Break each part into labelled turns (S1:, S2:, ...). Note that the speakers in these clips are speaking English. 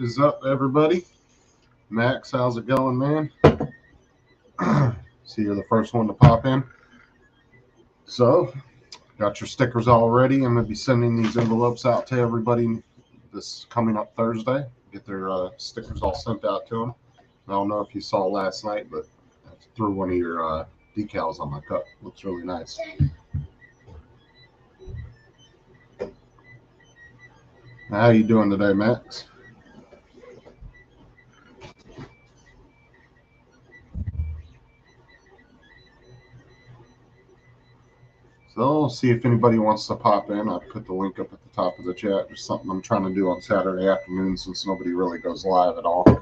S1: is up, everybody? Max, how's it going, man? See, you're the first one to pop in. So, got your stickers all ready. I'm going to be sending these envelopes out to everybody this coming up Thursday. Get their stickers all sent out to them. I don't know if you saw last night, but I threw one of your decals on my cup. Looks really nice. How you doing today, Max? So, see if anybody wants to pop in. I put the link up at the top of the chat. Just something I'm trying to do on Saturday afternoon since nobody really goes live at all.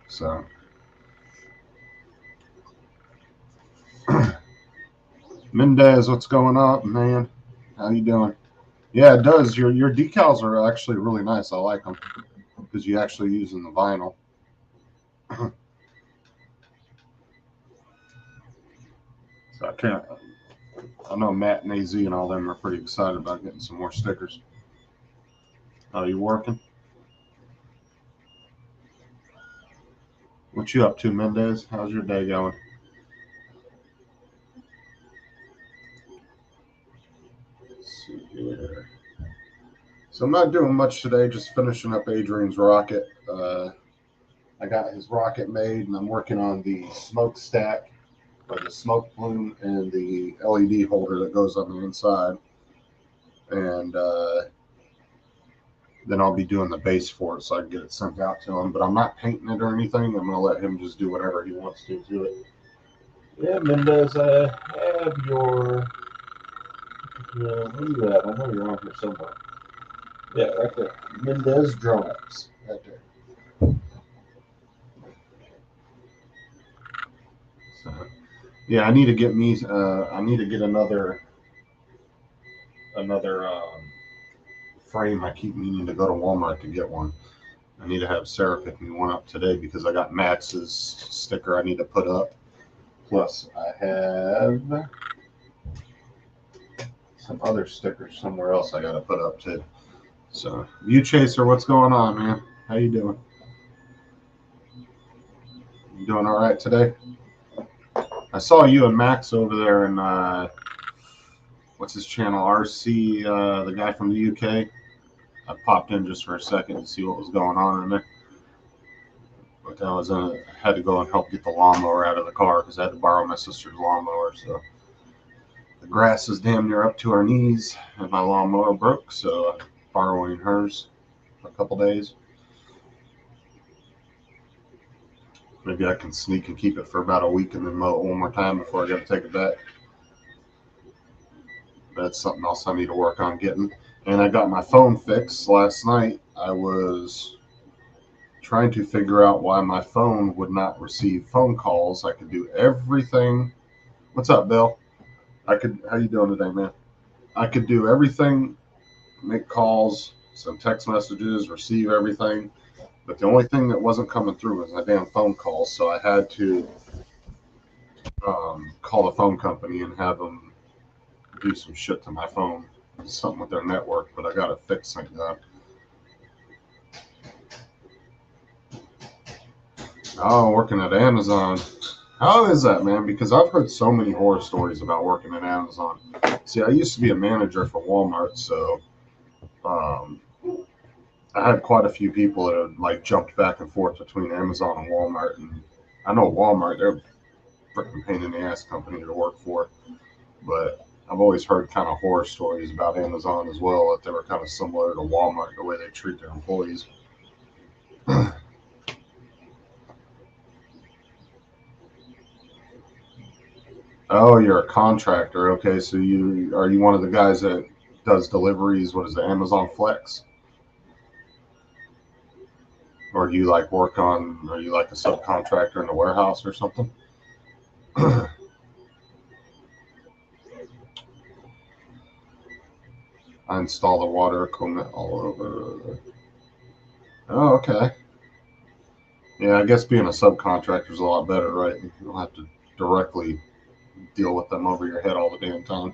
S1: So, Mendez, what's going on, man? How you doing? Yeah, it does. Your decals are actually really nice. I like them because you actually using the vinyl. So I know Matt and AZ and all them are pretty excited about getting some more stickers. Are you working? What you up to, Mendez? How's your day going? Let's see here. So I'm not doing much today, just finishing up Adrian's rocket. I got his rocket made, and I'm working on the smokestack, or the smoke plume, and the LED holder that goes on the inside. And then I'll be doing the base for it so I can get it sent out to him. But I'm not painting it or anything. I'm going to let him just do whatever he wants to it. Yeah, Mendez, I have your... where are you at? I know you're on here somewhere. Yeah, right there. Mendez Drones. Right there. So, yeah, I need to get me. I need to get another frame. I keep meaning to go to Walmart to get one. I need to have Sarah pick me one up today because I got Max's sticker I need to put up. Plus, I have some other stickers somewhere else I got to put up too. So, View Chaser, what's going on, man? How you doing? You doing all right today? I saw you and Max over there in what's his channel? RC, the guy from the UK. I popped in just for a second to see what was going on in there. But I had to go and help get the lawnmower out of the car because I had to borrow my sister's lawnmower. So the grass is damn near up to our knees, and my lawnmower broke. So I'm borrowing hers for a couple days. Maybe I can sneak and keep it for about a week and then mow it one more time before I got to take it back. That's something else I need to work on getting. And I got my phone fixed last night. I was trying to figure out why my phone would not receive phone calls. I could do everything. What's up, Bill? How you doing today, man? I could do everything, make calls, send text messages, receive everything. But the only thing that wasn't coming through was my damn phone calls. So I had to call the phone company and have them do some shit to my phone. Something with their network, but I got it fixed, thank God. Oh, working at Amazon. How is that, man? Because I've heard so many horror stories about working at Amazon. See, I used to be a manager for Walmart, so I had quite a few people that had like jumped back and forth between Amazon and Walmart. And I know Walmart, they're a freaking pain in the ass company to work for, but I've always heard kind of horror stories about Amazon as well, that they were kind of similar to Walmart, the way they treat their employees. Oh, you're a contractor. Okay, so are you one of the guys that does deliveries? What is it, Amazon Flex? Or do you like are you like a subcontractor in the warehouse or something? I install the water equipment all over. Oh, okay. Yeah, I guess being a subcontractor is a lot better, right? You don't have to directly deal with them over your head all the damn time.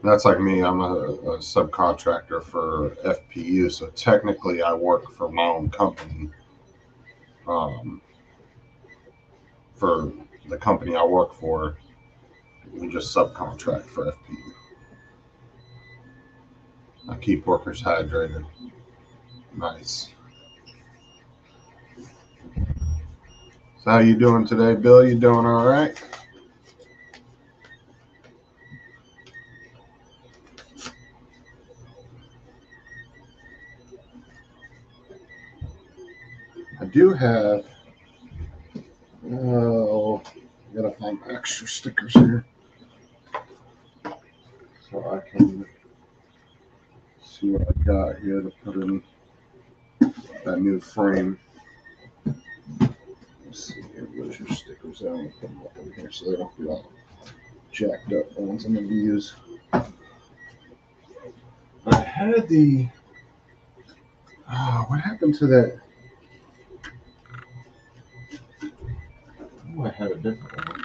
S1: That's like me. I'm a subcontractor for FPU, so technically I work for my own company. Um, for the company I work for, we just subcontract for FPU. I keep workers hydrated. Nice. So how you doing today, Bill? You doing all right? I do have. Oh, gotta find extra stickers here so I can see what I got here to put in that new frame. Let's see here. Where's your stickers? I'm gonna put them up in here so they don't be all jacked up. The ones I'm gonna use. I had the. What happened to that? Oh, I had a different one.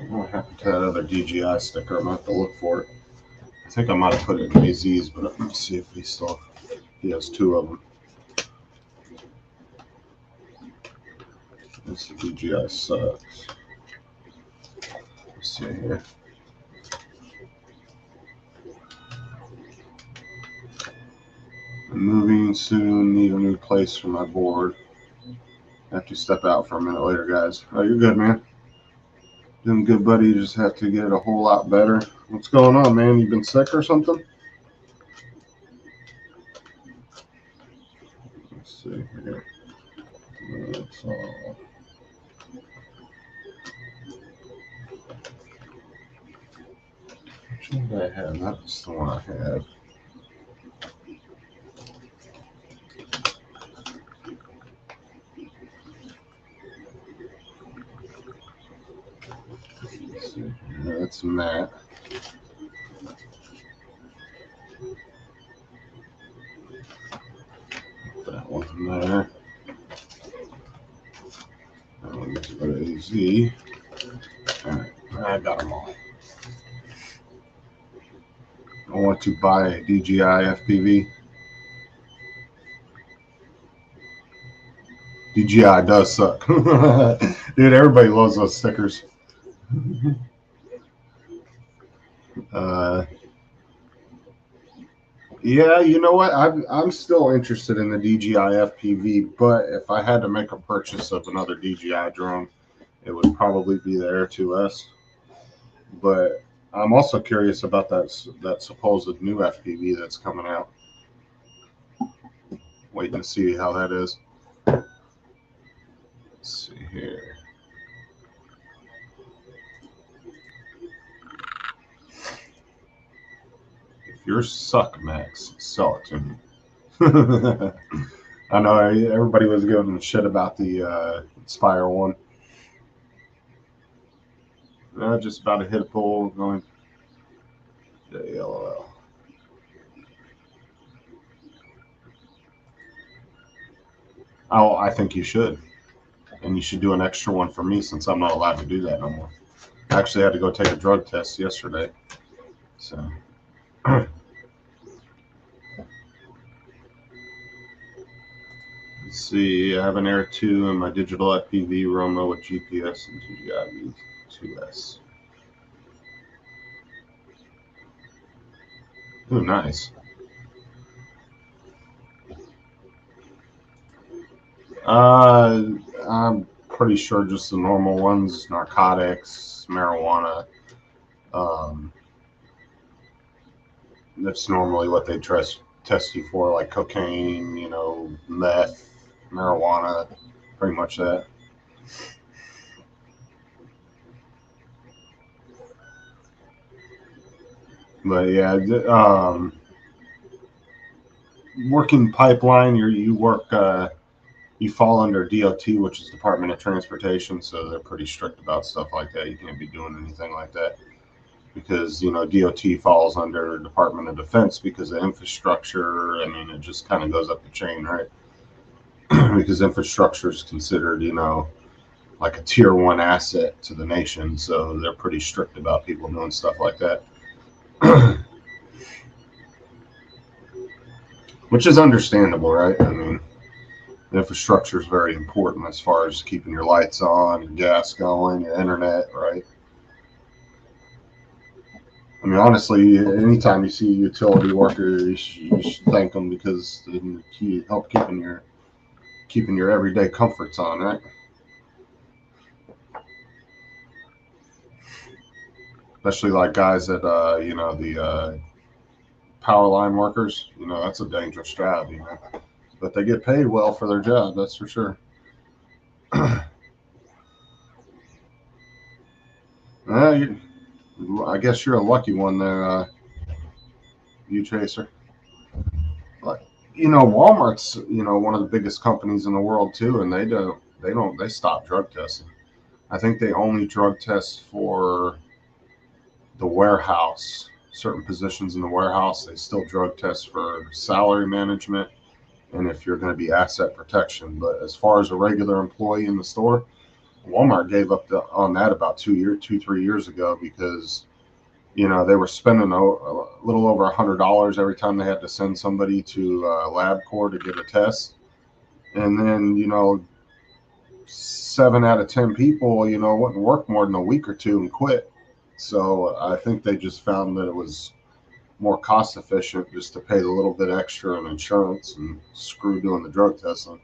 S1: What happened to that other DJI sticker? I'm gonna have to look for it. I think I might have put it in AZ's, but let's see if he has two of them. This DJI sucks. Let's see here. I'm moving soon. Need a new place for my board. I have to step out for a minute later, guys. Oh, you're good, man. Doing good, buddy. You just have to get a whole lot better. What's going on, man? You been sick or something? Let's see here. That's all. Which one did I have? That's the one I had. Let's see. That's Matt. Put that one in there. That one gets rid of AZ. Alright, I got them all. I want to buy a DJI FPV. DJI does suck. Dude, everybody loves those stickers. Yeah, you know what? I'm still interested in the DJI FPV, but if I had to make a purchase of another DJI drone, it would probably be the Air 2S. But I'm also curious about that supposed new FPV that's coming out. Waiting to see how that is. Let's see here. If yours suck, Max, sell it to me. I know everybody was giving shit about the Inspire one. Just about to hit a pole going. LOL. Oh, I think you should. And you should do an extra one for me since I'm not allowed to do that no more. I actually had to go take a drug test yesterday. So. Let's see. I have an Air 2 and my digital FPV Roma with GPS and DJI V2S. Ooh, nice. I'm pretty sure just the normal ones: narcotics, marijuana. That's normally what they test you for, like cocaine, meth, marijuana, pretty much that. But yeah, working pipeline, you work. You fall under DOT, which is Department of Transportation, so they're pretty strict about stuff like that. You can't be doing anything like that because DOT falls under Department of Defense because of infrastructure. I mean, it just kind of goes up the chain, right? Because infrastructure is considered, like a tier one asset to the nation. So they're pretty strict about people doing stuff like that. Which is understandable, right? I mean, infrastructure is very important as far as keeping your lights on, your gas going, your internet, right? I mean, honestly, anytime you see a utility worker, you should thank them because they help keeping your everyday comforts on, right? Especially like guys that the power line workers. That's a dangerous job, but they get paid well for their job. That's for sure. I guess you're a lucky one there, you Chaser. Like, Walmart's one of the biggest companies in the world too, and they stop drug testing. I think they only drug test for the warehouse, certain positions in the warehouse. They still drug test for salary management and if you're going to be asset protection. But as far as a regular employee in the store, Walmart gave up on that about 3 years ago because they were spending a little over $100 every time they had to send somebody to LabCorp to get a test, and then 7 out of 10 people wouldn't work more than a week or two and quit. So I think they just found that it was more cost efficient just to pay the little bit extra in insurance and screw doing the drug testing.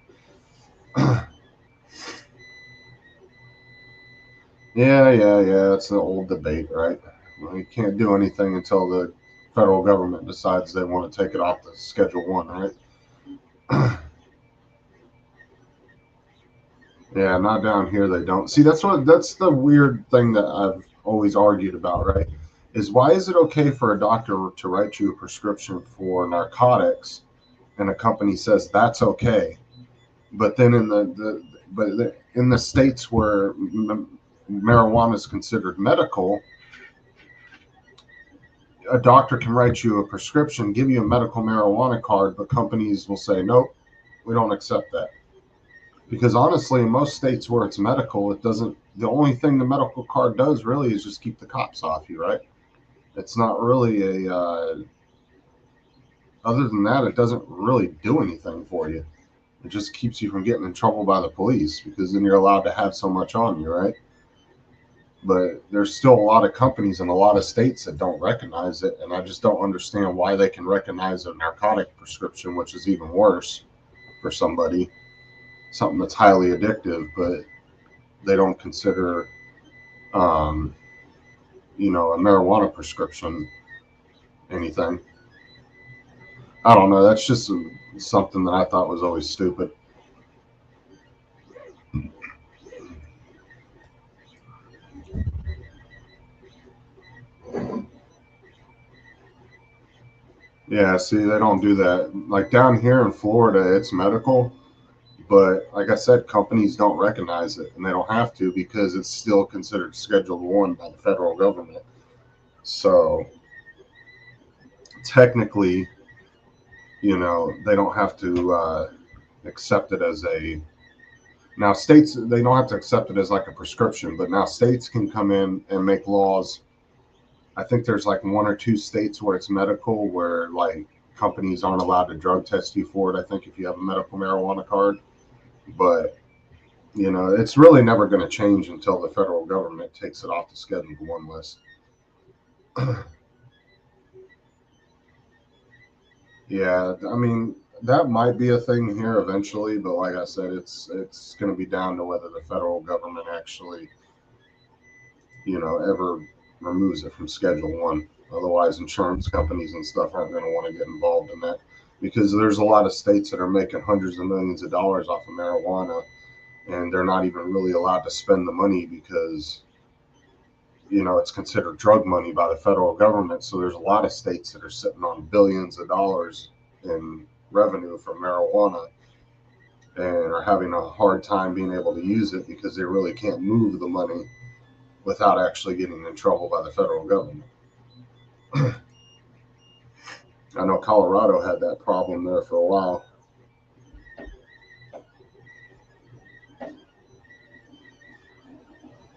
S1: Yeah. It's an old debate, right? Well, you can't do anything until the federal government decides they want to take it off the Schedule 1, right? Yeah, not down here they don't. See, that's the weird thing that I've always argued about, right? Is why is it okay for a doctor to write you a prescription for narcotics and a company says that's okay, but then in the states where marijuana is considered medical, a doctor can write you a prescription, give you a medical marijuana card, but companies will say, nope, we don't accept that. Because honestly, in most states where it's medical, it doesn't, the only thing the medical card does really is just keep the cops off you, right? It's not really other than that, it doesn't really do anything for you. It just keeps you from getting in trouble by the police because then you're allowed to have so much on you, right? But there's still a lot of companies in a lot of states that don't recognize it, and I just don't understand why they can recognize a narcotic prescription, which is even worse for somebody, something that's highly addictive, but they don't consider, um, a marijuana prescription anything. I don't know. That's just something that I thought was always stupid. Yeah, see, they don't do that. Like down here in Florida, it's medical, but like I said, companies don't recognize it, and they don't have to because it's still considered Schedule 1 by the federal government. So technically, they don't have to accept it as a. Now, states, they don't have to accept it as like a prescription, but now states can come in and make laws. I think there's like 1 or 2 states where it's medical, where like companies aren't allowed to drug test you for it. I think if you have a medical marijuana card, but it's really never going to change until the federal government takes it off the Schedule 1 list. Yeah, I mean that might be a thing here eventually, but like I said, it's going to be down to whether the federal government actually, ever removes it from Schedule 1. Otherwise, insurance companies and stuff aren't going to want to get involved in that because there's a lot of states that are making hundreds of millions of dollars off of marijuana, and they're not even really allowed to spend the money because it's considered drug money by the federal government. So there's a lot of states that are sitting on billions of dollars in revenue from marijuana and are having a hard time being able to use it because they really can't move the money without actually getting in trouble by the federal government. I know Colorado had that problem there for a while.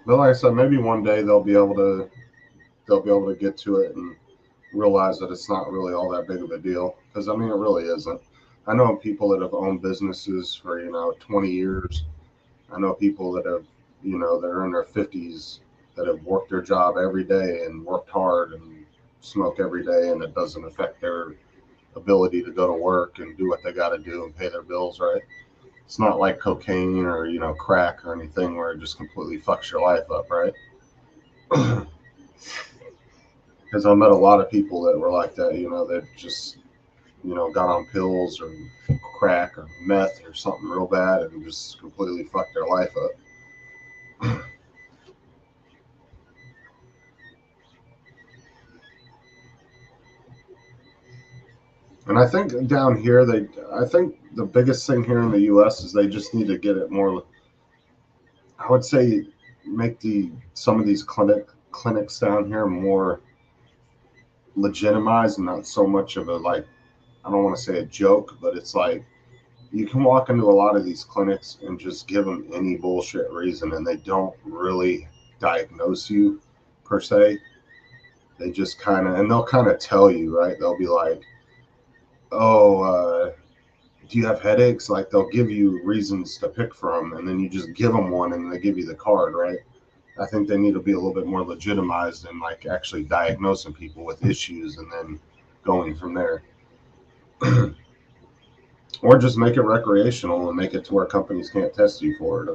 S1: But like I said, maybe one day they'll be able to get to it and realize that it's not really all that big of a deal. Because I mean, it really isn't. I know people that have owned businesses for 20 years. I know people that have that are in their 50s that have worked their job every day and worked hard and smoke every day, and it doesn't affect their ability to go to work and do what they got to do and pay their bills, right? It's not like cocaine or crack or anything where it just completely fucks your life up, right? Because I met a lot of people that were like that, that just got on pills or crack or meth or something real bad and just completely fucked their life up. And I think down here, I think the biggest thing here in the U.S. is they just need to get it more. I would say make some of these clinics down here more legitimized and not so much of a like. I don't want to say a joke, but it's like you can walk into a lot of these clinics and just give them any bullshit reason, and they don't really diagnose you per se. They just and they'll kind of tell you, right? They'll be like, "Oh, do you have headaches?" Like they'll give you reasons to pick from, and then you just give them one, and they give you the card, right? I think they need to be a little bit more legitimized and like actually diagnosing people with issues, and then going from there. Or just make it recreational and make it to where companies can't test you for it.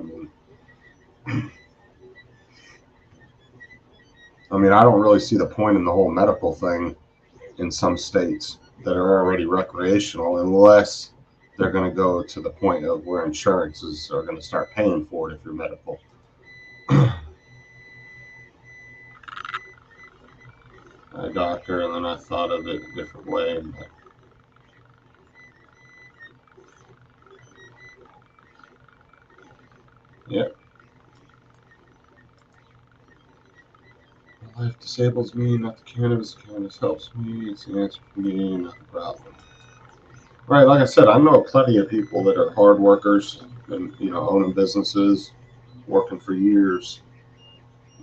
S1: I mean, I don't really see the point in the whole medical thing in some states that are already recreational unless they're going to go to the point of where insurances are going to start paying for it if you're medical. A doctor, and then I thought of it a different way. But yeah, life disables me, not the cannabis. Cannabis helps me. It's the answer for me, not the problem. Right, like I said, I know plenty of people that are hard workers and owning businesses, working for years.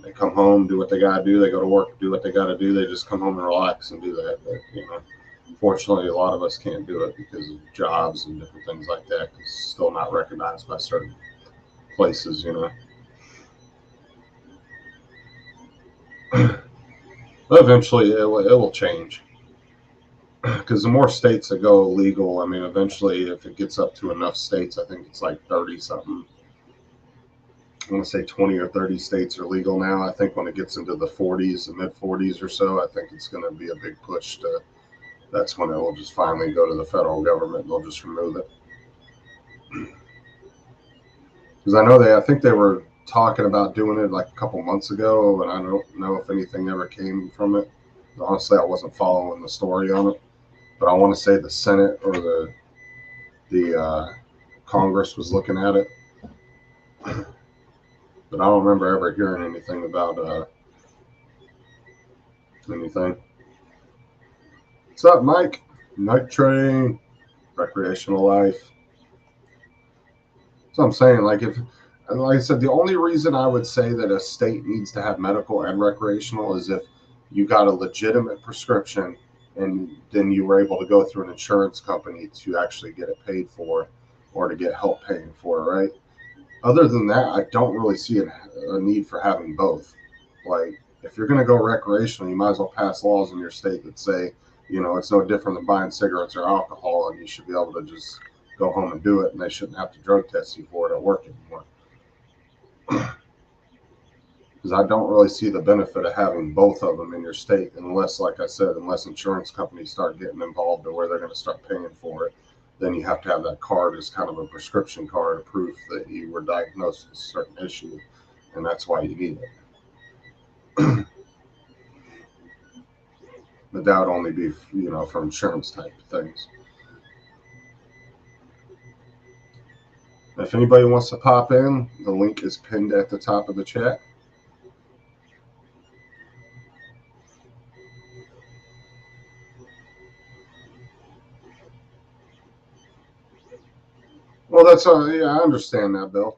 S1: They come home, do what they gotta do. They go to work, do what they gotta do. They just come home and relax and do that. But fortunately, a lot of us can't do it because of jobs and different things like that. It's still not recognized by certain places. But eventually, it will change because the more states that go legal, I mean, eventually, if it gets up to enough states, I think it's like 30 something. I want to say 20 or 30 states are legal now. I think when it gets into the 40s, the mid 40s or so, I think it's going to be a big push to. That's when it will just finally go to the federal government and they'll just remove it. Because I think they were talking about doing it like a couple months ago, and I don't know if anything ever came from it. Honestly, I wasn't following the story on it, but I want to say the Senate or the Congress was looking at it, but I don't remember ever hearing anything about anything. What's up, Mike? Night train, recreational life. So I'm saying, like I said, the only reason I would say that a state needs to have medical and recreational is if you got a legitimate prescription and then you were able to go through an insurance company to actually get it paid for or to get help paying for it, right? Other than that, I don't really see a need for having both. Like, if you're going to go recreational, you might as well pass laws in your state that say, it's no different than buying cigarettes or alcohol, and you should be able to just go home and do it, and they shouldn't have to drug test you for it at work anymore. Because I don't really see the benefit of having both of them in your state unless, like I said, unless insurance companies start getting involved to where they're going to start paying for it. Then you have to have that card as kind of a prescription card, proof that you were diagnosed with a certain issue, and that's why you need it. But that would only be, for insurance type things. If anybody wants to pop in, the link is pinned at the top of the chat. Well, that's yeah, I understand that, Bill.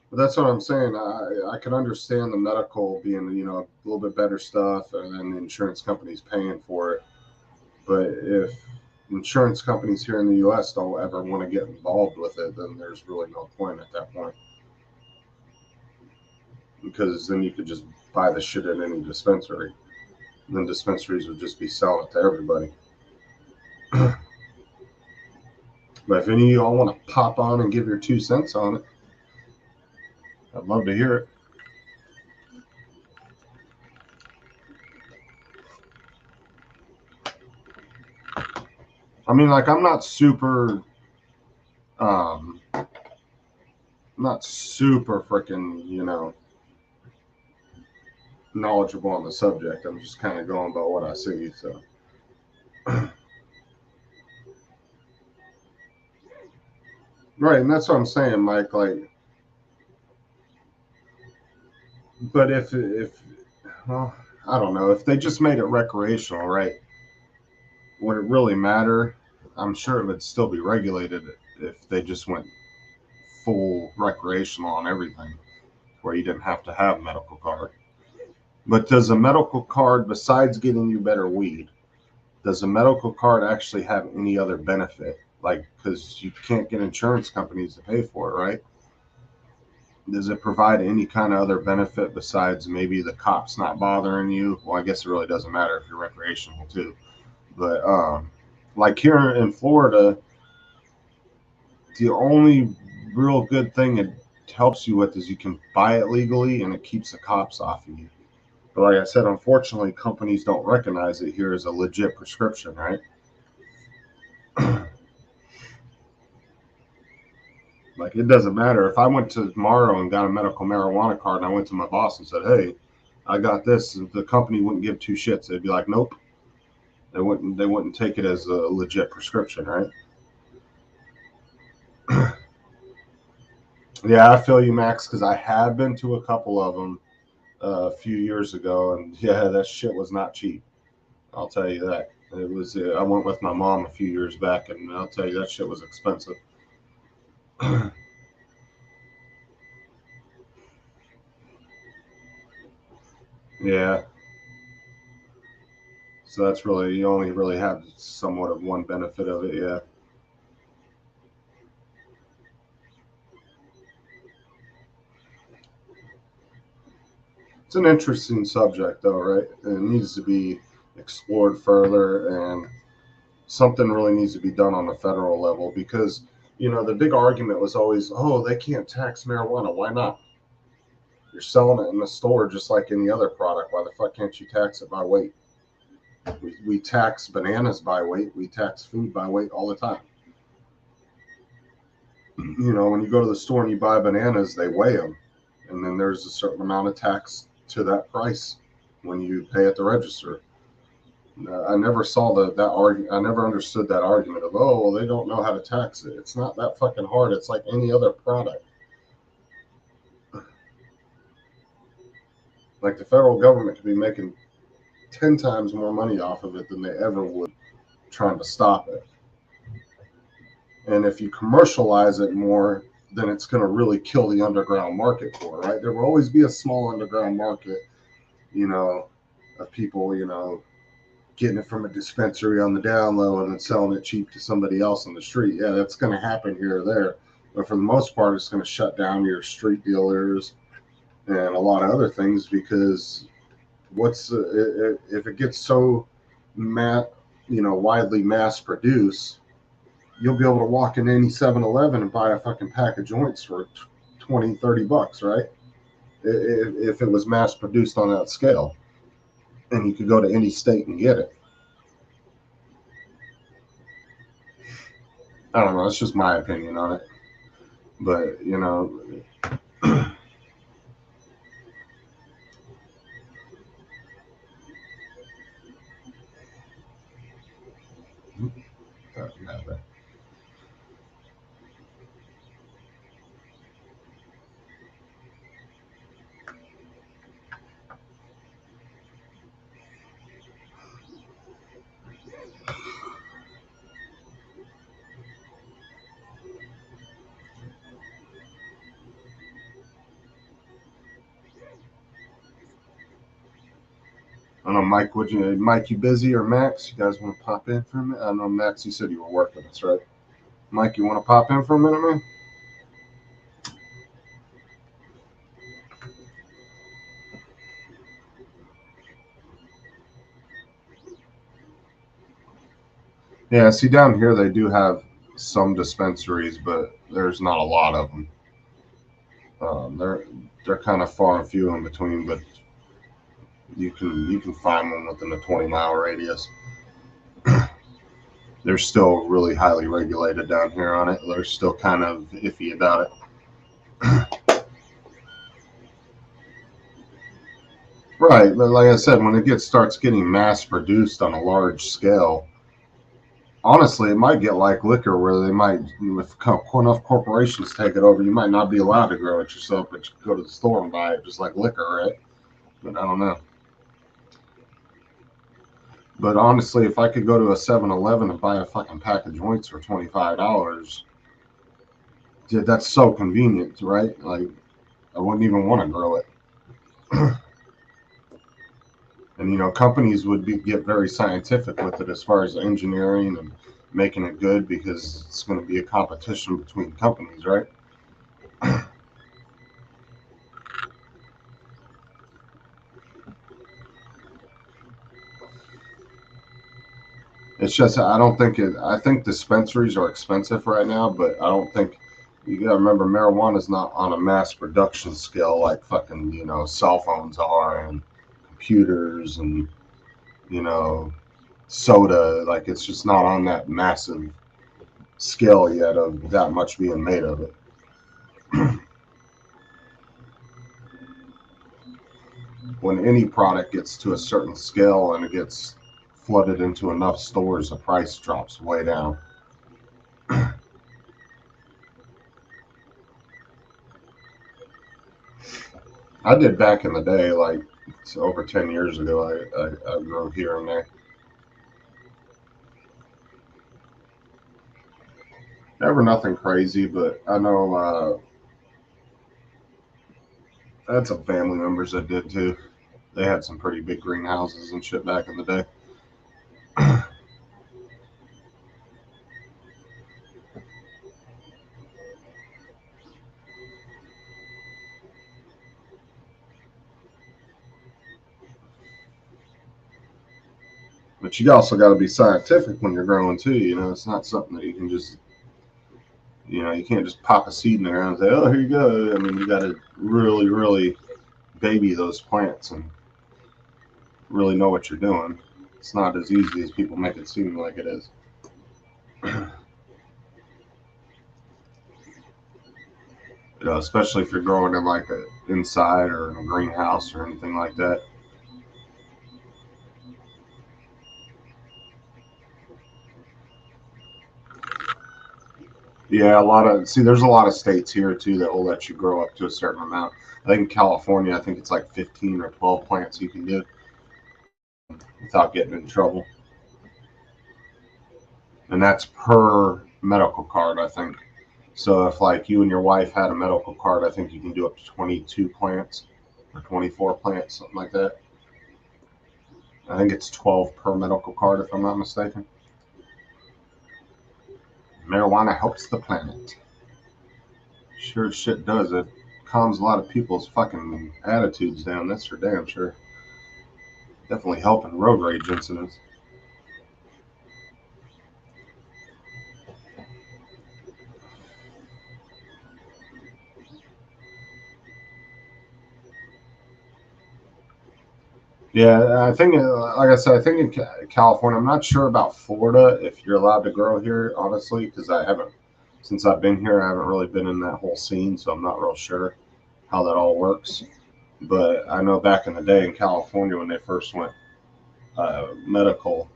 S1: But that's what I'm saying. I can understand the medical being, a little bit better stuff, and then the insurance companies paying for it. But if insurance companies here in the U.S. don't ever want to get involved with it, then there's really no point at that point. Because then you could just buy the shit at any dispensary. And then dispensaries would just be selling it to everybody. But if any of y'all want to pop on and give your 2 cents on it, I'd love to hear it. I mean, like, I'm not super freaking, knowledgeable on the subject. I'm just kind of going by what I see. So, right, and that's what I'm saying, Mike. Like, but if well, I don't know, if they just made it recreational, right? Would it really matter? I'm sure it would still be regulated if they just went full recreational on everything, where you didn't have to have a medical card. But does a medical card, besides getting you better weed, does a medical card actually have any other benefit? Like, because you can't get insurance companies to pay for it, right? Does it provide any kind of other benefit besides maybe the cops not bothering you? Well, I guess it really doesn't matter if you're recreational too. But like here in Florida, the only real good thing it helps you with is you can buy it legally and it keeps the cops off of you. But like I said, unfortunately, companies don't recognize it here as a legit prescription, right? Like, it doesn't matter if I went to tomorrow and got a medical marijuana card and I went to my boss and said, "Hey, I got this." The company wouldn't give two shits. They'd be like, "Nope." They wouldn't take it as a legit prescription, right? Yeah, I feel you, Max, because I have been to a couple of them a few years ago, and yeah, that shit was not cheap. I'll tell you that. It was. I went with my mom a few years back, and I'll tell you that shit was expensive. Yeah, so that's really, you only really have somewhat of one benefit of it. Yeah, it's an interesting subject, though, right? It needs to be explored further, and something really needs to be done on the federal level because the big argument was always, oh, they can't tax marijuana. Why not? You're selling it in the store just like any other product. Why the fuck can't you tax it by weight? We tax bananas by weight. We tax food by weight all the time. When you go to the store and you buy bananas, they weigh them, and then there's a certain amount of tax to that price when you pay at the register. I never saw that argument. I never understood that argument of, oh, well, they don't know how to tax it. It's not that fucking hard. It's like any other product. Like, the federal government could be making 10 times more money off of it than they ever would trying to stop it. And if you commercialize it more, then it's going to really kill the underground market for it, right? There will always be a small underground market, you know, of people, getting it from a dispensary on the down low and then selling it cheap to somebody else on the street. Yeah, that's going to happen here or there. But for the most part, it's going to shut down your street dealers and a lot of other things because if it gets so widely mass produced, you'll be able to walk in any 7-Eleven and buy a fucking pack of joints for 20-30 bucks, right? If it was mass produced on that scale, and you could go to any state and get it. I don't know. It's just my opinion on it. But, I don't know, Mike. Mike, you busy or Max? You guys want to pop in for a minute? I know Max. You said you were working. That's right. Mike, you want to pop in for a minute, man? Yeah. See, down here they do have some dispensaries, but there's not a lot of them. They're kind of far and few in between, but you can find one within a 20-mile radius. They're still really highly regulated down here on it. They're still kind of iffy about it. Right, but like I said, when it starts getting mass produced on a large scale, honestly, it might get like liquor, where they might, if enough corporations take it over, you might not be allowed to grow it yourself, but you can go to the store and buy it, just like liquor, right? But I don't know. But honestly, if I could go to a 7-Eleven and buy a fucking pack of joints for $25, dude, that's so convenient, right? Like, I wouldn't even want to grow it. And companies would get very scientific with it as far as engineering and making it good, because it's going to be a competition between companies, right? It's just, I don't think it. I think dispensaries are expensive right now, but I don't think, you got to remember, marijuana is not on a mass production scale like fucking cell phones are, and computers, and you know soda. Like, it's just not on that massive scale yet of that much being made of it. When any product gets to a certain scale and it gets flooded into enough stores, the price drops way down. I did back in the day, like over 10 years ago. I grew here and there. Never nothing crazy, but I know I had some family members that did too. They had some pretty big greenhouses and shit back in the day. But you also got to be scientific when you're growing too. It's not something that you can just, you can't just pop a seed in the ground and say, "Oh, here you go." I mean, you got to really, really baby those plants and really know what you're doing. It's not as easy as people make it seem like it is. Especially if you're growing in like a inside or in a greenhouse or anything like that. Yeah, there's a lot of states here too that will let you grow up to a certain amount. I think in California, I think it's like 15 or 12 plants you can get without getting in trouble. And that's per medical card, I think. So if like you and your wife had a medical card, I think you can do up to 22 plants or 24 plants, something like that. I think it's 12 per medical card, if I'm not mistaken. Marijuana helps the planet. Sure as shit does. It calms a lot of people's fucking attitudes down. That's for damn sure. Definitely helping road rage incidents. Yeah, I think, like I said, I think in California, I'm not sure about Florida if you're allowed to grow here, honestly, because since I've been here, I haven't really been in that whole scene, so I'm not real sure how that all works. But I know back in the day in California when they first went medical,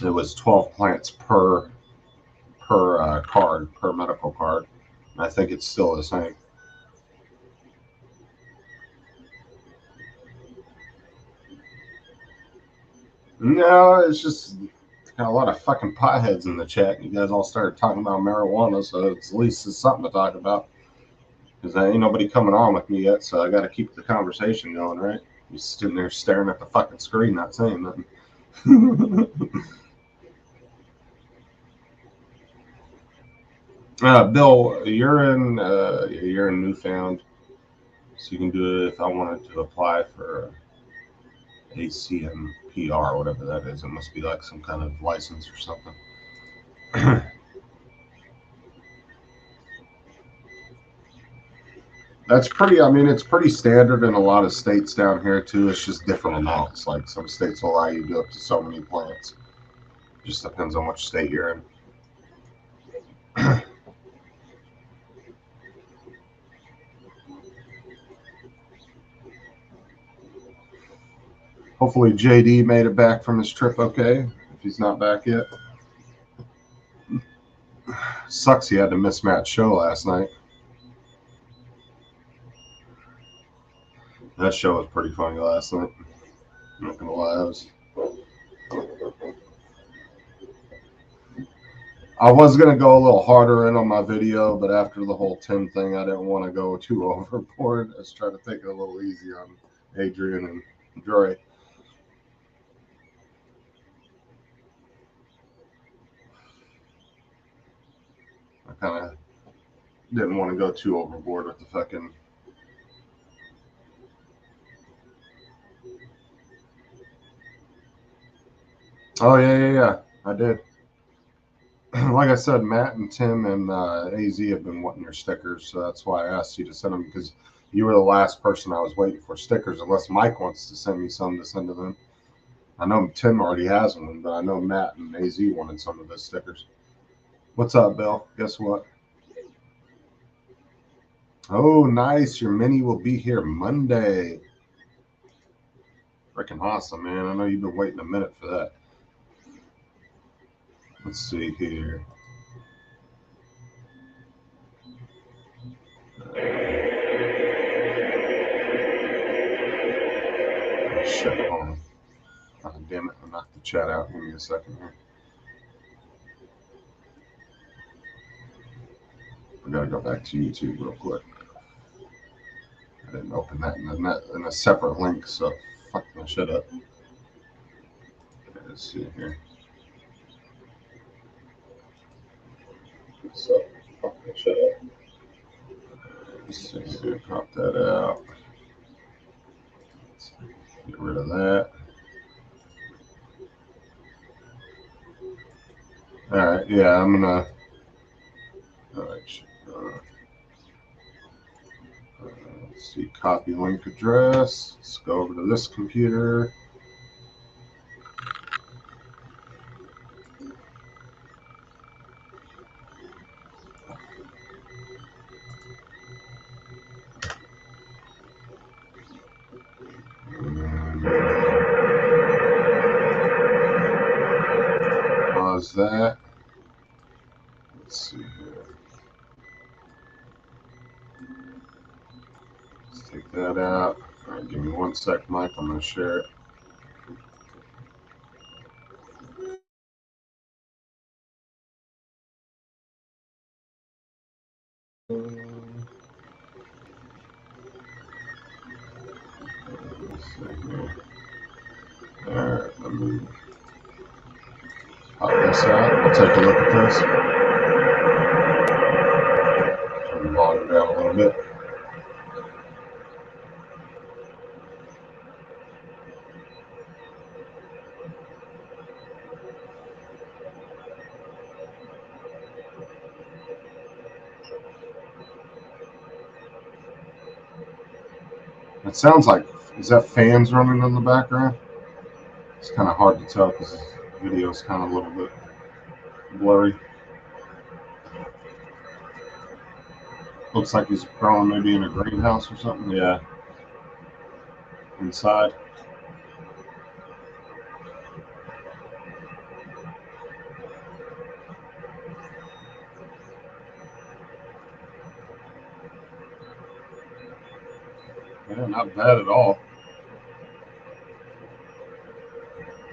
S1: it was 12 plants per card, per medical card. And I think it's still the same. No, it's just got a lot of fucking potheads in the chat. You guys all started talking about marijuana, so at least it's something to talk about. Because ain't nobody coming on with me yet, so I got to keep the conversation going, right? You're sitting there staring at the fucking screen, not saying nothing. Bill, you're in Newfound, so you can do it if I wanted to apply for ACMPR, whatever that is. It must be like some kind of license or something. That's pretty, I mean, it's pretty standard in a lot of states down here too. It's just different amounts. Like some states will allow you to do up to so many plants. Just depends on which state you're in. Hopefully JD made it back from his trip okay, if he's not back yet. Sucks he had to miss Matt's show last night. That show was pretty funny last night. I'm not gonna lie, I was gonna go a little harder in on my video, but after the whole Tim thing, I didn't want to go too overboard. I was trying to take it a little easy on Adrian and Dre. I kind of didn't want to go too overboard with the fucking. Oh yeah, I did. Like I said, Matt and Tim and AZ have been wanting your stickers, so that's why I asked you to send them, because you were the last person I was waiting for stickers, unless Mike wants to send me some to send to them. I know Tim already has one, but I know Matt and AZ wanted some of his stickers. What's up, Bill? Guess what? Oh, nice. Your mini will be here Monday. Freaking awesome, man. I know you've been waiting a minute for that. Let's see here. Shit, hold on. Oh, damn it. I knocked the chat out. Give me a second here. I gotta go back to YouTube real quick. I didn't open that in a separate link, so fuck my shit up. Let's see here. So, fuck my shit up. Let's see here. Pop that out. Get rid of that. Alright, yeah, I'm gonna. Alright, let's see, copy link address. Let's go over to this computer. Pause that. Let's see here. Let's take that out. All right, give me 1 sec, Mike. I'm going to share it. All right, let me pop this out. We'll take a look at this. Turn the volume down a little bit. It sounds like, is that fans running in the background? It's kind of hard to tell because the video is kind of a little bit blurry. Looks like he's growing maybe in a greenhouse or something. Yeah. Inside. Yeah, not bad at all.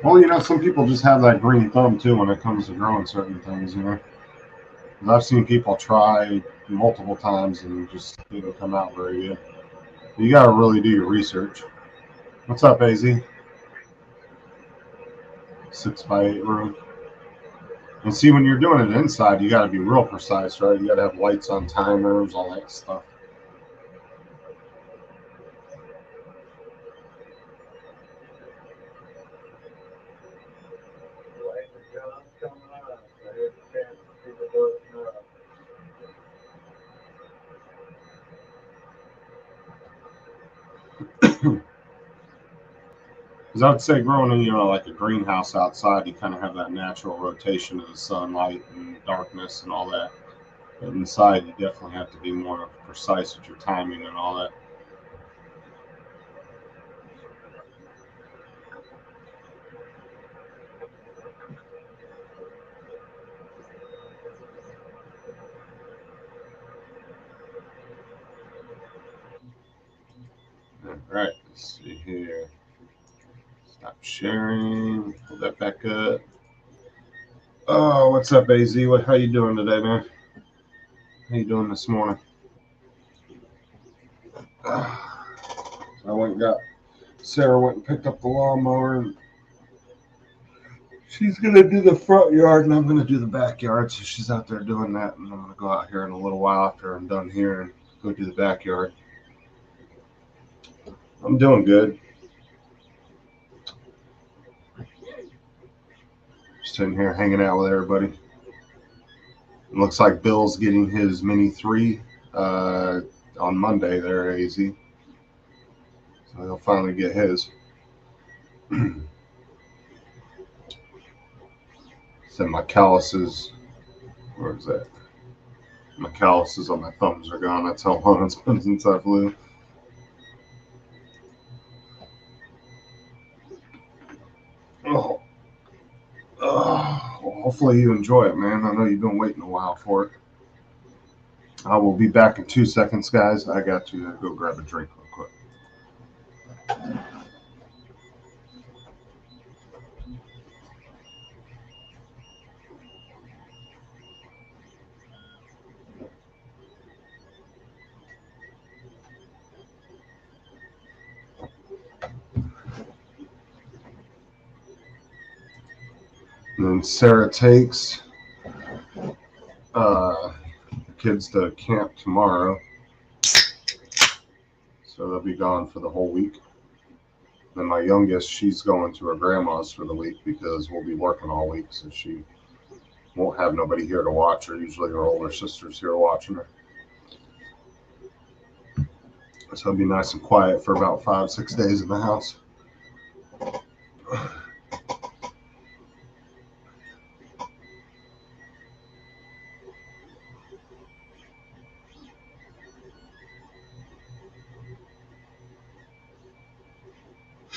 S1: Well, you know, some people just have that green thumb too when it comes to growing certain things, you know. I've seen people try multiple times and just didn't come out very good. You got to really do your research. What's up, AZ? 6x8 room. And see, when you're doing it inside, you got to be real precise, right? You got to have lights on timers, all that stuff. Because I would say growing in, like a greenhouse outside, you kind of have that natural rotation of the sunlight and darkness and all that. But inside, you definitely have to be more precise with your timing and all that. All right, let's see here. Stop sharing. Pull that back up. Oh, what's up, AZ? How you doing today, man? How you doing this morning? Sarah went and picked up the lawnmower, and she's gonna do the front yard, and I'm gonna do the backyard. So she's out there doing that, and I'm gonna go out here in a little while after I'm done here and go do the backyard. I'm doing good. Just sitting here hanging out with everybody. It looks like Bill's getting his Mini 3 on Monday there, AZ. So he'll finally get his. So my calluses, where is that? My calluses on my thumbs are gone. That's how long it's been since I flew. Oh. Well, hopefully you enjoy it, man. I know you've been waiting a while for it. I will be back in 2 seconds, guys. I got to go grab a drink real quick. And then Sarah takes the kids to camp tomorrow. So they'll be gone for the whole week. Then my youngest, she's going to her grandma's for the week because we'll be working all week. So she won't have nobody here to watch her. Usually her older sister's here watching her. So it'll be nice and quiet for about 5-6 days in the house.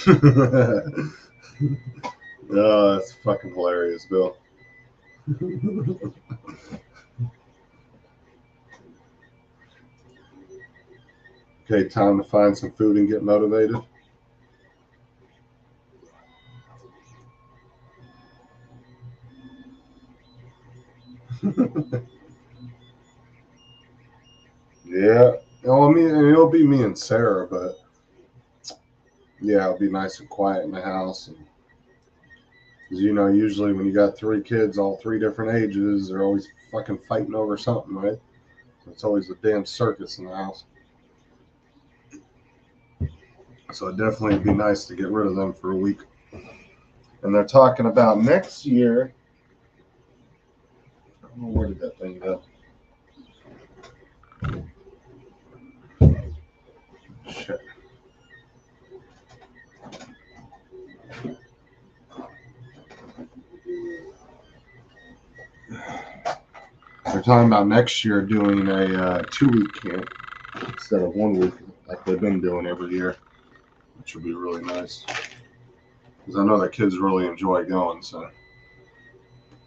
S1: Oh, that's fucking hilarious, Bill. Okay, time to find some food and get motivated. Yeah. Well, I mean, it'll be me and Sarah, but yeah, it'll be nice and quiet in the house. And, 'cause, usually when you got 3 kids, all 3 different ages, they're always fucking fighting over something, right? It's always a damn circus in the house. So it definitely would be nice to get rid of them for a week. And they're talking about next year. I don't know, where did that thing go? Shit. They're talking about next year doing a 2-week camp instead of 1 week like they've been doing every year, which would be really nice. Because I know that kids really enjoy going. So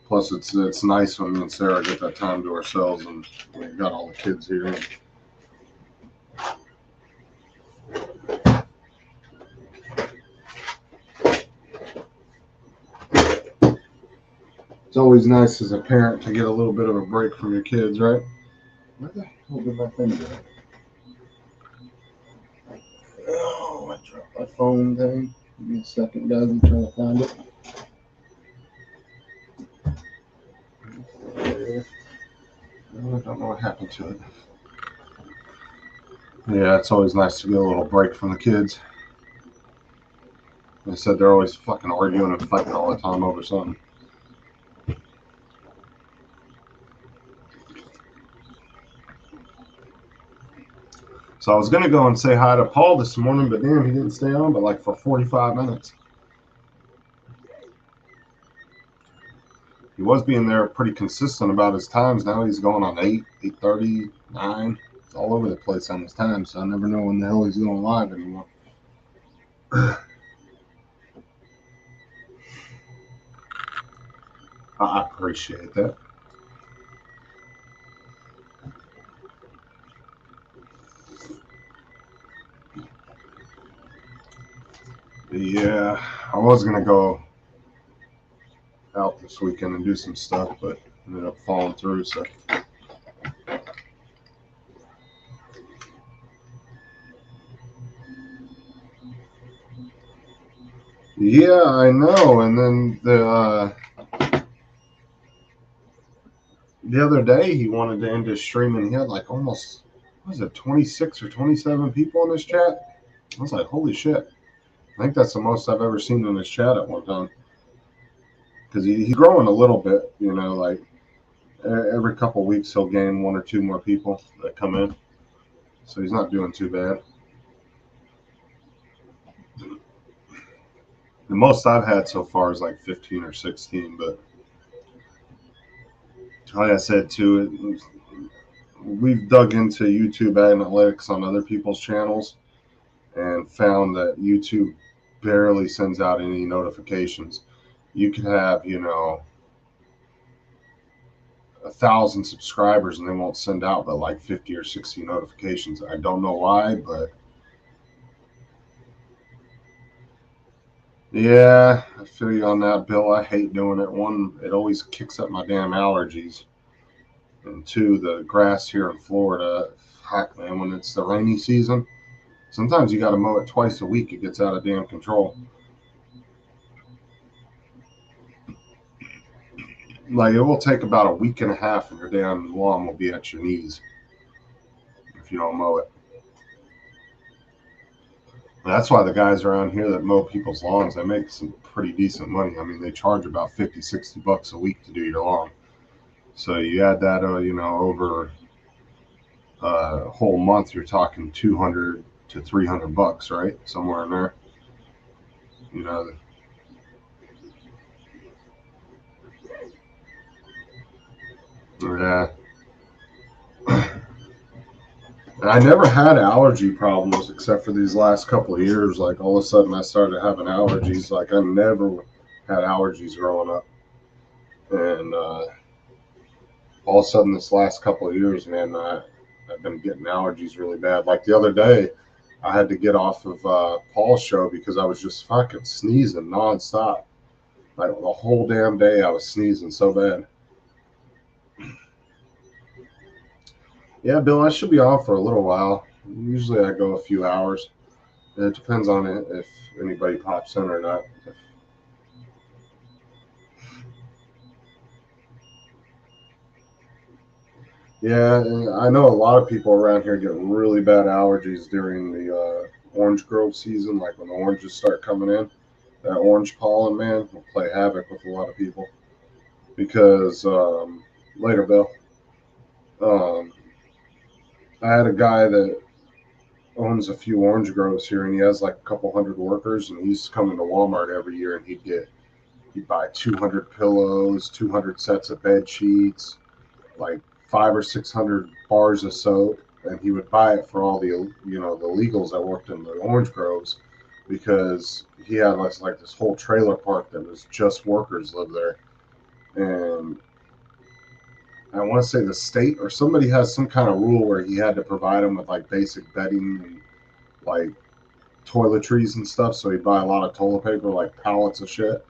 S1: plus it's nice when me and Sarah get that time to ourselves and we got all the kids here. It's always nice as a parent to get a little bit of a break from your kids, right? Where the hell did my thing go? Oh, Oh, I dropped my phone thing. Give me a second, guys. I'm trying to find it. I don't know what happened to it. Yeah, it's always nice to get a little break from the kids. They said they're always fucking arguing and fighting all the time over something. So I was going to go and say hi to Paul this morning, but damn, he didn't stay on but like for 45 minutes. He was being there pretty consistent about his times. Now he's going on 8, 8:30, 9. It's all over the place on his time, so I never know when the hell he's going live anymore. I appreciate that. Yeah, I was going to go out this weekend and do some stuff, but ended up falling through, so. Yeah, I know. And then the other day he wanted to end his stream, and he had like almost, what was it, 26 or 27 people in his chat. I was like, holy shit. I think that's the most I've ever seen in his chat at one time. Because he's growing a little bit, you know, like every couple of weeks he'll gain 1 or 2 more people that come in. So he's not doing too bad. The most I've had so far is like 15 or 16, but like I said too, we've dug into YouTube analytics on other people's channels and found that YouTube barely sends out any notifications. You could have, you know, 1,000 subscribers and they won't send out but like 50 or 60 notifications. I don't know why, but yeah, I feel you on that, Bill. I hate doing it. One, it always kicks up my damn allergies. And two, the grass here in Florida, heck, man, when it's the rainy season, sometimes you got to mow it twice a week. It gets out of damn control. Like, it will take about a week and a half and your damn lawn will be at your knees if you don't mow it. That's why the guys around here that mow people's lawns, they make some pretty decent money. I mean, they charge about 50, 60 bucks a week to do your lawn. So you add that, you know, over a whole month, you're talking 200 to 300 bucks, right? Somewhere in there. You know. Yeah. I never had allergy problems except for these last couple of years. Like all of a sudden I started having allergies. Like I never had allergies growing up. And all of a sudden this last couple of years, man, I've been getting allergies really bad. Like the other day, I had to get off of Paul's show because I was just fucking sneezing nonstop. Like the whole damn day I was sneezing so bad. Yeah, Bill, I should be off for a little while. Usually I go a few hours. It depends on it if anybody pops in or not. Yeah, and I know a lot of people around here get really bad allergies during the orange grove season, like when the oranges start coming in. That orange pollen, man, will play havoc with a lot of people. Because later, Bill, um, I had a guy that owns a few orange groves here, and he has like a couple hundred workers, and he's coming to Walmart every year, and he'd buy 200 pillows, 200 sets of bed sheets, like 500 or 600 bars of soap, and he would buy it for all the, you know, the legals that worked in the orange groves, because he had like this whole trailer park that was just workers live there, and I want to say the state or somebody has some kind of rule where he had to provide them with like basic bedding and like toiletries and stuff. So he'd buy a lot of toilet paper, like pallets of shit.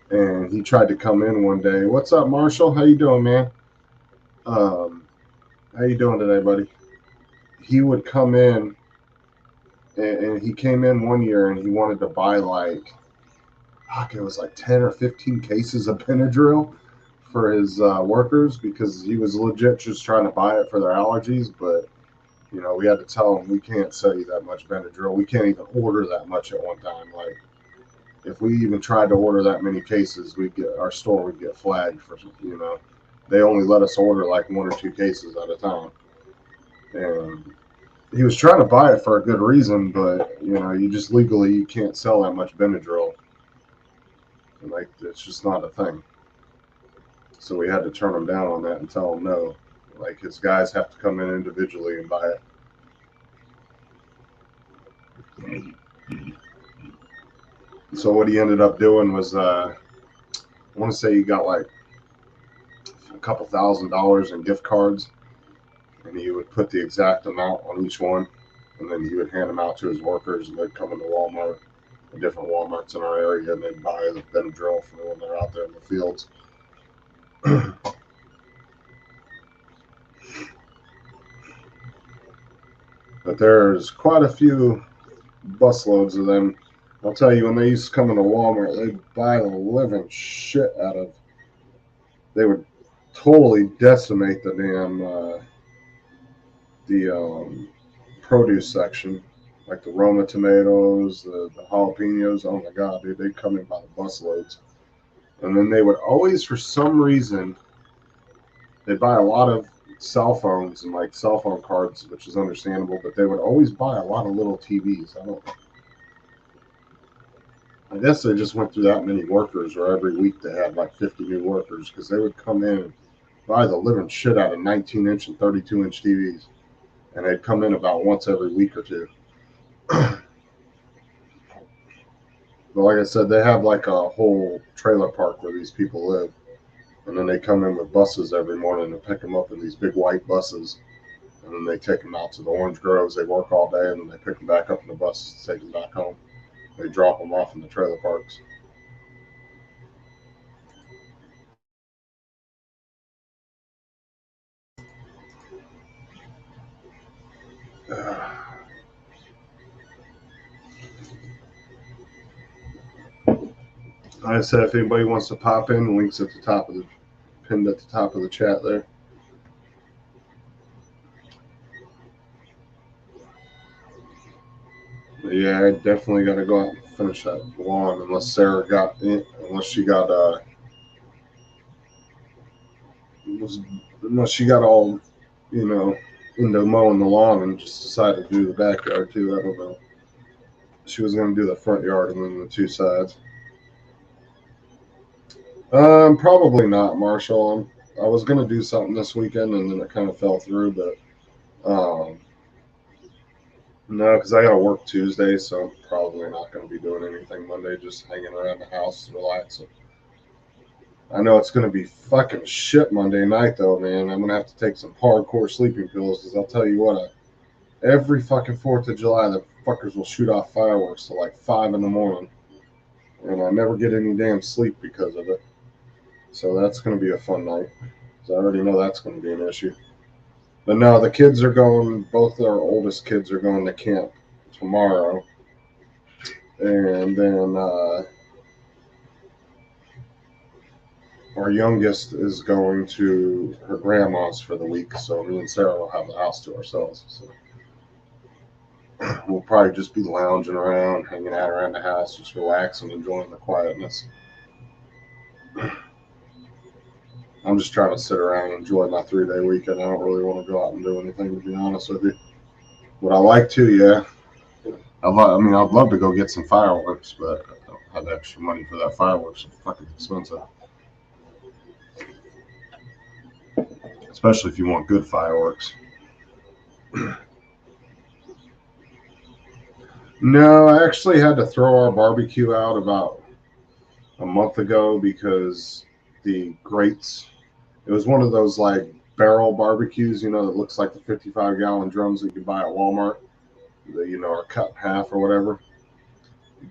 S1: And he tried to come in one day. What's up, Marshall? How you doing, man? How you doing today, buddy? He would come in and he came in one year and he wanted to buy like, fuck, it was like 10 or 15 cases of Benadryl for his workers because he was legit just trying to buy it for their allergies. But, you know, we had to tell him we can't sell you that much Benadryl. We can't even order that much at one time. Like, if we even tried to order that many cases, our store would get flagged for, you know, they only let us order like 1 or 2 cases at a time. And he was trying to buy it for a good reason, but, you know, you just legally, you can't sell that much Benadryl. Like, it's just not a thing. So we had to turn him down on that and tell him no. Like, his guys have to come in individually and buy it. So what he ended up doing was, I want to say he got like a couple $1,000s in gift cards, and he would put the exact amount on each one, and then he would hand them out to his workers, and they'd come into Walmart, the different Walmarts in our area, and they'd buy the Benadryl for when they're out there in the fields. But there's quite a few busloads of them. I'll tell you, when they used to come into Walmart, they'd buy the living shit out of. They would totally decimate the damn produce section, like the Roma tomatoes, the jalapenos. Oh my god, dude, they'd come in by the busloads. And then they would always, for some reason, they'd buy a lot of cell phones and like cell phone cards, which is understandable, but they would always buy a lot of little TVs. I guess they just went through that many workers, or every week they had like 50 new workers, because they would come in and buy the living shit out of 19-inch and 32-inch TVs. And they'd come in about once every week or two. But like I said, they have like a whole trailer park where these people live. And then they come in with buses every morning and pick them up in these big white buses. And then they take them out to the orange groves. They work all day, and then they pick them back up in the buses to take them back home. They drop them off in the trailer parks. Like I said, if anybody wants to pop in, the link's at the top of the pinned at the top of the chat there. But yeah, I definitely got to go out and finish that lawn unless Sarah got in, unless she got unless she got all, you know, into mowing the lawn and just decided to do the backyard too. I don't know. She was going to do the front yard and then the two sides. Probably not, Marshall. I was going to do something this weekend and then it kind of fell through, but no, because I got to work Tuesday, so I'm probably not going to be doing anything Monday, just hanging around the house, relaxing. I know it's going to be fucking shit Monday night, though, man. I'm going to have to take some hardcore sleeping pills, because I'll tell you what, every fucking 4th of July, the fuckers will shoot off fireworks till like 5 in the morning, and I never get any damn sleep because of it. So that's going to be a fun night, because I already know that's going to be an issue. But no, the kids are going, both our oldest kids are going to camp tomorrow. And then our youngest is going to her grandma's for the week. So me and Sarah will have the house to ourselves. So we'll probably just be lounging around, hanging out around the house, just relaxing, enjoying the quietness. I'm just trying to sit around and enjoy my 3-day weekend. I don't really want to go out and do anything, to be honest with you. Would I like to? Yeah. I'd love to go get some fireworks, but I don't have extra money for that. Fireworks are fucking expensive. Especially if you want good fireworks. No, I actually had to throw our barbecue out about a month ago because the grates, it was one of those like barrel barbecues, you know, that looks like the 55-gallon drums that you buy at Walmart, that, you know, are cut in half or whatever.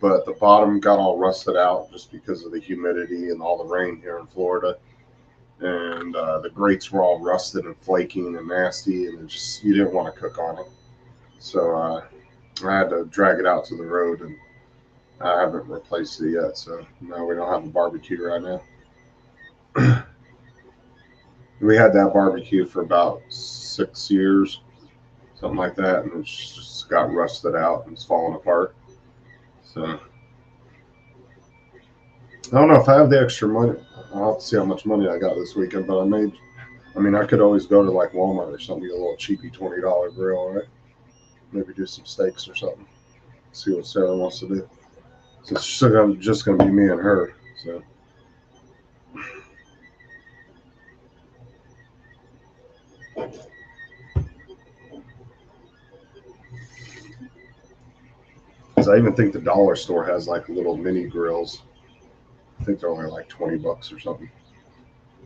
S1: But the bottom got all rusted out just because of the humidity and all the rain here in Florida. And the grates were all rusted and flaking and nasty, and you didn't want to cook on it. So I had to drag it out to the road, and I haven't replaced it yet. So no, we don't have a barbecue right now. We had that barbecue for about 6 years, something like that, and it's just got rusted out and it's falling apart. So I don't know if I have the extra money. I'll have to see how much money I got this weekend, but I mean, I could always go to like Walmart or something, get a little cheapy $20 grill, right? Maybe do some steaks or something. See what Sarah wants to do. So it's just gonna be me and her. So because I even think the dollar store has like little mini grills. I think they're only like $20 or something.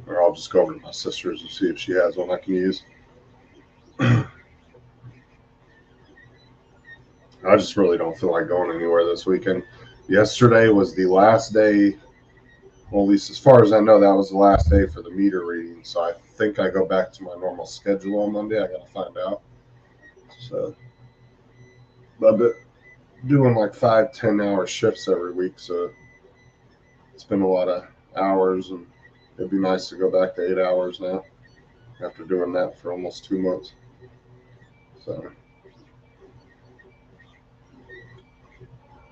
S1: Or I'll just go over to my sister's and see if she has one I can use. I just really don't feel like going anywhere this weekend. Yesterday was the last day. Well, at least as far as I know, that was the last day for the meter reading. So I think I go back to my normal schedule on Monday. I got to find out. So I've been doing like 5-10 hour shifts every week. So it's been a lot of hours, and it'd be nice to go back to 8 hours now after doing that for almost 2 months. So,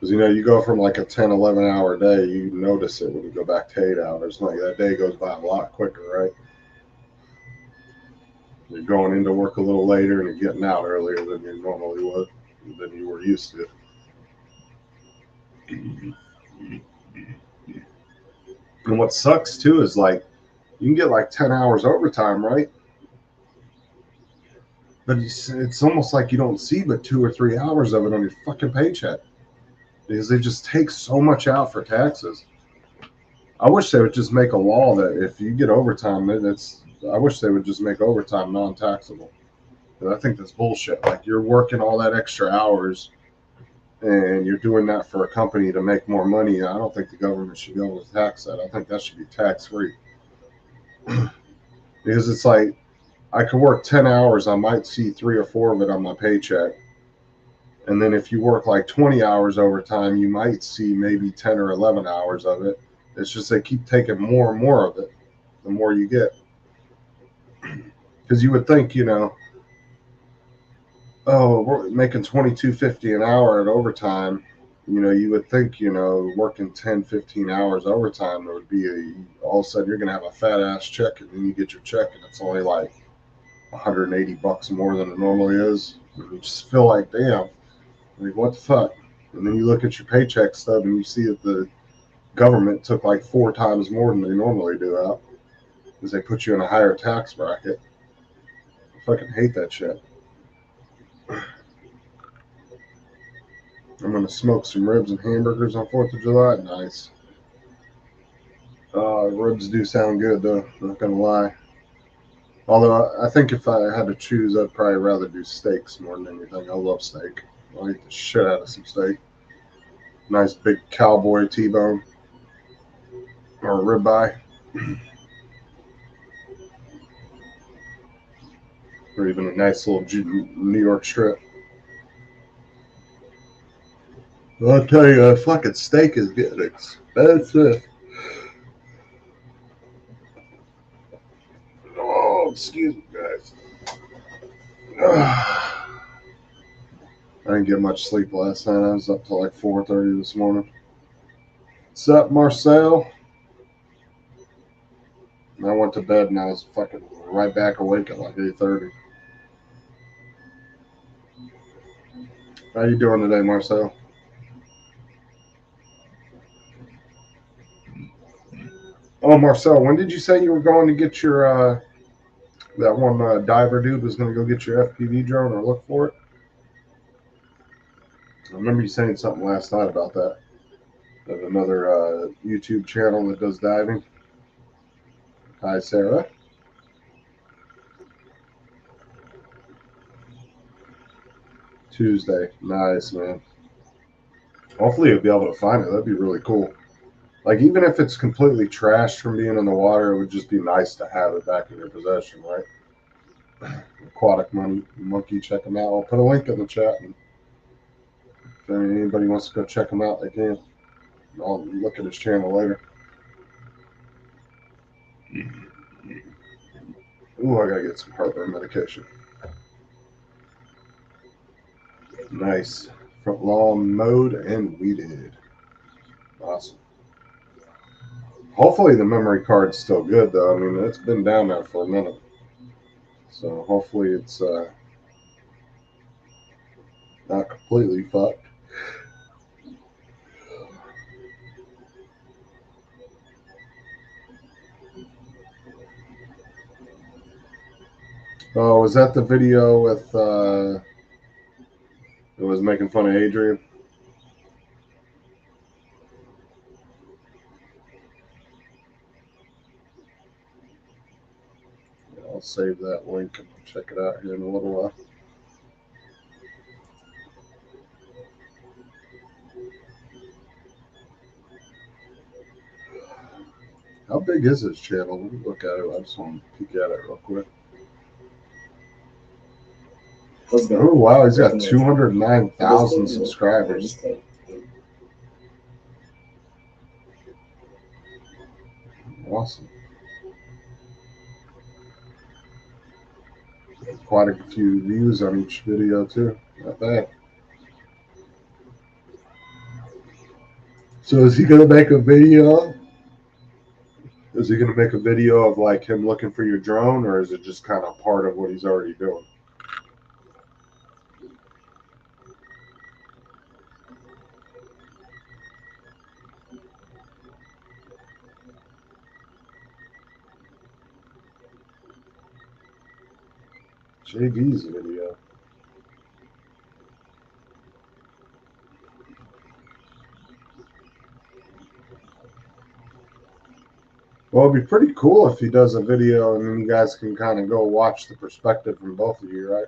S1: because you go from like a 10, 11 hour day, you notice it when you go back to 8 hours. Like that day goes by a lot quicker, right? You're going into work a little later and you're getting out earlier than you normally would, than you were used to. And what sucks too is like you can get like 10 hours overtime, right? But it's almost like you don't see but 2 or 3 hours of it on your fucking paycheck because they just take so much out for taxes. I wish they would just make a law that if you get overtime, I wish they would just make overtime non-taxable. I think that's bullshit. Like you're working all that extra hours and you're doing that for a company to make more money. I don't think the government should be able to tax that. I think that should be tax-free. Because it's like I could work 10 hours, I might see 3 or 4 of it on my paycheck. And then if you work like 20 hours overtime, you might see maybe 10 or 11 hours of it. It's just they keep taking more and more of it the more you get. Because you would think, oh, we're making $22.50 an hour at overtime. You would think, working 10, 15 hours overtime, there would be all of a sudden you're going to have a fat ass check, and then you get your check and it's only like $180 more than it normally is. And you just feel like, damn, like what the fuck? And then you look at your paycheck stub and you see that the government took like 4 times more than they normally do out because they put you in a higher tax bracket. I fucking hate that shit. I'm gonna smoke some ribs and hamburgers on 4th of July. Nice. Ribs do sound good though, not gonna lie. Although I think if I had to choose, I'd probably rather do steaks more than anything. I love steak. I'll eat the shit out of some steak. Nice big cowboy T-bone or ribeye. Or even a nice little New York strip. I'll tell you, a fucking steak is getting expensive. Oh, excuse me, guys. I didn't get much sleep last night. I was up till like 4:30 this morning. What's up, Marcel? I went to bed and I was fucking right back awake at like 8:30. How you doing today, Marcel? Oh, Marcel, when did you say you were going to get your that one diver dude was going to go get your FPV drone or look for it? I remember you saying something last night about that. Of another YouTube channel that does diving. Hi, Sarah. Tuesday. Nice, man. Hopefully you'll be able to find it. That'd be really cool. Like, even if it's completely trashed from being in the water, it would just be nice to have it back in your possession, right? Aquatic Monkey, check them out. I'll put a link in the chat. And If anybody wants to go check him out, they can. I'll look at his channel later. Ooh, I gotta get some heartburn medication. Nice. Front lawn mowed and weeded. Awesome. Hopefully the memory card's still good, though. I mean, it's been down there for a minute. So hopefully it's not completely fucked. Oh, was that the video with it was making fun of Adrian? Yeah, I'll save that link and check it out here in a little while. How big is his channel? Let me look at it. I just want to peek at it real quick. Oh, wow. He's got 209,000 subscribers. Awesome. Quite a few views on each video, too. Not bad. So is he going to make a video? Is he going to make a video of like him looking for your drone, or is it just kind of part of what he's already doing? JV's video. Well, it'd be pretty cool if he does a video and then you guys can kind of go watch the perspective from both of you, right?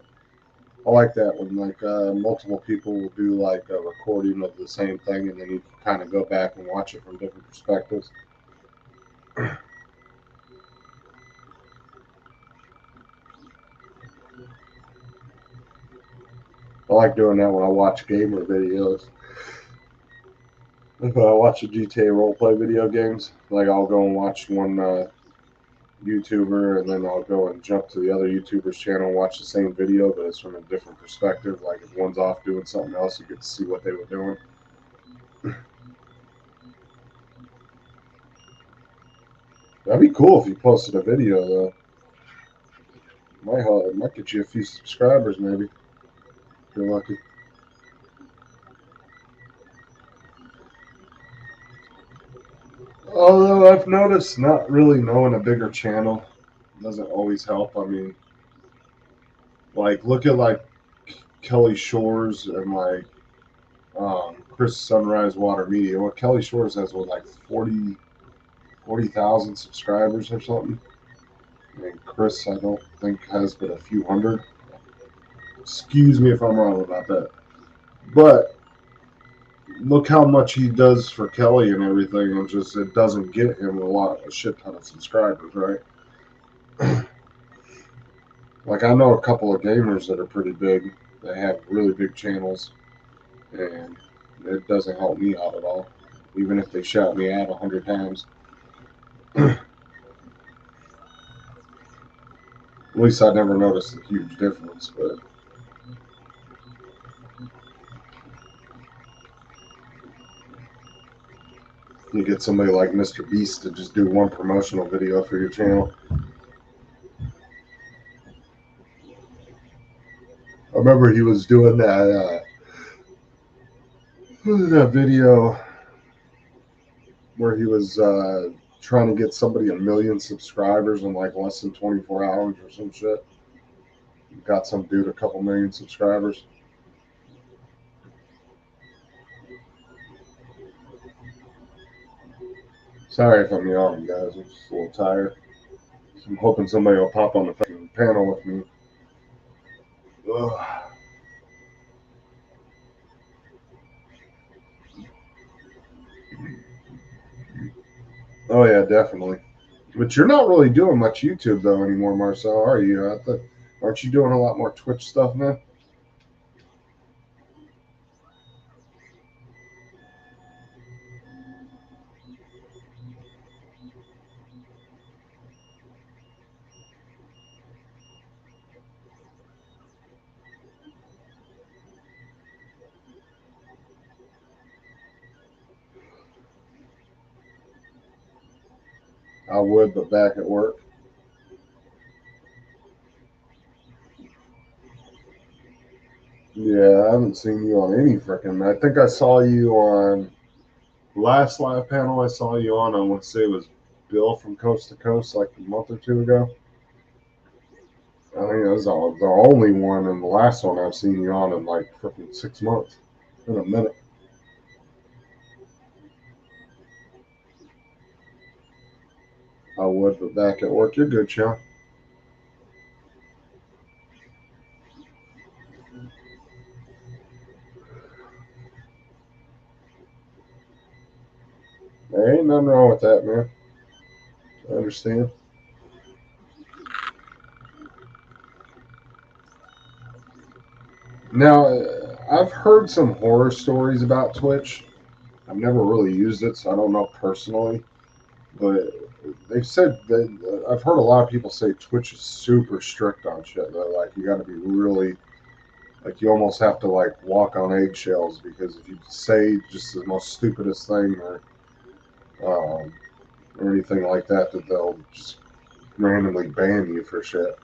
S1: I like that when like multiple people will do like a recording of the same thing and then you can kind of go back and watch it from different perspectives. I like doing that when I watch gamer videos. If I watch a GTA roleplay video games, like I'll go and watch one YouTuber and then I'll go and jump to the other YouTuber's channel and watch the same video, but it's from a different perspective. Like if one's off doing something else, you get to see what they were doing. That'd be cool if you posted a video, though. Might get you a few subscribers, maybe. If you're lucky. Although I've noticed not really knowing a bigger channel doesn't always help. I mean, like look at like Kelly Shores and like Chris Sunrise Water Media. What Kelly Shores has what like 40,000 subscribers or something. And Chris, I don't think has but a few hundred. Excuse me if I'm wrong about that. But look how much he does for Kelly and everything, and just it doesn't get him a shit ton of subscribers, right? Like I know a couple of gamers that are pretty big. They have really big channels, and it doesn't help me out at all. Even if they shout me out 100 times. At least I never noticed a huge difference, but you get somebody like Mr. Beast to just do one promotional video for your channel. I remember he was doing that video where he was trying to get somebody 1 million subscribers in like less than 24 hours or some shit. Got some dude a couple million subscribers. Sorry if I'm yawning, guys. I'm just a little tired. I'm hoping somebody will pop on the fucking panel with me. Ugh. Oh yeah, definitely. But you're not really doing much YouTube though anymore, Marcel, are you? Aren't you doing a lot more Twitch stuff now? I would, but back at work. Yeah, I haven't seen you on any freaking. I think I saw you on last live panel I saw you on. I want to say it was Bill from Coast to Coast like a month or two ago. I think that was the only one, and the last one I've seen you on in like freaking 6 months. In a minute. I would, but back at work. You're good, Sean. There ain't nothing wrong with that, man. I understand. Now, I've heard some horror stories about Twitch. I've never really used it, so I don't know personally. But they've said that I've heard a lot of people say Twitch is super strict on shit. Though, like you got to be really, like you almost have to like walk on eggshells because if you say just the most stupidest thing um, or anything like that, that they'll just randomly ban you for shit.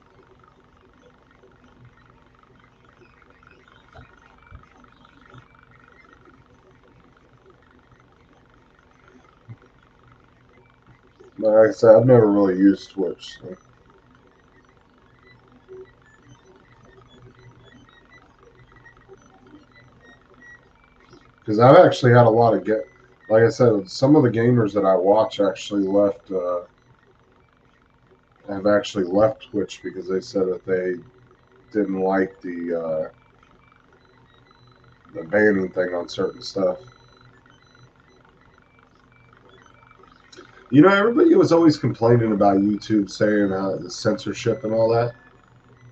S1: Like I said, I've never really used Twitch. Because I've actually had a lot of like I said, some of the gamers that I watch actually left, have actually left Twitch because they said that they didn't like the banning thing on certain stuff. You know, everybody was always complaining about YouTube saying the censorship and all that.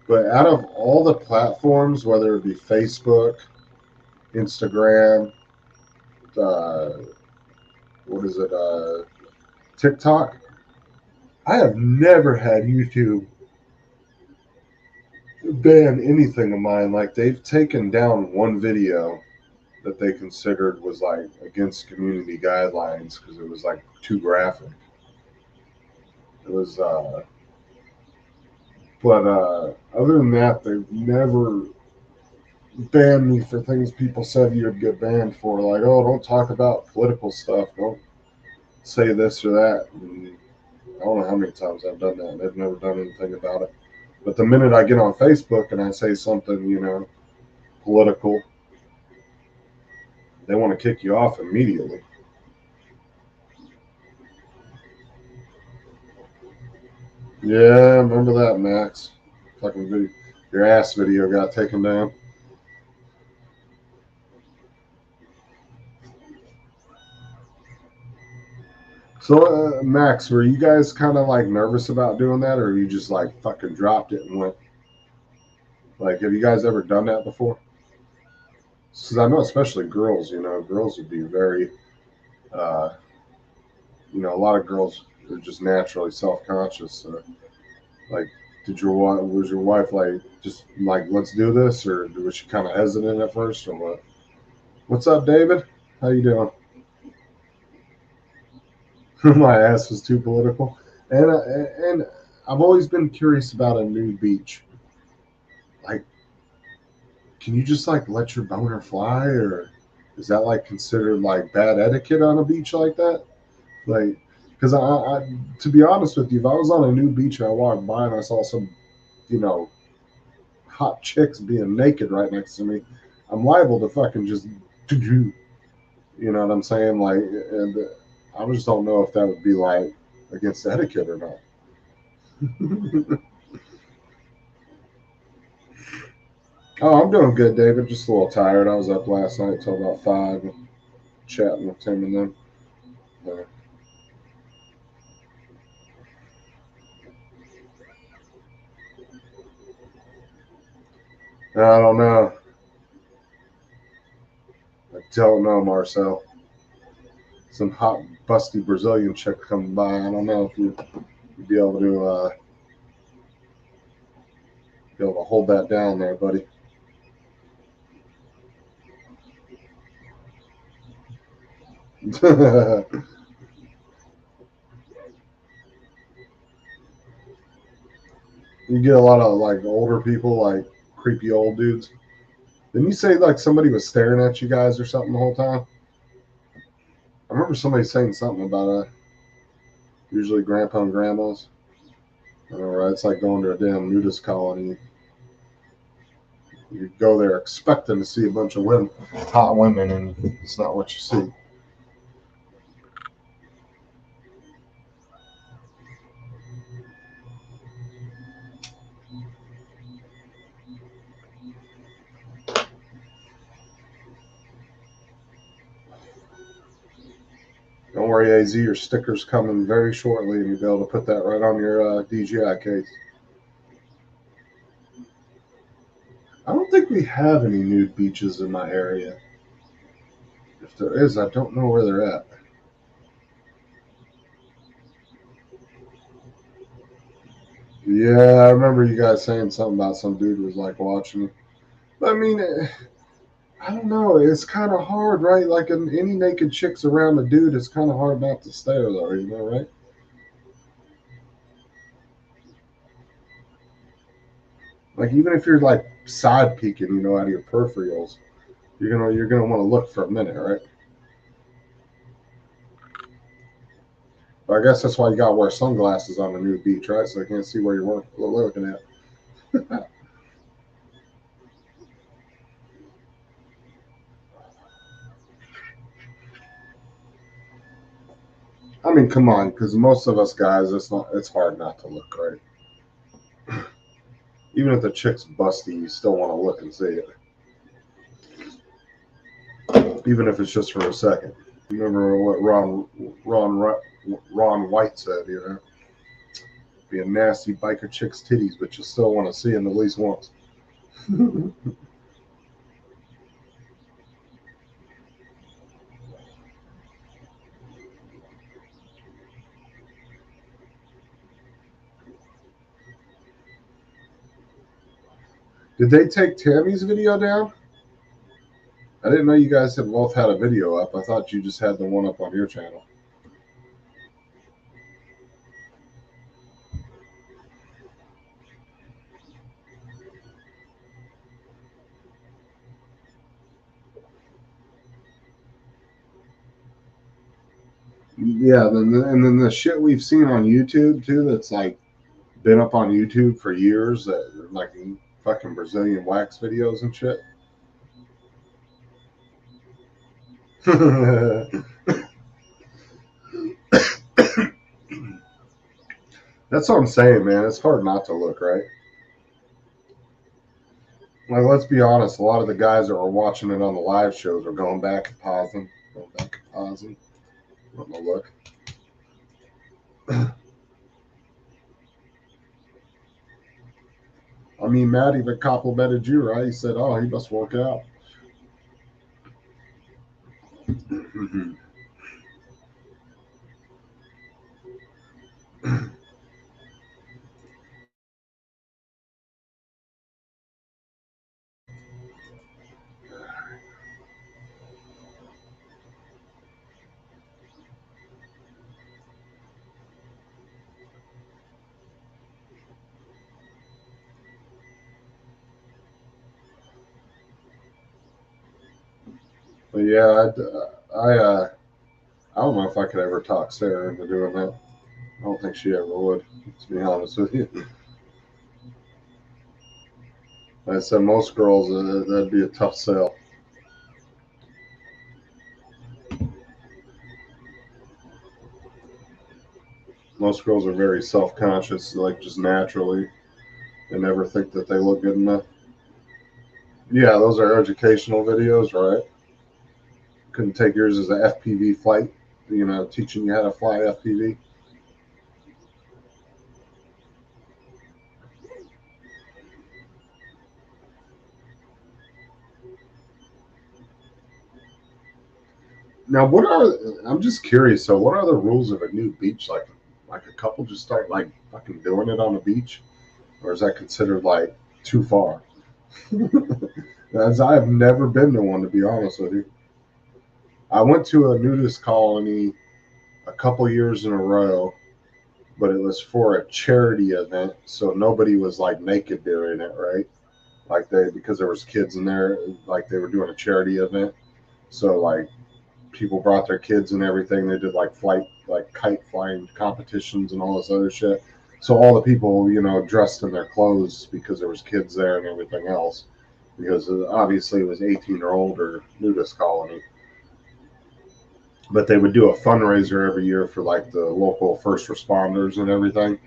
S1: But out of all the platforms, whether it be Facebook, Instagram, uh, what is it, TikTok, I have never had YouTube ban anything of mine. Like they've taken down one video that they considered was like against community guidelines because it was like too graphic. It was, but other than that, they've never banned me for things people said you'd get banned for. Like, oh, don't talk about political stuff. Don't say this or that. And I don't know how many times I've done that. They've never done anything about it. But the minute I get on Facebook and I say something, political, they want to kick you off immediately. Yeah, remember that, Max? Fucking video, your ass video got taken down. So, Max, were you guys kind of like nervous about doing that, or you just like fucking dropped it and went? Like, have you guys ever done that before? Because I know, especially girls, girls would be very, uh, a lot of girls are just naturally self-conscious. So, like, was your wife like just like let's do this, or was she kind of hesitant at first, or what? What's up, David? How you doing? My ass was too political, and I've always been curious about a nude beach. Like, can you just like let your boner fly, or is that like considered like bad etiquette on a beach like that? Like, because to be honest with you, if I was on a nude beach and I walked by and I saw some, you know, hot chicks being naked right next to me, I'm liable to fucking just, you know what I'm saying? Like, and I just don't know if that would be like against etiquette or not. Oh, I'm doing good, David. Just a little tired. I was up last night till about 5, chatting with Tim and them. Uh, I don't know. I don't know, Marcel. Some hot, busty Brazilian chick coming by. I don't know if you'd be able to hold that down there, buddy. You get a lot of like older people, like creepy old dudes. Didn't you say like somebody was staring at you guys or something the whole time? I remember somebody saying something about usually grandpa and grandmas. I know, right? It's like going to a damn nudist colony. You go there expecting to see a bunch of women, hot women, and it's not what you see. Don't worry, AZ, your sticker's coming very shortly, and you'll be able to put that right on your DJI case. I don't think we have any nude beaches in my area. If there is, I don't know where they're at. Yeah, I remember you guys saying something about some dude was like watching. I mean, I don't know. It's kind of hard, right? Like any naked chicks around a dude, it's kind of hard not to stare, though. You know, right? Like even if you're like side peeking, out of your peripherals, you're gonna want to look for a minute, right? But I guess that's why you gotta wear sunglasses on the nude beach, right? So they can't see where you're looking at. I mean, come on, because most of us guys, it's hard not to look, right? Even if the chick's busty, you still want to look and see it, even if it's just for a second. Remember what Ron White said, be a nasty biker chick's titties, but you still want to see them at least once. Did they take Tammy's video down? I didn't know you guys had both had a video up. I thought you just had the one up on your channel. Yeah, and then the shit we've seen on YouTube too, that's like been up on YouTube for years, that like fucking Brazilian wax videos and shit. That's what I'm saying, man. It's hard not to look, right? Like, let's be honest. A lot of the guys that were watching it on the live shows are going back and pausing, letting them look. I mean, Matt even complimented you, right? He said, "Oh, he must work out." But yeah, I don't know if I could ever talk Sarah into doing that. I don't think she ever would, to be honest with you. Like I said, most girls, that'd be a tough sell. Most girls are very self-conscious, like just naturally. They never think that they look good enough. Yeah, those are educational videos, right? Couldn't take yours as an FPV flight, teaching you how to fly FPV. Now, I'm just curious. So, what are the rules of a nude beach? Like a couple just start like fucking doing it on the beach, or is that considered like too far? As I have never been to one, to be honest with you. I went to a nudist colony a couple years in a row, but it was for a charity event, so nobody was like naked during it, right? Like because there was kids in there, like they were doing a charity event, so like people brought their kids and everything. They did like kite flying competitions and all this other shit. So all the people, dressed in their clothes because there was kids there and everything else, because obviously it was 18 or older nudist colony. But they would do a fundraiser every year for like the local first responders and everything.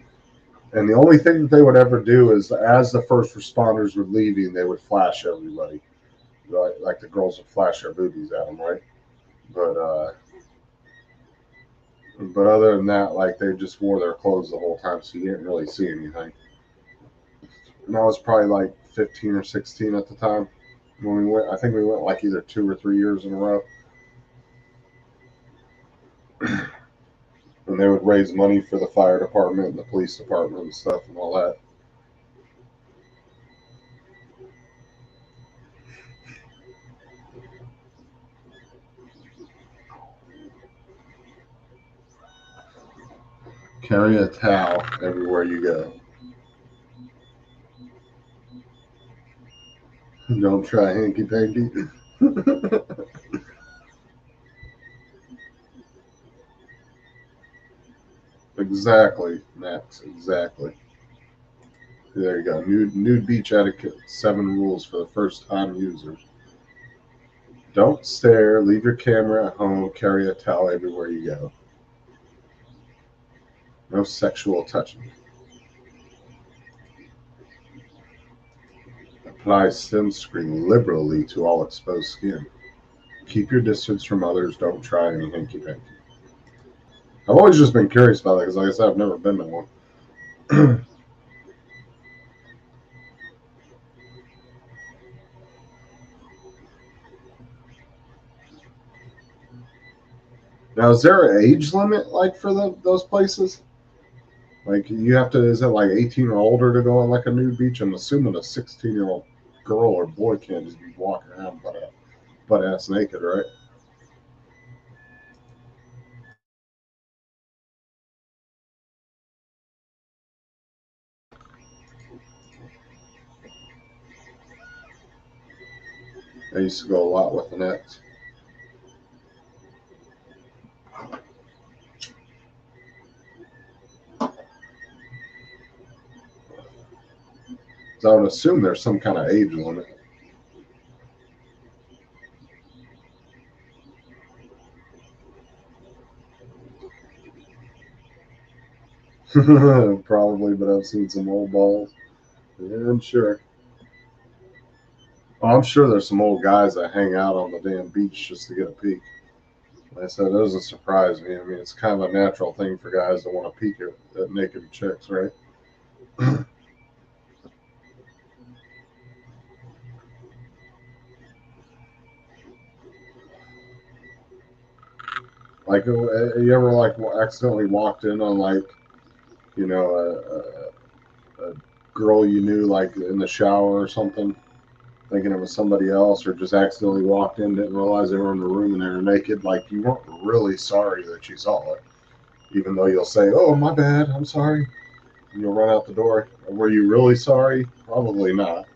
S1: And the only thing that they would ever do is, as the first responders were leaving, they would flash everybody. Right? Like the girls would flash their boobies at them, right? But other than that, like they just wore their clothes the whole time, so you didn't really see anything. And I was probably like 15 or 16 at the time when we went. I think we went like either 2 or 3 years in a row. And they would raise money for the fire department and the police department and stuff and all that. Carry a towel everywhere you go. Don't try hanky panky. Exactly, Max. Exactly. There you go. Nude beach etiquette. 7 rules for the first time users. Don't stare. Leave your camera at home. Carry a towel everywhere you go. No sexual touching. Apply sunscreen liberally to all exposed skin. Keep your distance from others. Don't try any hanky panky. I've always just been curious about that because, like I said, I've never been to one. Now, is there an age limit like for those places? Like you have to, is it like 18 or older to go on like a nude beach? I'm assuming a 16-year-old girl or boy can't just be walking around butt ass naked, right? I used to go a lot with an ex. So I would assume there's some kind of age limit. Probably, but I've seen some old balls. Yeah, I'm sure. Oh, I'm sure there's some old guys that hang out on the damn beach just to get a peek. Like I said, it doesn't surprise me. I mean, it's kind of a natural thing for guys to want to peek at naked chicks, right? Like, you ever like accidentally walked in on like, you know, a girl you knew like in the shower or something, thinking it was somebody else, or just accidentally walked in, didn't realize they were in the room and they were naked. Like you weren't really sorry that you saw it, even though you'll say, "Oh, my bad, I'm sorry," and you'll run out the door. Were you really sorry? Probably not.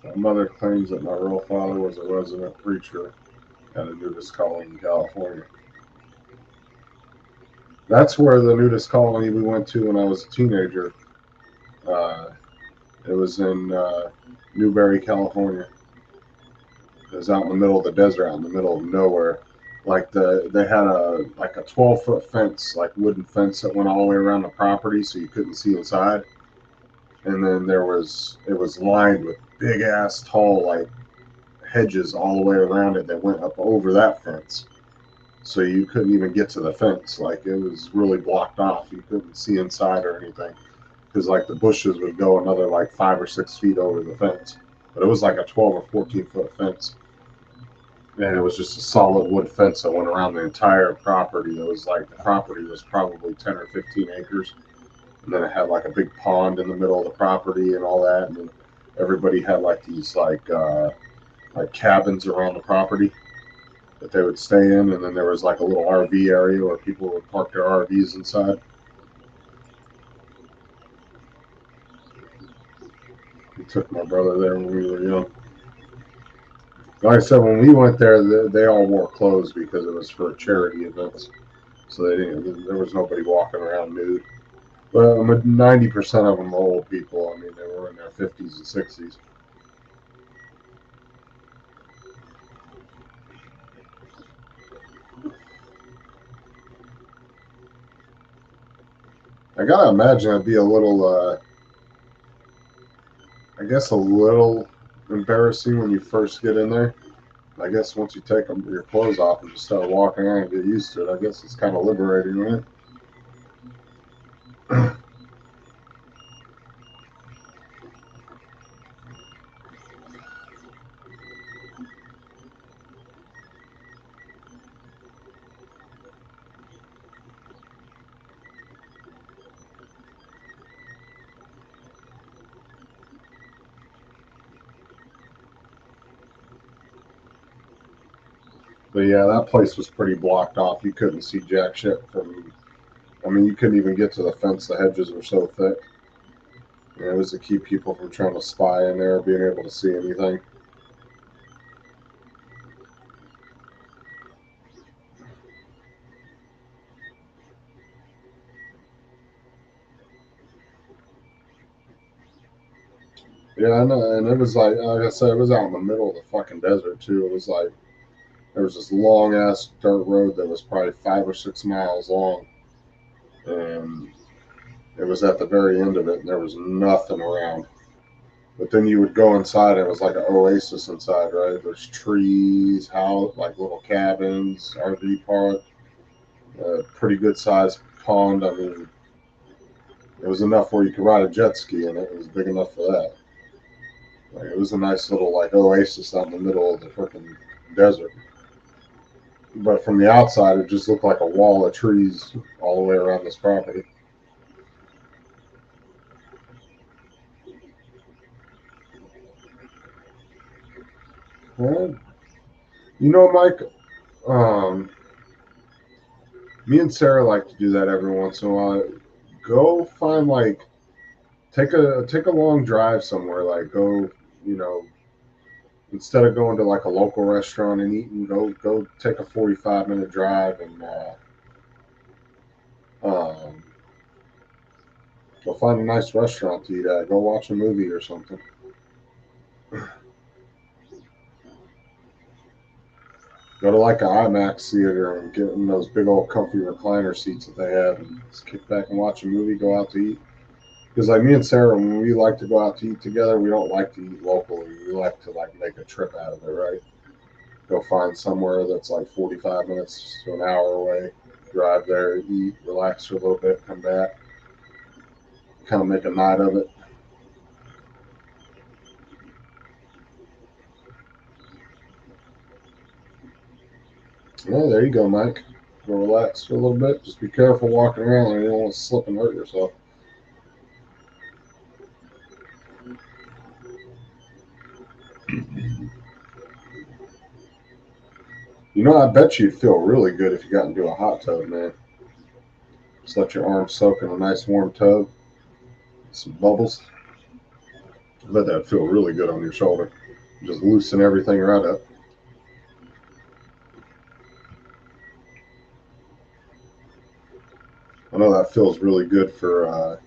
S1: My mother claims that my real father was a resident preacher at a nudist colony in California. That's where the nudist colony we went to when I was a teenager. Uh, it was in Newberry, California. It was out in the middle of the desert, out in the middle of nowhere. Like they had a 12-foot fence, like wooden fence that went all the way around the property, so you couldn't see inside. And then it was lined with big ass tall like hedges all the way around it that went up over that fence, so you couldn't even get to the fence. Like it was really blocked off. You couldn't see inside or anything because like the bushes would go another like 5 or 6 feet over the fence. But it was like a 12 or 14-foot fence, and it was just a solid wood fence that went around the entire property. It was like the property was probably 10 or 15 acres, and then it had like a big pond in the middle of the property and all that. And then everybody had like these like like cabins around the property that they would stay in, and then there was like a little RV area where people would park their RVs inside. We took my brother there when we were young. Like I said, when we went there, they all wore clothes because it was for charity events. So they didn't. There was nobody walking around nude. But 90% of them were old people. I mean, they were in their 50s and 60s. I gotta imagine it'd be a little, I guess, a little embarrassing when you first get in there. I guess once you take your clothes off and just start walking around and get used to it, I guess it's kind of liberating, right? But yeah, that place was pretty blocked off. You couldn't see jack shit from. I mean, you couldn't even get to the fence. The hedges were so thick. And it was to keep people from trying to spy in there, being able to see anything. Yeah, I know, and it was like I said, it was out in the middle of the fucking desert too. It was like there was this long ass dirt road that was probably 5 or 6 miles long, and it was at the very end of it, and there was nothing around. But then you would go inside, and it was like an oasis inside, right? There's trees, house, like little cabins, RV park, pretty good sized pond. I mean, it was enough where you could ride a jet ski in it. It was big enough for that. Like, it was a nice little like oasis out in the middle of the freaking desert. But from the outside, it just looked like a wall of trees all the way around this property. Well, you know, Mike, um, me and Sarah like to do that every once in a while. Go find like take a long drive somewhere. Like go, you know, instead of going to like a local restaurant and eating, go take a 45-minute drive and um, go find a nice restaurant to eat at. Go watch a movie or something. Go to like an IMAX theater and get in those big old comfy recliner seats that they have and just kick back and watch a movie, go out to eat. Because like me and Sarah, when we like to go out to eat together, we don't like to eat locally. We like to like make a trip out of it, right? Go find somewhere that's like 45 minutes to an hour away, drive there, eat, relax for a little bit, come back, kind of make a night of it. Yeah, there you go, Mike. Go relax for a little bit. Just be careful walking around. You don't want to slip and hurt yourself. You know, I bet you'd feel really good if you got into a hot tub, man. Just let your arms soak in a nice warm tub, some bubbles. I bet that'd feel really good on your shoulder. Just loosen everything right up. I know that feels really good for,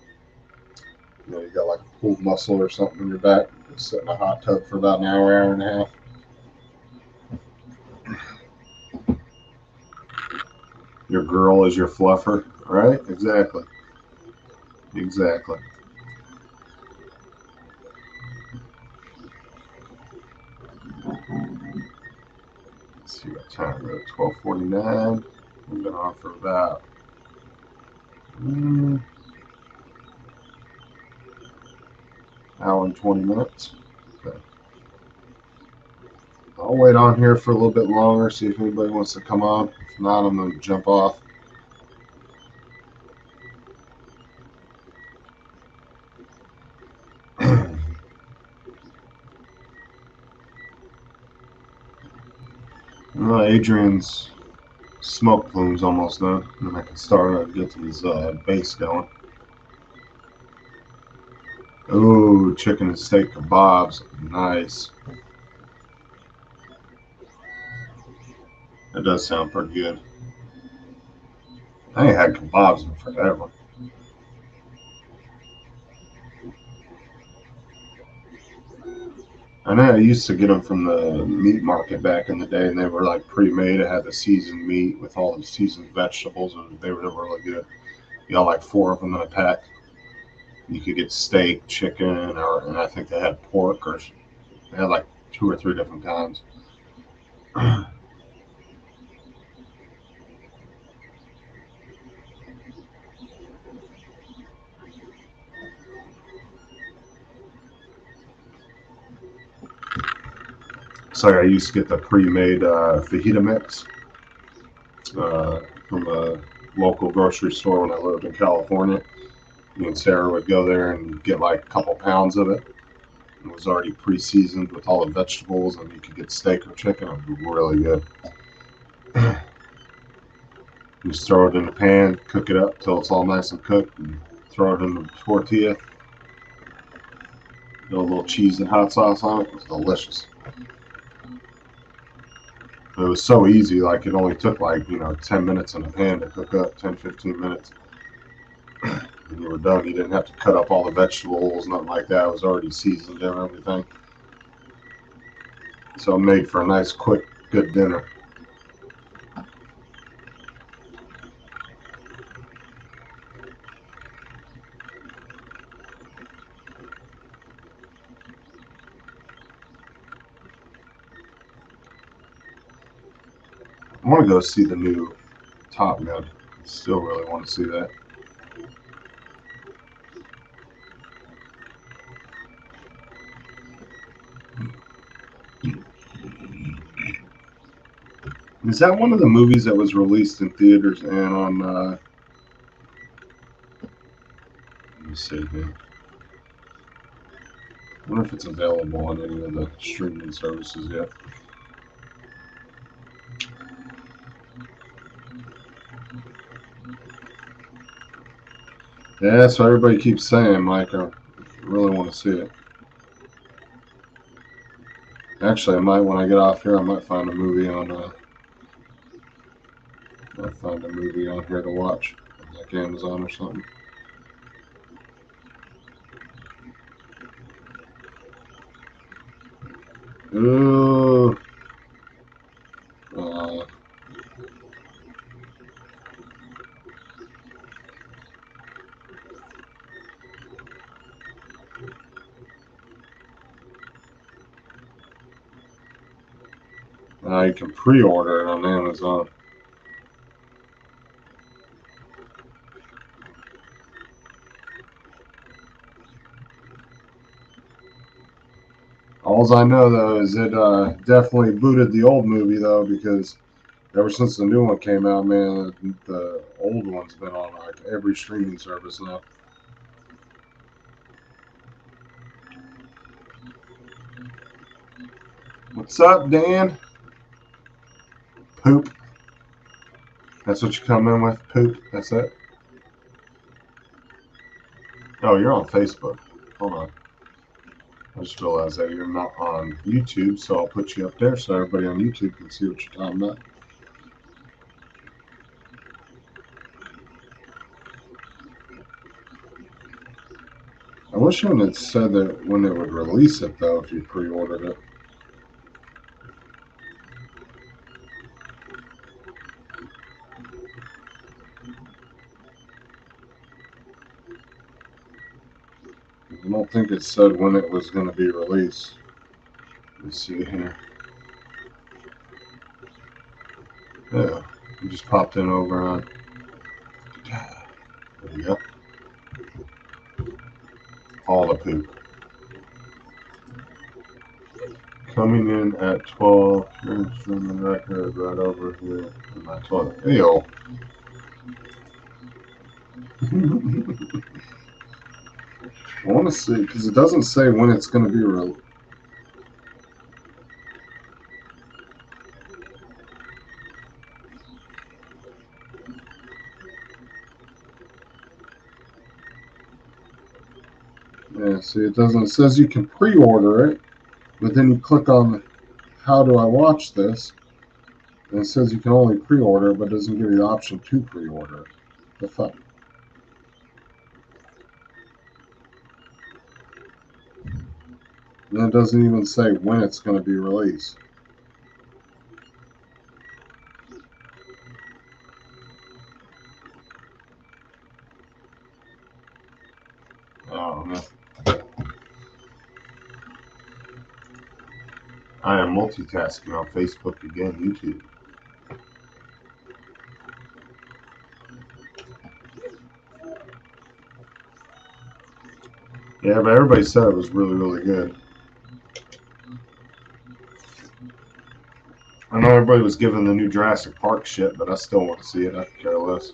S1: you got like a pulled muscle or something in your back. Just sit in a hot tub for about an hour, hour and a half. Your girl is your fluffer, right? Exactly. Exactly. Let's see what time we're at. 12:49. We've been on for about mm, hour and 20 minutes. Okay. I'll wait on here for a little bit longer, see if anybody wants to come on. If not, I'm going to jump off. Adrian's smoke plume's almost done, and I can start to get his base going. Ooh, chicken and steak kebabs. Nice. That does sound pretty good. I ain't had kebabs in forever. I know I used to get them from the meat market back in the day, and they were like pre-made. It had the seasoned meat with all the seasoned vegetables, and they were really good. You got like 4 of them in a pack. You could get steak, chicken, and I think they had pork, or they had like 2 or 3 different kinds. So I used to get the pre-made fajita mix from a local grocery store when I lived in California. Me and Sarah would go there and get like a couple pounds of it. It was already pre-seasoned with all the vegetables, and you could get steak or chicken. It would be really good. You just throw it in the pan, cook it up till it's all nice and cooked, and throw it in the tortilla. Get a little cheese and hot sauce on it. It was delicious. It was so easy, like it only took like, 10 minutes in the pan to cook up, 10, 15 minutes. And you were done. You didn't have to cut up all the vegetables, nothing like that. It was already seasoned and everything. So it made for a nice, quick, good dinner. I want to go see the new Top Gun. Still really want to see that. Is that one of the movies that was released in theaters and on? Let me see here. I wonder if it's available on any of the streaming services yet. Yeah, that's what everybody keeps saying, Mike. I really want to see it. Actually, I might, when I get off here, I might find a movie on. Might find a movie on here to watch, like Amazon or something. Ooh. You can pre-order it on Amazon. Alls I know though is it definitely booted the old movie though, because ever since the new one came out, man, the old one's been on like every streaming service now. What's up, Dan? Poop. That's what you come in with? Poop? That's it? Oh, you're on Facebook. Hold on. I just realized that you're not on YouTube, so I'll put you up there so everybody on YouTube can see what you're talking about. I wish it had said that when it would release it, though, if you pre-ordered it. I don't think it said when it was going to be released. Let's see here. Yeah, it just popped in over on. There we go. All the poop. Coming in at 12. Here's the record right over here in my toilet. Ew. I want to see, because it doesn't say when it's going to be released. See, it doesn't. It says you can pre-order it, but then you click on how do I watch this, and it says you can only pre-order, but it doesn't give you the option to pre-order. The fuck? And it doesn't even say when it's going to be released. Oh man. I am multitasking on Facebook again, YouTube. Yeah, but everybody said it was really, really good. I know everybody was giving the new Jurassic Park shit, but I still want to see it. I could care less.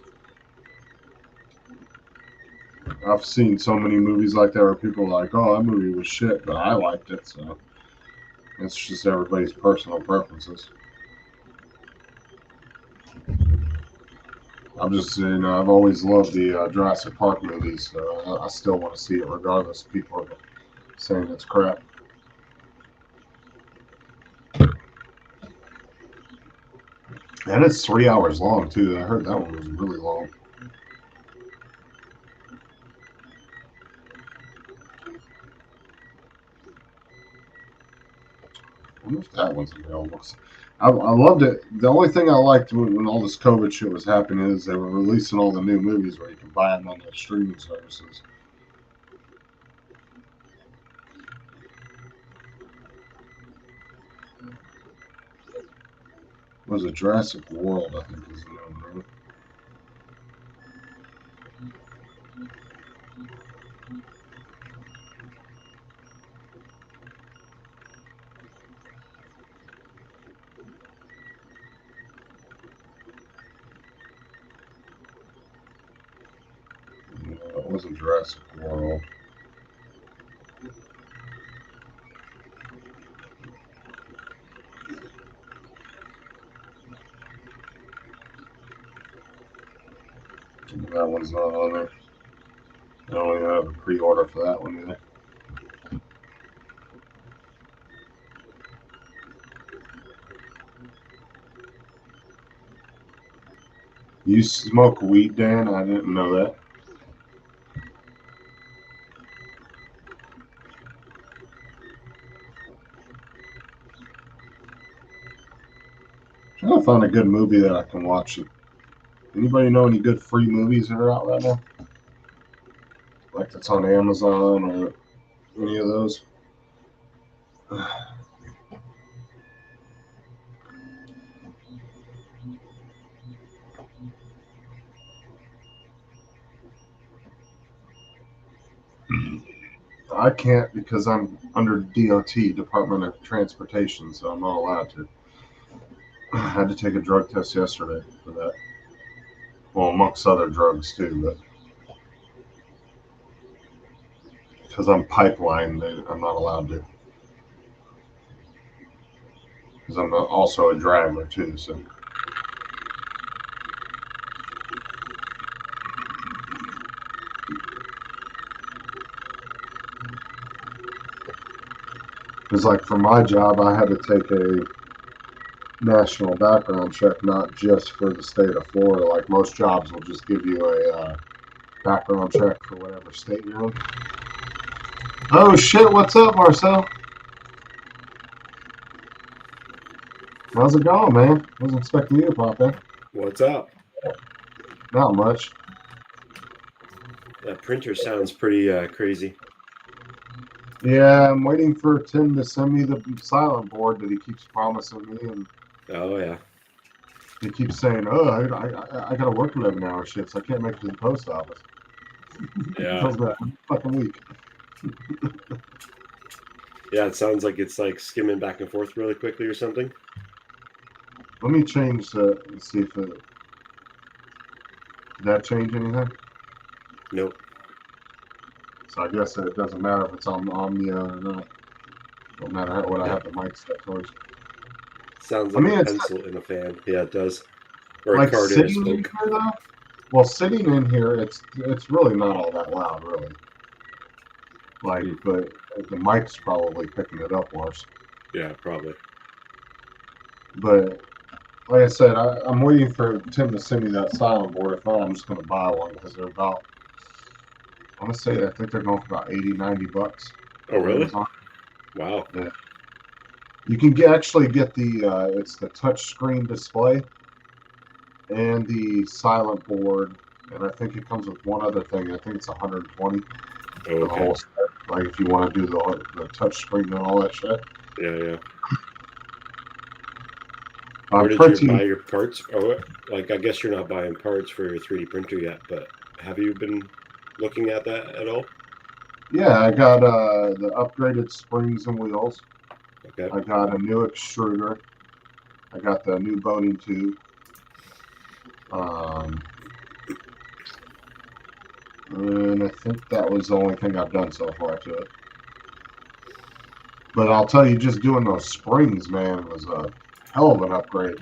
S1: I've seen so many movies like that where people are like, oh, that movie was shit, but I liked it, so it's just everybody's personal preferences. I'm just, I've always loved the Jurassic Park movies, so I still want to see it regardless of people are saying it's crap. And it's 3 hours long, too. I heard that one was really long. I wonder if that one's available. I loved it. The only thing I liked when all this COVID shit was happening is they were releasing all the new movies where you can buy them on the streaming services. Was it Jurassic World, I think is the name, right? No, it wasn't Jurassic World. That one's not on there. I don't even have a pre-order for that one either. You smoke weed, Dan? I didn't know that. I'm trying to find a good movie that I can watch. Anybody know any good free movies that are out right now? Like that's on Amazon or any of those? I can't because I'm under DOT, Department of Transportation, so I'm not allowed to. I had to take a drug test yesterday for that. Well, amongst other drugs too, but because I'm pipeline, I'm not allowed to. Because I'm also a driver too, so. Because like for my job, I had to take a national background check, not just for the state of Florida. Like most jobs will just give you a background check for whatever state you're in. Oh shit, what's up, Marcel? How's it going, man? Wasn't expecting you to pop in.
S2: What's up?
S1: Not much.
S2: That printer sounds pretty crazy.
S1: Yeah, I'm waiting for Tim to send me the silent board that he keeps promising me, and
S2: Oh yeah.
S1: he keeps saying, "Oh, I gotta work 11-hour shifts. I can't make it to the post office."
S2: Yeah.
S1: Tells me that every fucking week.
S2: Yeah, it sounds like it's like skimming back and forth really quickly or something.
S1: Let me change and see if did that change anything?
S2: Nope.
S1: So I guess it doesn't matter if it's on Omnia or not. Don't matter what I have the mic set towards.
S2: Sounds like a pencil in a fan. Yeah, it does. Or
S1: like
S2: a card in a
S1: sitting in
S2: smoke.
S1: here, though. Well, sitting in here, it's really not all that loud, really. Like, but the mic's probably picking it up worse.
S2: Yeah, probably.
S1: But like I said, I'm waiting for Tim to send me that silent board. If not, I'm just going to buy one because they're about, I want to say, I think they're going for about $80-$90.
S2: Oh, really?
S1: Amazon.
S2: Wow.
S1: Yeah. You can actually get the, it's the touch screen display and the silent board. And I think it comes with one other thing. I think it's 120 for the whole set. Like if you want to do the touch screen and all that shit.
S2: Yeah. Where did you buy your parts? Oh, like I guess you're not buying parts for your 3D printer yet, but have you been looking at that at all?
S1: Yeah, I got the upgraded springs and wheels.
S2: Okay.
S1: I got a new extruder. I got the new boating tube. And I think that was the only thing I've done so far to it. But I'll tell you, just doing those springs, man, was a hell of an upgrade.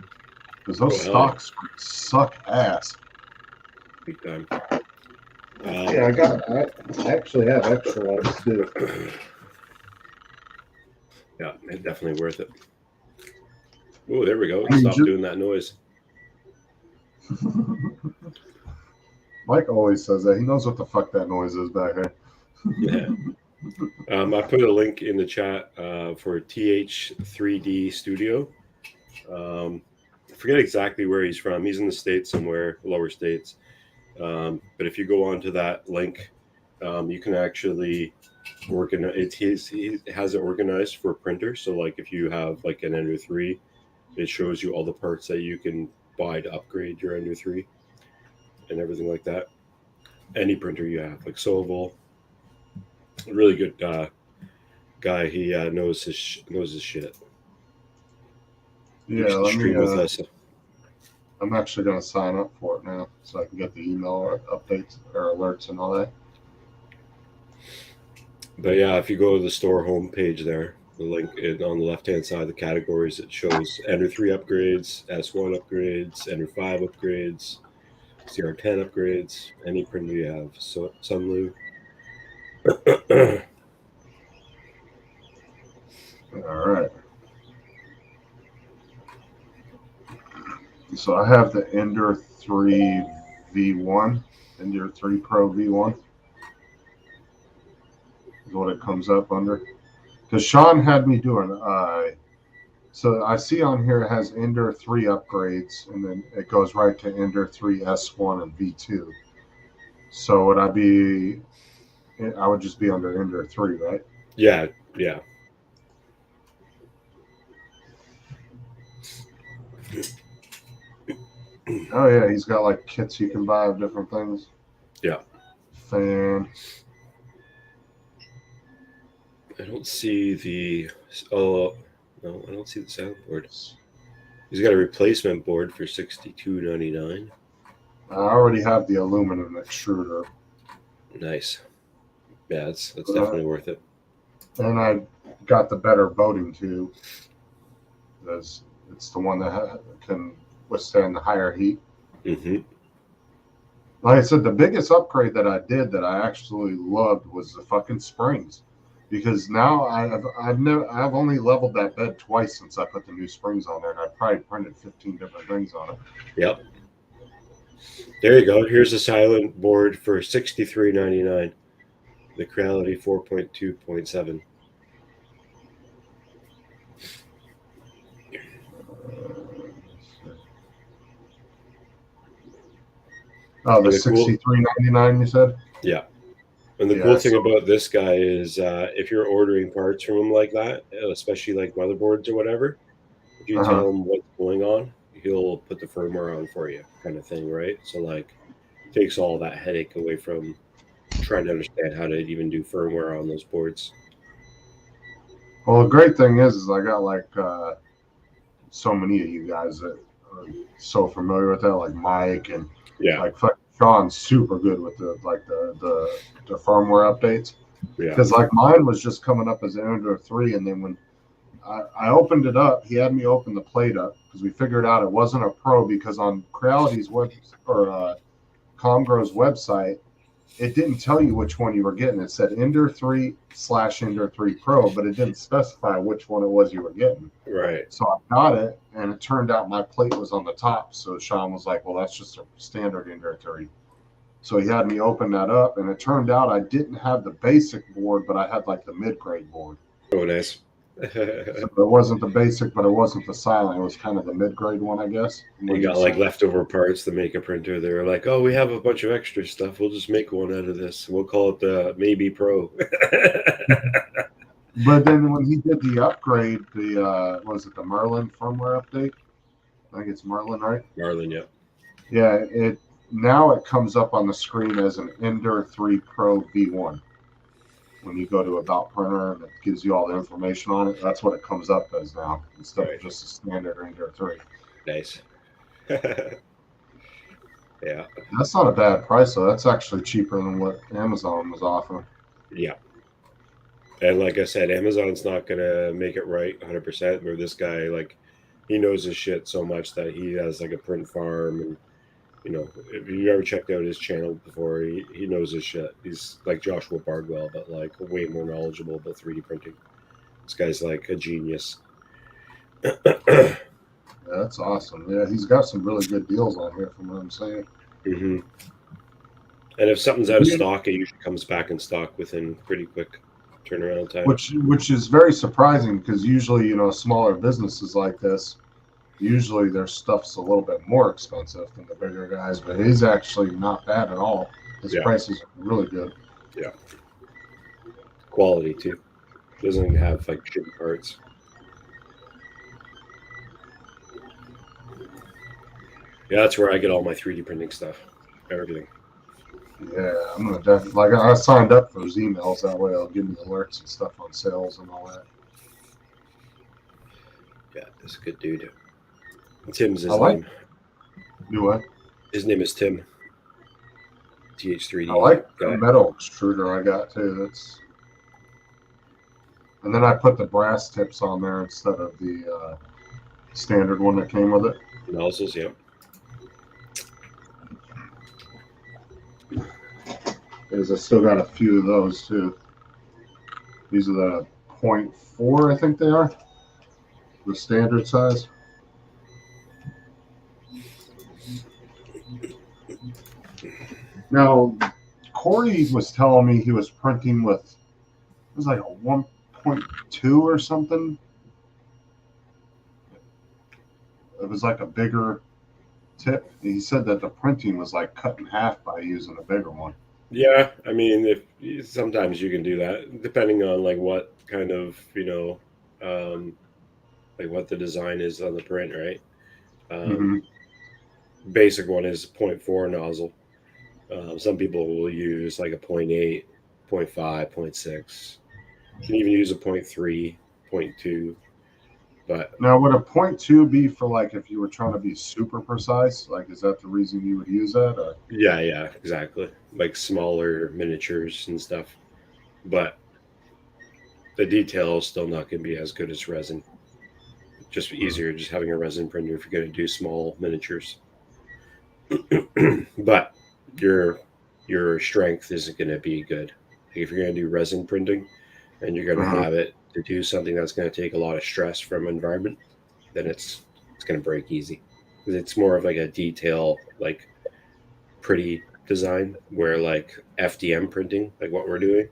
S1: Because those stock springs suck ass.
S2: Big time.
S1: Yeah, I actually have extra ones too.
S2: Yeah, definitely worth it. Oh, there we go. Stop doing that noise.
S1: Mike always says that. He knows what the fuck that noise is back there.
S2: Yeah. I put a link in the chat for TH3D Studio. I forget exactly where he's from. He's in the States somewhere, lower states. But if you go onto that link, you can actually organize. He has it organized for printers. So, like, if you have like an Ender 3, it shows you all the parts that you can buy to upgrade your Ender 3 and everything like that. Any printer you have, like Soval, a really good guy. He knows his shit.
S1: Yeah, let me. With us. I'm actually going to sign up for it now, so I can get the email updates or alerts and all that.
S2: But yeah, if you go to the store homepage there, the link on the left-hand side, the categories, it shows Ender 3 upgrades, S1 upgrades, Ender 5 upgrades, CR10 upgrades, any printer you have, so Sunlu.
S1: All right. So I have the Ender 3 V1, Ender 3 Pro V1 is what it comes up under. Because Sean had me doing, so I see on here it has Ender 3 upgrades, and then it goes right to Ender 3 S1 and V2. So would I would just be under Ender 3, right?
S2: Yeah.
S1: Oh yeah, he's got like kits you can buy of different things.
S2: Yeah.
S1: Fan.
S2: I don't see the. Oh no, I don't see the soundboard. He's got a replacement board for $62.99.
S1: I already have the aluminum extruder.
S2: Nice. Yeah, that's definitely worth it.
S1: And I got the better boating tube. It's the one that can withstand the higher heat.
S2: Mm-hmm.
S1: Like I said, the biggest upgrade that I did that I actually loved was the fucking springs, because now I've only leveled that bed twice since I put the new springs on there, and I probably printed 15 different things on it.
S2: Yep. There you go. Here's a silent board for $63.99. The Creality 4.2.7.
S1: Oh, the $63.99 you said?
S2: Yeah. And the cool thing about this guy is if you're ordering parts from him like that, especially like motherboards or whatever, if you tell him what's going on, he'll put the firmware on for you, kind of thing, right? So like takes all that headache away from trying to understand how to even do firmware on those boards.
S1: Well, the great thing is I got like so many of you guys that are so familiar with that, like Mike and like Sean's super good with the firmware updates. Yeah. Because like mine was just coming up as an Ender 3, and then when I opened it up, he had me open the plate up because we figured out it wasn't a Pro, because on Creality's web or Comgro's website, it didn't tell you which one you were getting. It said Ender 3/Ender 3 Pro, but it didn't specify which one it was you were getting.
S2: Right.
S1: So I got it, and it turned out my plate was on the top. So Sean was like, well, that's just a standard Ender 3. So he had me open that up, and it turned out I didn't have the basic board, but I had like the mid-grade board.
S2: Oh, nice.
S1: So it wasn't the basic, but it wasn't the silent. It was kind of the mid-grade one, I guess.
S2: You got like leftover parts to make a printer. They're like, oh, we have a bunch of extra stuff. We'll just make one out of this. We'll call it the Maybe Pro.
S1: But then when he did the upgrade, the was it the Merlin firmware update? I think it's Merlin, right?
S2: Merlin, yeah.
S1: Yeah, now it comes up on the screen as an Ender 3 Pro V1. When you go to About Printer and it gives you all the information on it, that's what it comes up as now, instead of just a standard Ender 3.
S2: Nice. Yeah.
S1: That's not a bad price, though. That's actually cheaper than what Amazon was offering.
S2: Yeah. And like I said, Amazon's not going to make it right 100%. Where this guy, like, he knows his shit so much that he has like a print farm. And, you know, if you ever checked out his channel before, he knows his shit. He's like Joshua Bardwell, but like way more knowledgeable about 3D printing. This guy's like a genius.
S1: Yeah, that's awesome. Yeah, he's got some really good deals on here from what I'm saying.
S2: Mm-hmm. And if something's out of stock, it usually comes back in stock within pretty quick turnaround time.
S1: Which is very surprising because usually, you know, smaller businesses like this, usually their stuff's a little bit more expensive than the bigger guys, but he's actually not bad at all. His prices are really good.
S2: Yeah. Quality too. Doesn't have like shitty parts. Yeah, that's where I get all my 3D printing stuff. Everything.
S1: Yeah, I'm gonna definitely, like, I signed up for those emails, that way it'll give me alerts and stuff on sales and all that.
S2: Yeah, that's a good dude. Tim's his name.
S1: Do what?
S2: His name is Tim. TH3D.
S1: I like the metal extruder I got too. And then I put the brass tips on there instead of the standard one that came with it.
S2: Nozzles, yeah.
S1: Because I still got a few of those too. These are the 0.4, I think they are. The standard size. Now, Corey was telling me he was printing with, it was like a 1.2 or something. It was like a bigger tip. He said that the printing was like cut in half by using a bigger one.
S2: Yeah, I mean, if sometimes you can do that, depending on like what kind of, you know, like what the design is on the print, right? Basic one is 0.4 nozzle. Some people will use like a 0.8, 0.5, 0.6. You can even use a 0.3, 0.2. But
S1: now, would a 0.2 be for like if you were trying to be super precise? Like, is that the reason you would use that? Or?
S2: Yeah, exactly. Like smaller miniatures and stuff. But the detail is still not going to be as good as resin. Just easier just having a resin printer if you're going to do small miniatures. But your strength isn't going to be good. Like if you're going to do resin printing and you're going to have it to do something that's going to take a lot of stress from environment, then it's going to break easy. Because it's more of like a detail, like pretty design, where like FDM printing, like what we're doing,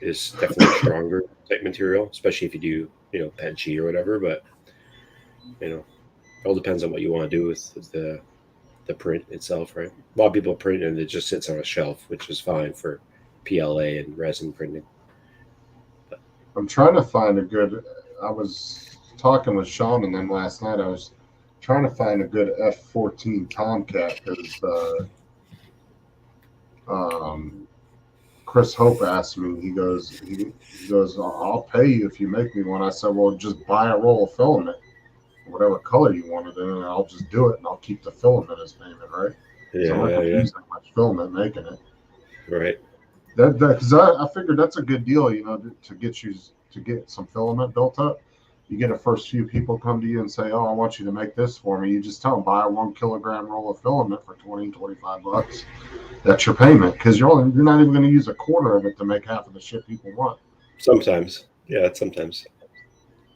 S2: is definitely stronger type material, especially if you do, you know, Penchi or whatever. But you know, it all depends on what you want to do with the print itself, right? A lot of people print and it just sits on a shelf, which is fine for PLA and resin printing. But
S1: I'm trying to find a good. I was talking with Sean and then last night I was trying to find a good F14 Tomcat because Chris Hope asked me. He goes, I'll pay you if you make me one. I said, well, just buy a roll of filament, whatever color you want it in, and I'll just do it, and I'll keep the filament as payment, right?
S2: Yeah,
S1: so I'm not going to use that much filament making it.
S2: Right.
S1: Because I figured that's a good deal, you know, to get some filament built up. you get a first few people come to you and say, oh, I want you to make this for me. You just tell them, buy a 1 kilogram roll of filament for 20, 25 bucks. That's your payment, because you're not even going to use a quarter of it to make half of the shit people want.
S2: Sometimes. Yeah, sometimes.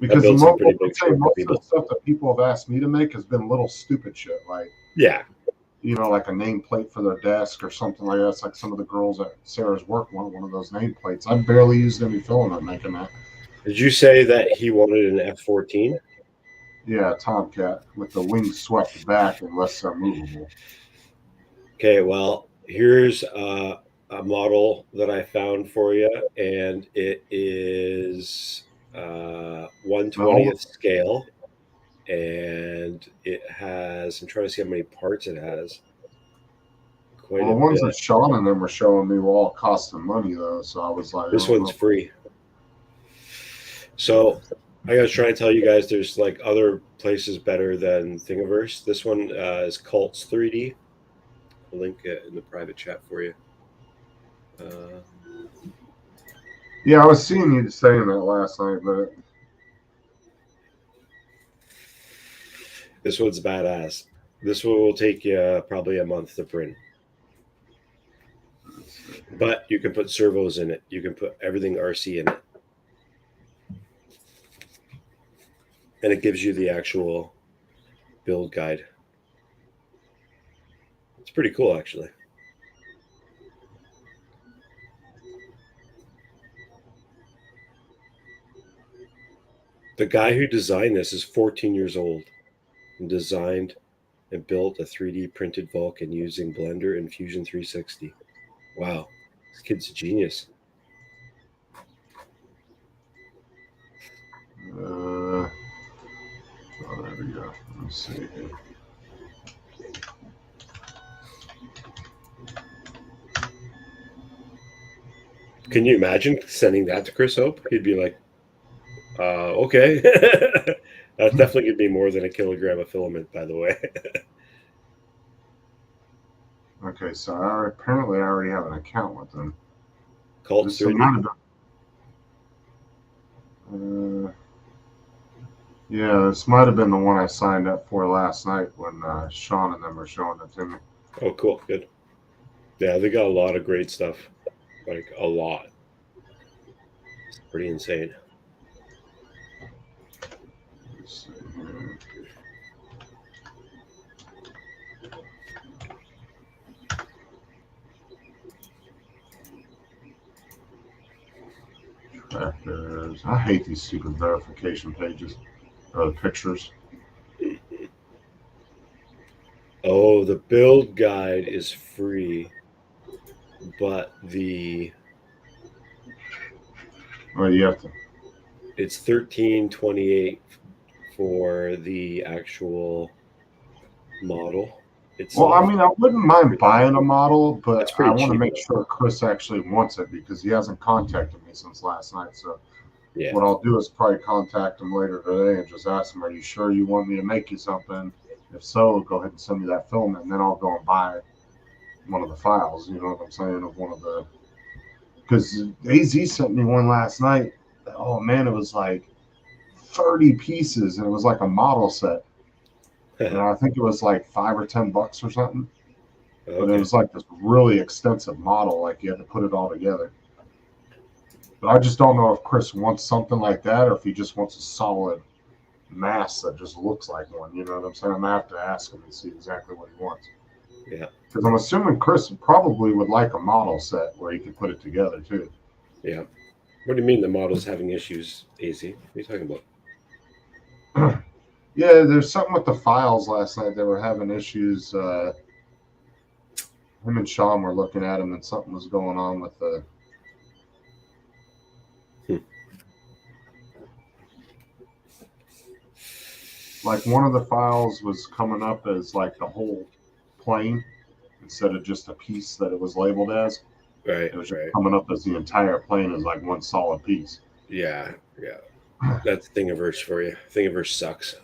S1: Because most
S2: for
S1: of the stuff that people have asked me to make has been little stupid shit. Like,
S2: yeah,
S1: you know, like a nameplate for their desk or something like that. It's like some of the girls at Sarah's work want one of those nameplates. I've barely used any filament making that.
S2: Did you say that he wanted an F-14?
S1: Yeah, Tomcat with the wings swept back unless they're movable.
S2: Okay, well, here's a model that I found for you, and it is 1/20th scale, and it has, I'm trying to see how many parts it has.
S1: Well, the ones that Sean and them were showing me were all costing money, though, so I was like,
S2: this one's free. So I gotta try and tell you guys there's like other places better than Thingiverse. This one is Cults 3D. I'll link it in the private chat for you.
S1: Yeah, I was seeing you saying that last night, but
S2: this one's badass. This one will take you probably a month to print. But you can put servos in it. You can put everything RC in it. And it gives you the actual build guide. It's pretty cool, actually. The guy who designed this is 14 years old and designed and built a 3D printed Vulcan using Blender and Fusion 360. Wow, this kid's a genius.
S1: Oh, there we go. Let's see here.
S2: Can you imagine sending that to Chris Hope? He'd be like, okay. That's definitely going to be more than a kilogram of filament, by the way.
S1: Okay, so apparently I already have an account with them.
S2: Cults 3D?
S1: Yeah, this might have been the one I signed up for last night when Sean and them were showing it to me.
S2: Oh, cool. Good. Yeah, they got a lot of great stuff. Like, a lot. It's pretty insane.
S1: Let's see here. I hate these stupid verification pages or the pictures.
S2: Oh, the build guide is free, but the
S1: you have to.
S2: It's $13.28 for the actual model.
S1: Well, I mean, I wouldn't mind buying a model, but I want to make sure Chris actually wants it because he hasn't contacted me since last night. So
S2: yeah.
S1: What I'll do is probably contact him later today and just ask him, are you sure you want me to make you something? If so, go ahead and send me that filament, and then I'll go and buy one of the files, you know what I'm saying, of one of the, because AZ sent me one last night. Oh, man, it was like 30 pieces, and it was like a model set. And I think it was like $5 or $10 or something. Okay. But it was like this really extensive model, like you had to put it all together. But I just don't know if Chris wants something like that or if he just wants a solid mass that just looks like one. You know what I'm saying? I'm going to have to ask him and see exactly what he wants.
S2: Yeah.
S1: Because I'm assuming Chris probably would like a model set where he could put it together, too.
S2: Yeah. What do you mean the model's having issues, AZ? What are you talking
S1: about? Yeah, there's something with the files last night. They were having issues. Him and Sean were looking at them, and something was going on with the. Like one of the files was coming up as like the whole plane instead of just a piece that it was labeled as.
S2: Right.
S1: It was just coming up as the entire plane as like one solid piece.
S2: Yeah, yeah. That's Thingiverse for you. Thingiverse sucks.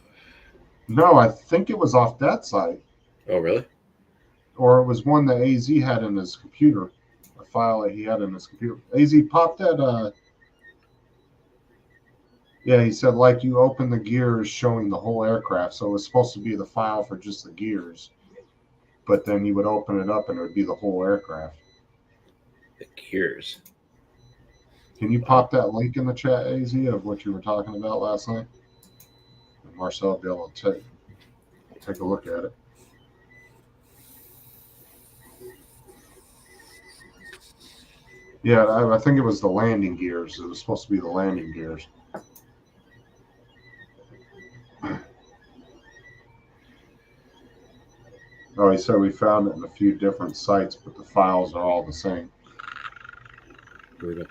S1: No, I think it was off that site.
S2: Oh, really?
S1: Or it was one that AZ had in his computer, a file that he had in his computer. AZ, pop that. Yeah, he said like you open the gears showing the whole aircraft. So it was supposed to be the file for just the gears, but then you would open it up and it would be the whole aircraft.
S2: The gears.
S1: Can you pop that link in the chat, AZ, of what you were talking about last night? And Marcel will be able to take a look at it. Yeah, I think it was the landing gears. It was supposed to be the landing gears. Oh, he said we found it in a few different sites, but the files are all the same.
S2: Here we go.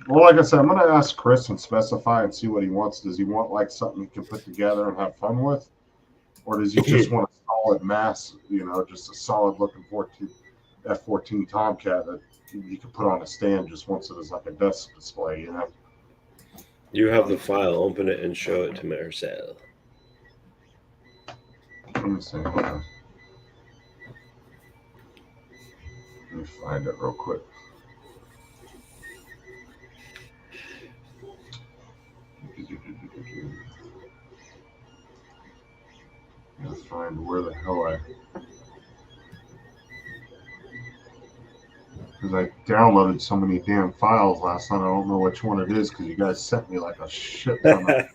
S1: Well, like I said, I'm going to ask Chris and specify and see what he wants. Does he want like something he can put together and have fun with? Or does he just want a solid mass, just a solid looking F-14 Tomcat that you can put on a stand just once it as like a desk display,
S2: You have the file. Open it and show it to Marcel.
S1: Let me see. Hold on. Let me find it real quick. Let's find where the hell because I downloaded so many damn files last night. I don't know which one it is because you guys sent me like a shit ton of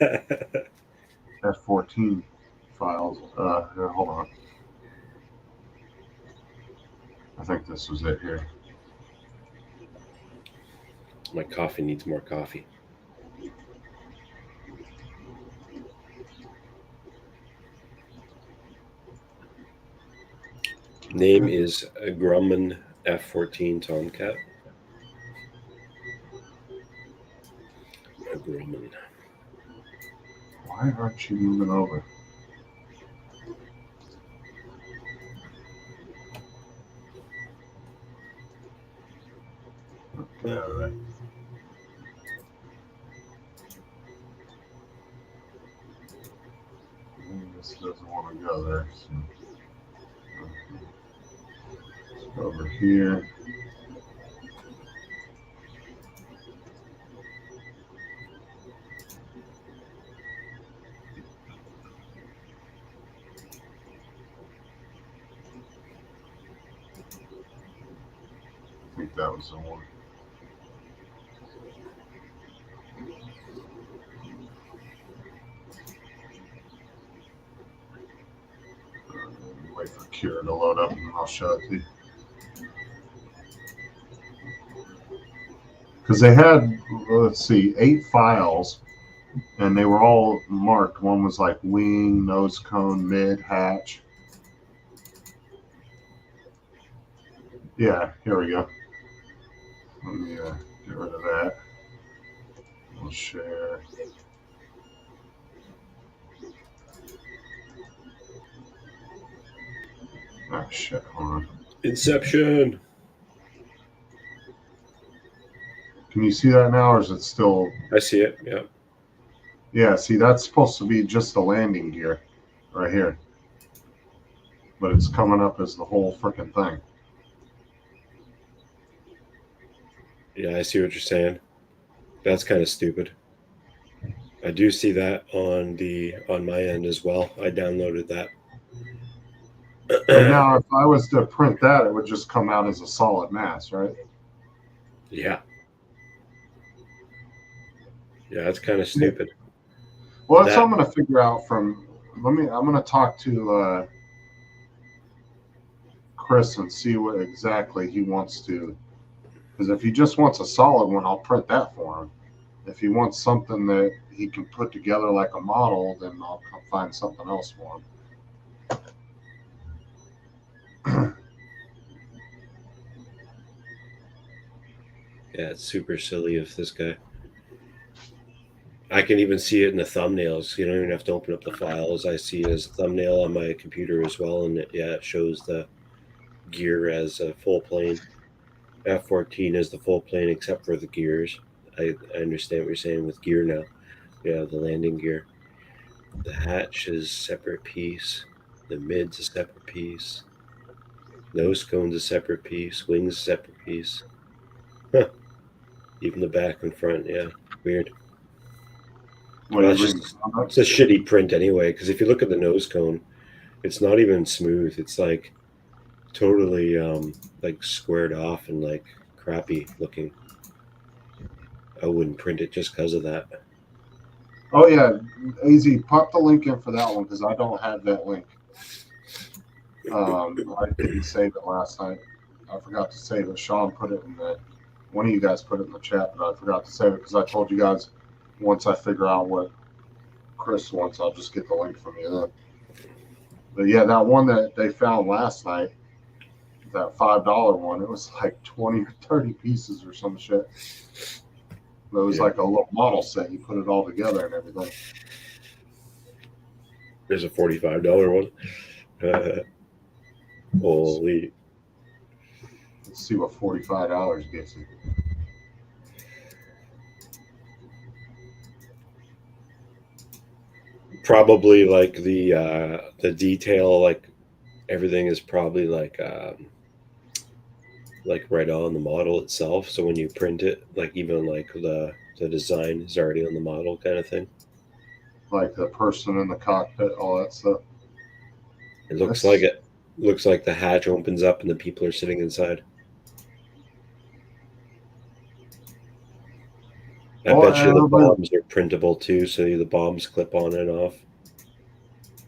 S1: F-14 files. Here, hold on. I think this was it here.
S2: My coffee needs more coffee. Name is a Grumman F-14 Tomcat. A Grumman.
S1: Why aren't you moving over? Get out of there. This doesn't want to go there. So. Over here. I think that was the one. Wait for Kira to load up and I'll show it to you. Because they had, let's see, 8 files, and they were all marked. One was like wing, nose cone, mid, hatch. Yeah, here we go. Let me get rid of that. We'll share. Oh, shit, hold on.
S2: Inception.
S1: Can you see that now, or is it still?
S2: I see it, yeah.
S1: Yeah, see, that's supposed to be just the landing gear right here. But it's coming up as the whole freaking thing.
S2: Yeah, I see what you're saying. That's kind of stupid. I do see that on my end as well. I downloaded that.
S1: But now, if I was to print that, it would just come out as a solid mass, right?
S2: Yeah. Yeah, that's kind of stupid.
S1: Well, that's what I'm going to figure out from. I'm going to talk to Chris and see what exactly he wants to. Because if he just wants a solid one, I'll print that for him. If he wants something that he can put together like a model, then I'll find something else for him.
S2: Yeah, it's super silly of this guy. I can even see it in the thumbnails. You don't even have to open up the files. I see it as a thumbnail on my computer as well, and it shows the gear as a full plane. F-14 is the full plane except for the gears. I understand what you're saying with gear now. Yeah, the landing gear. The hatch is a separate piece. The mid's a separate piece. Nose cone's a separate piece. Wings a separate piece. Even the back and front, yeah, weird.
S1: What
S2: Well,
S1: are you
S2: that's
S1: reading?
S2: just it's a shitty print anyway. Because if you look at the nose cone, it's not even smooth. It's like totally like squared off and like crappy looking. I wouldn't print it just because of that.
S1: Oh yeah, AZ, pop the link in for that one because I don't have that link. I didn't save it last night. I forgot to save it. Sean put it in the. One of you guys put it in the chat, but I forgot to save it because I told you guys once I figure out what Chris wants, I'll just get the link from you then. But yeah, that one that they found last night, that $5 one, it was like 20 or 30 pieces or some shit. It was like a little model set. You put it all together and everything.
S2: There's a $45 one. Holy.
S1: Let's see what $45 gets you.
S2: Probably like the detail, like everything is probably like right on the model itself. So when you print it, like even like the design is already on the model, kind of thing.
S1: Like the person in the cockpit, all that stuff.
S2: It looks like it. Looks like the hatch opens up and the people are sitting inside. I bet you the bombs are printable too, so the bombs clip on and off.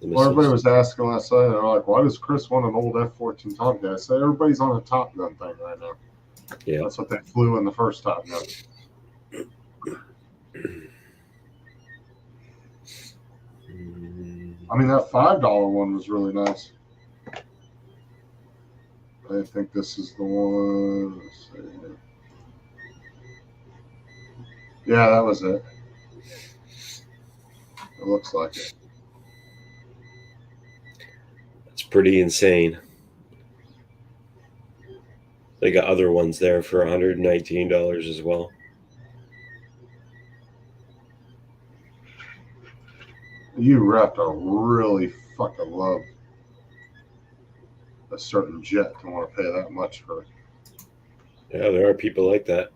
S1: Well, everybody was asking last night, they're like, why does Chris want an old F-14 Tomcat? I said, everybody's on a Top Gun thing right now.
S2: Yeah.
S1: That's what they flew in the first Top Gun. I mean, that $5 one was really nice. I think this is the one. Let's see. Yeah, that was it. It looks like it.
S2: It's pretty insane. They got other ones there for $119 as well.
S1: You have to really fucking love a certain jet to want to pay that much for it.
S2: Yeah, there are people like that.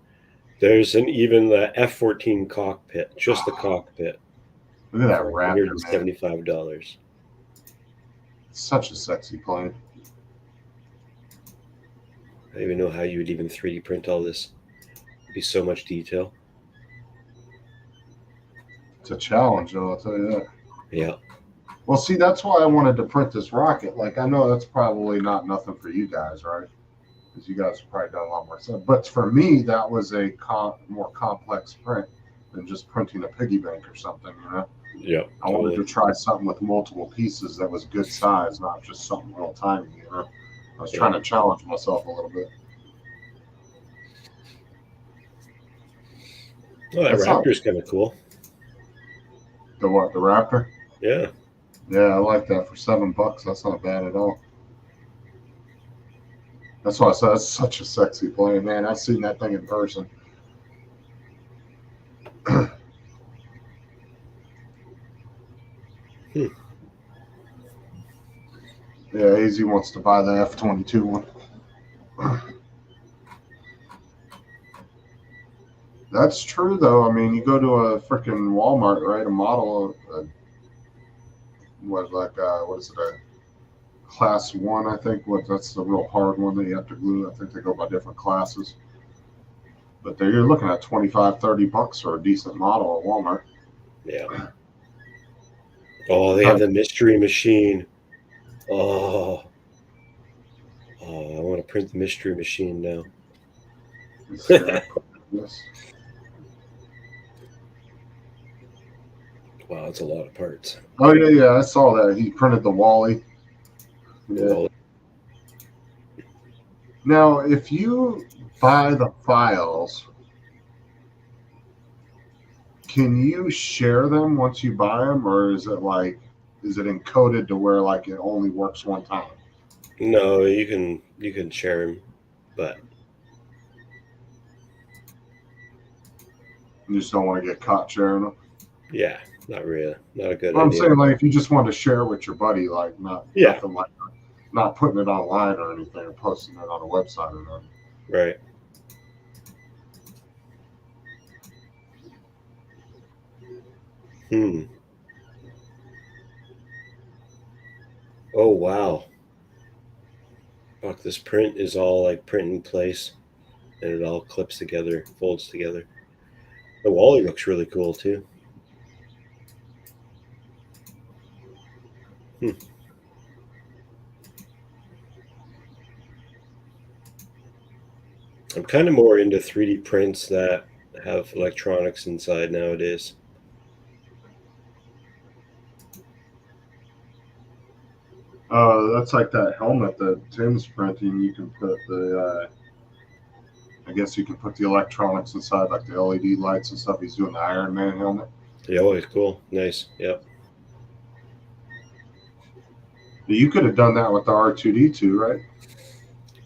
S2: There's even the F-14 cockpit, just the cockpit.
S1: Look at that Raptor,
S2: $175.
S1: Such a sexy plane.
S2: I don't even know how you would even 3D print all this. It'd be so much detail.
S1: It's a challenge, though, I'll tell you that.
S2: Yeah.
S1: Well, see, that's why I wanted to print this rocket. Like, I know that's probably not nothing for you guys, right? Because you guys have probably done a lot more stuff. But for me, that was a more complex print than just printing a piggy bank or something, you know?
S2: Yeah.
S1: I wanted to try something with multiple pieces that was good size, not just something real tiny, you know? I was trying to challenge myself a little bit.
S2: Oh, that Raptor's kind of cool.
S1: The what? The Raptor?
S2: Yeah.
S1: Yeah, I like that for $7. That's not bad at all. That's why I said that's such a sexy plane, man. I've seen that thing in person. Yeah, AZ wants to buy the F-22 one. That's true, though. I mean, you go to a freaking Walmart, right? A model, what is it? A class 1, I think. That's the real hard one that you have to glue. I think they go by different classes. But you're looking at $25-$30 for a decent model at Walmart.
S2: Yeah. Oh, they have the Mystery Machine. Oh, I want to print the Mystery Machine now. Wow, that's a lot of parts.
S1: Oh, yeah, I saw that. He printed the Wally. Yeah. Now, if you buy the files, can you share them once you buy them, or is it encoded to where like it only works one time?
S2: No, you can share them, but
S1: you just don't want to get caught sharing them.
S2: Yeah, not really, not a good idea.
S1: I'm saying, like, if you just want to share with your buddy, like, nothing like that. Not putting it online or anything, or posting it on a website or nothing.
S2: Right. Hmm. Oh, wow. Fuck, this print is all like print in place and it all clips together, folds together. The Wally looks really cool too. Hmm. I'm kind of more into 3D prints that have electronics inside nowadays.
S1: That's like that helmet that Tim's printing. You can put I guess you can put the electronics inside, like the LED lights and stuff. He's doing the Iron Man helmet.
S2: Yeah, always cool. Nice. Yep.
S1: But you could have done that with the R2D2, right?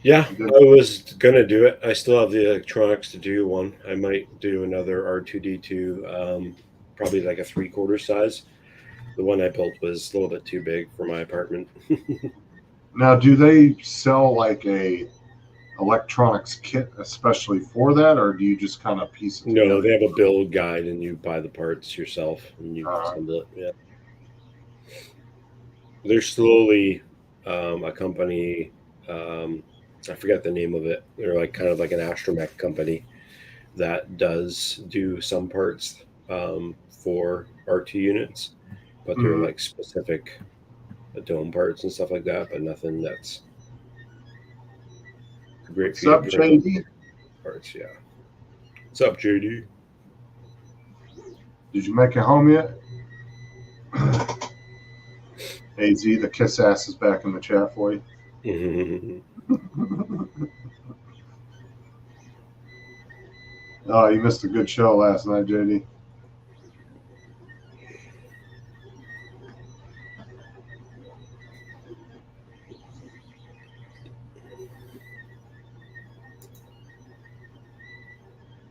S2: Yeah,
S1: You did.
S2: I was gonna do it. I still have the electronics to do one. I might do another R2D2, probably like a 3/4 size. The one I built was a little bit too big for my apartment.
S1: Now, do they sell like a electronics kit especially for that, or do you just kind of piece it
S2: No,
S1: together?
S2: they have a build guide and you buy the parts yourself and you
S1: Uh,
S2: assemble it. Yeah. They're slowly a company. Um, I forget the name of it. They're like kind of like an astromech company that does do some parts for R2 units, but they're
S1: mm.
S2: like specific dome parts and stuff like that, but nothing that's great
S1: What's
S2: for you to
S1: up,
S2: print
S1: JD?
S2: parts. Yeah. What's up, JD?
S1: Did you make it home yet? AZ, the kiss ass is back in the chat for you. Oh, you missed a good show last night, JD.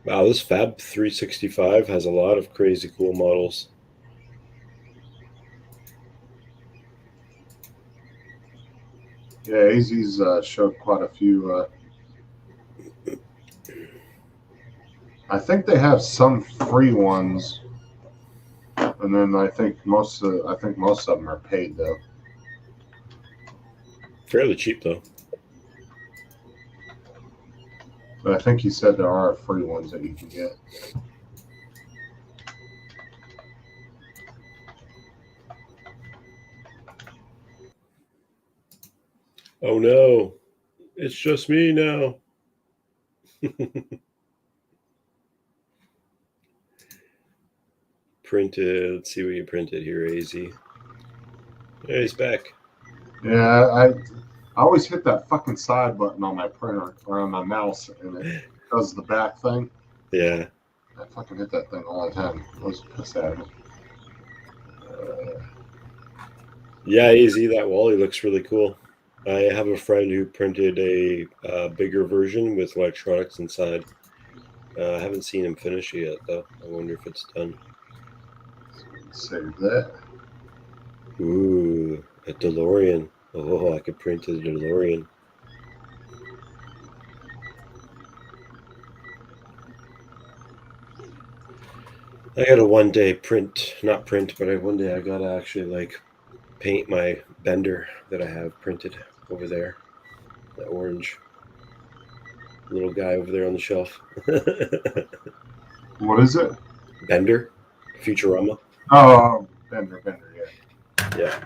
S2: Wow, this Fab 365 has a lot of crazy cool models.
S1: Yeah, AZ's showed quite a few. I think they have some free ones, and then I think most of them are paid though.
S2: Fairly cheap though.
S1: But I think he said there are free ones that you can get.
S2: Oh no, it's just me now. Printed. Let's see what you printed here, AZ. Yeah, he's back.
S1: Yeah, I always hit that fucking side button on my printer or on my mouse, and it does the back thing.
S2: Yeah.
S1: I fucking hit that thing all the time. I was pissed at me.
S2: Yeah, AZ, that Wally looks really cool. I have a friend who printed a bigger version with electronics inside. I haven't seen him finish it yet, though. I wonder if it's done.
S1: Save that.
S2: Ooh, a DeLorean. Oh, I could print a DeLorean. I got to one day not print, but one day I got to actually like paint my bender that I have printed over there. That orange little guy over there on the shelf.
S1: What is it?
S2: Bender, Futurama.
S1: Oh, Bender, yeah.
S2: Yeah.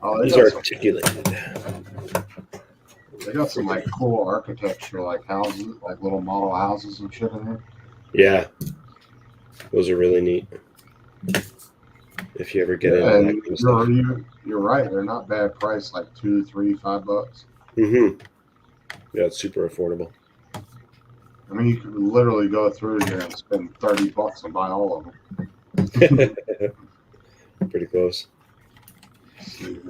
S1: Oh,
S2: He's articulated.
S1: They got some like cool architecture, like houses, like little model houses and shit in there.
S2: Yeah, those are really neat. If you ever get into that kind of stuff.
S1: You're right. They're not bad price, like $2, $3, $5.
S2: Mm-hmm. Yeah, it's super affordable.
S1: I mean, you could literally go through here and spend $30 and buy all of them.
S2: Pretty close.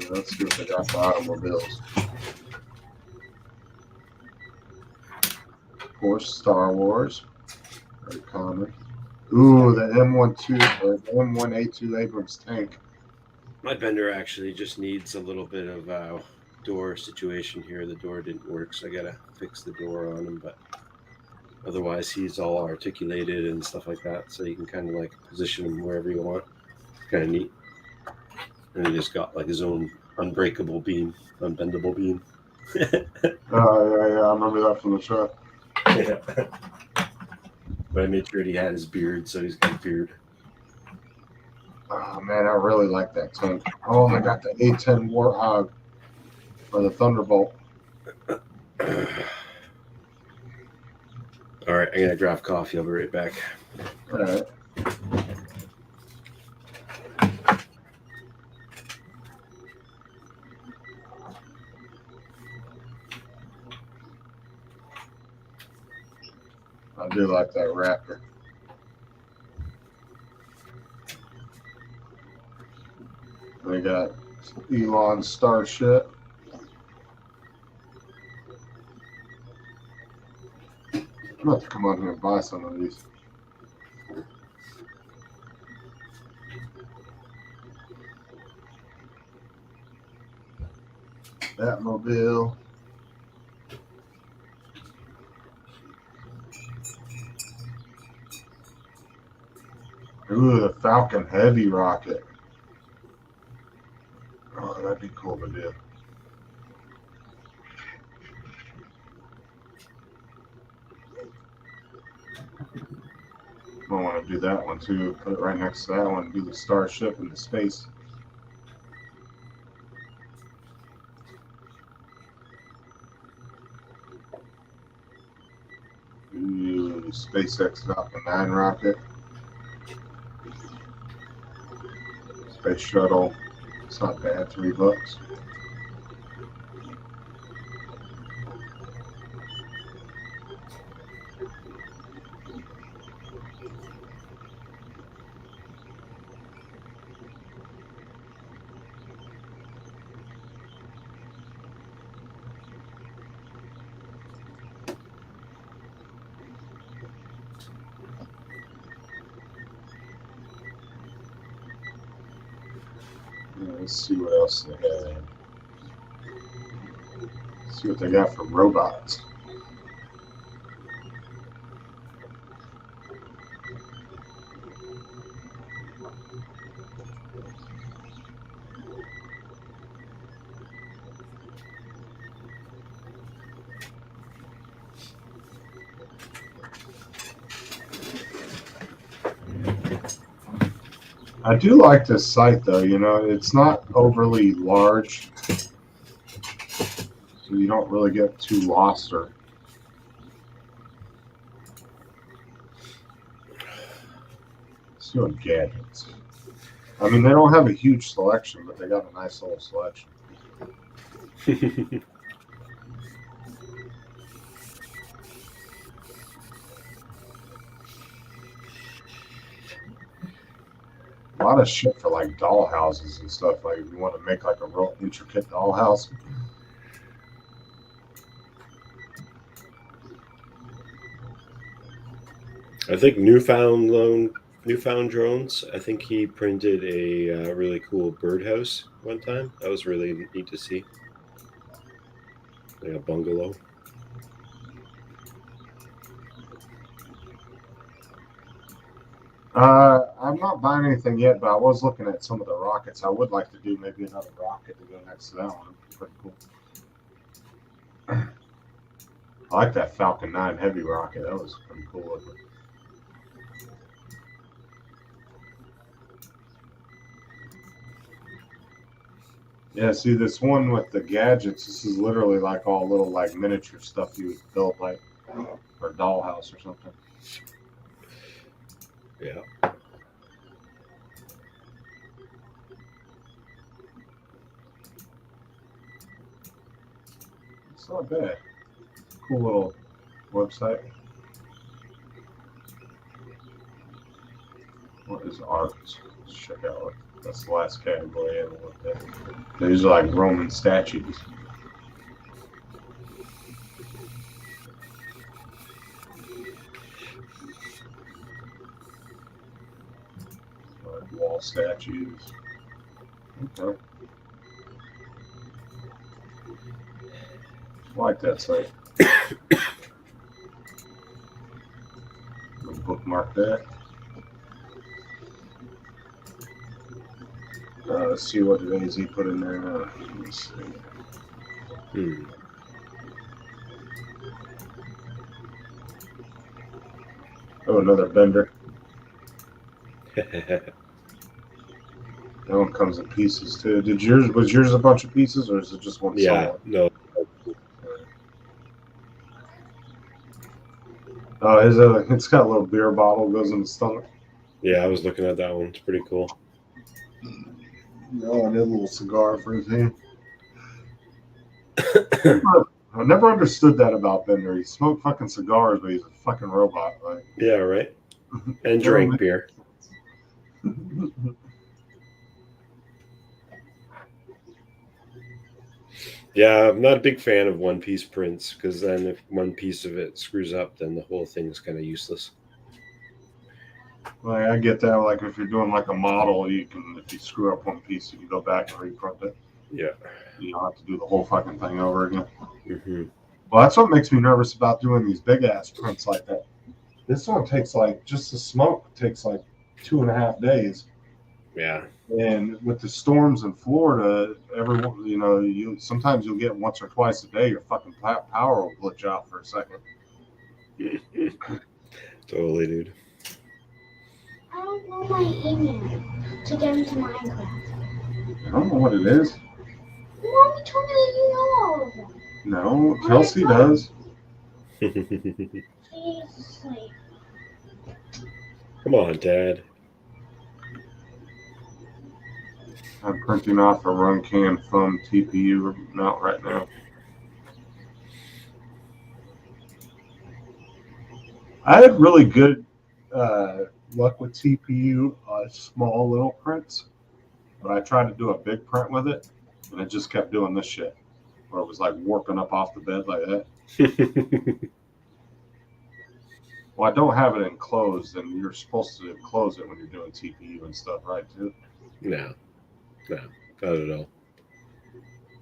S1: Let's see what they got for automobiles. Of course, Star Wars. Very common. Ooh, the M1A2 Abrams tank.
S2: My bender actually just needs a little bit of door situation here. The door didn't work, so I gotta fix the door on him. But Otherwise, he's all articulated and stuff like that, so you can kind of like position him wherever you want. Kind of neat. And he just got like his own unbreakable beam, unbendable beam.
S1: Yeah, I remember that from the show.
S2: Yeah. But I made sure he had his beard, so he's got a beard.
S1: Oh man, I really like that tank. Oh, I got the A10 Warthog for the Thunderbolt.
S2: All right, I'm gonna grab coffee. I'll be right back.
S1: All right. I do like that Raptor. We got Elon Starship. I'm about to come on here and buy some of these. Batmobile. Ooh, the Falcon Heavy rocket. Oh, that'd be cool to do. I want to do that one too. Put it right next to that one. Do the Starship in the space. Ooh, the SpaceX Falcon 9 rocket. Space shuttle. It's not bad. $3. Let's see what else they have. See what they got for robots. I do like this site though, you know, it's not overly large, so you don't really get too lost or doing gadgets. I mean, they don't have a huge selection, but they got a nice little selection. A lot of shit for like doll houses and stuff. Like if you want to make like a real intricate doll house.
S2: I think Newfound Drones. I think he printed a really cool birdhouse one time. That was really neat to see. Like a bungalow.
S1: I'm not buying anything yet, but I was looking at some of the rockets. I would like to do maybe another rocket to go next to that one. It'd be pretty cool. I like that Falcon 9 Heavy rocket. That was pretty cool looking. Yeah, see this one with the gadgets, this is literally like all little like miniature stuff you would build like for a dollhouse or something.
S2: Yeah.
S1: It's not bad. Cool little website. What is art? Let's check out what that's the last category I haven't looked at. These are like Roman statues. Like wall statues. Okay. I like that site. bookmark that. Let's see what it is he put in there. Let me see. Oh, another bender. That one comes in pieces too. Was yours a bunch of pieces, or is it just one?
S2: Yeah,
S1: solid?
S2: no.
S1: Oh, it's got a little beer bottle goes in the stomach.
S2: Yeah, I was looking at that one. It's pretty cool.
S1: Oh, and a little cigar for his hand. I never understood that about Bender. He smoked fucking cigars, but he's a fucking robot. Like,
S2: yeah, right. And drank beer. Yeah, I'm not a big fan of one-piece prints because then if one piece of it screws up, then the whole thing's kind of useless.
S1: Like, I get that. Like, if you're doing like a model, you can, if you screw up one piece, you can go back and reprint it.
S2: Yeah.
S1: You don't have to do the whole fucking thing over again.
S2: Mm-hmm.
S1: Well, that's what makes me nervous about doing these big ass prints like that. This one takes like, just the smoke takes like 2.5 days.
S2: Yeah.
S1: And with the storms in Florida, everyone, sometimes you'll get once or twice a day, your fucking power will glitch out for a second.
S2: Totally, dude.
S3: I don't know my email to get into Minecraft.
S1: I don't know what it is.
S3: Mommy told me that you know all of them.
S1: No, Kelsey does.
S3: She's like,
S2: Come on, Dad.
S1: I'm printing off a Runcan foam TPU mount right now. I had really good luck with TPU small little prints, but I tried to do a big print with it, and it just kept doing this shit, where it was like warping up off the bed like that. Well, I don't have it enclosed, and you're supposed to enclose it when you're doing TPU and stuff, right, too?
S2: No, not at all.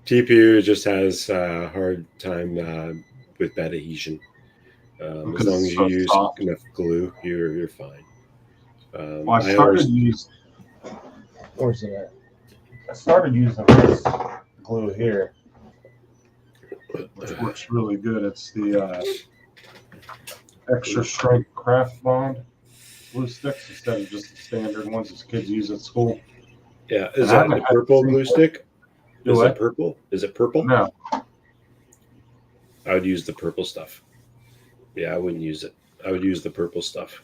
S2: TPU just has a hard time with bed adhesion. As long as you use enough glue, you're fine.
S1: Well, I started using. Where's it at? I started using this glue here, which works really good. It's the extra strength craft bond glue sticks instead of just the standard ones that kids use at school.
S2: Yeah, is that the purple glue stick? Is
S1: it
S2: purple? Is it purple?
S1: No.
S2: I would use the purple stuff. Yeah, I wouldn't use it. I would use the purple stuff.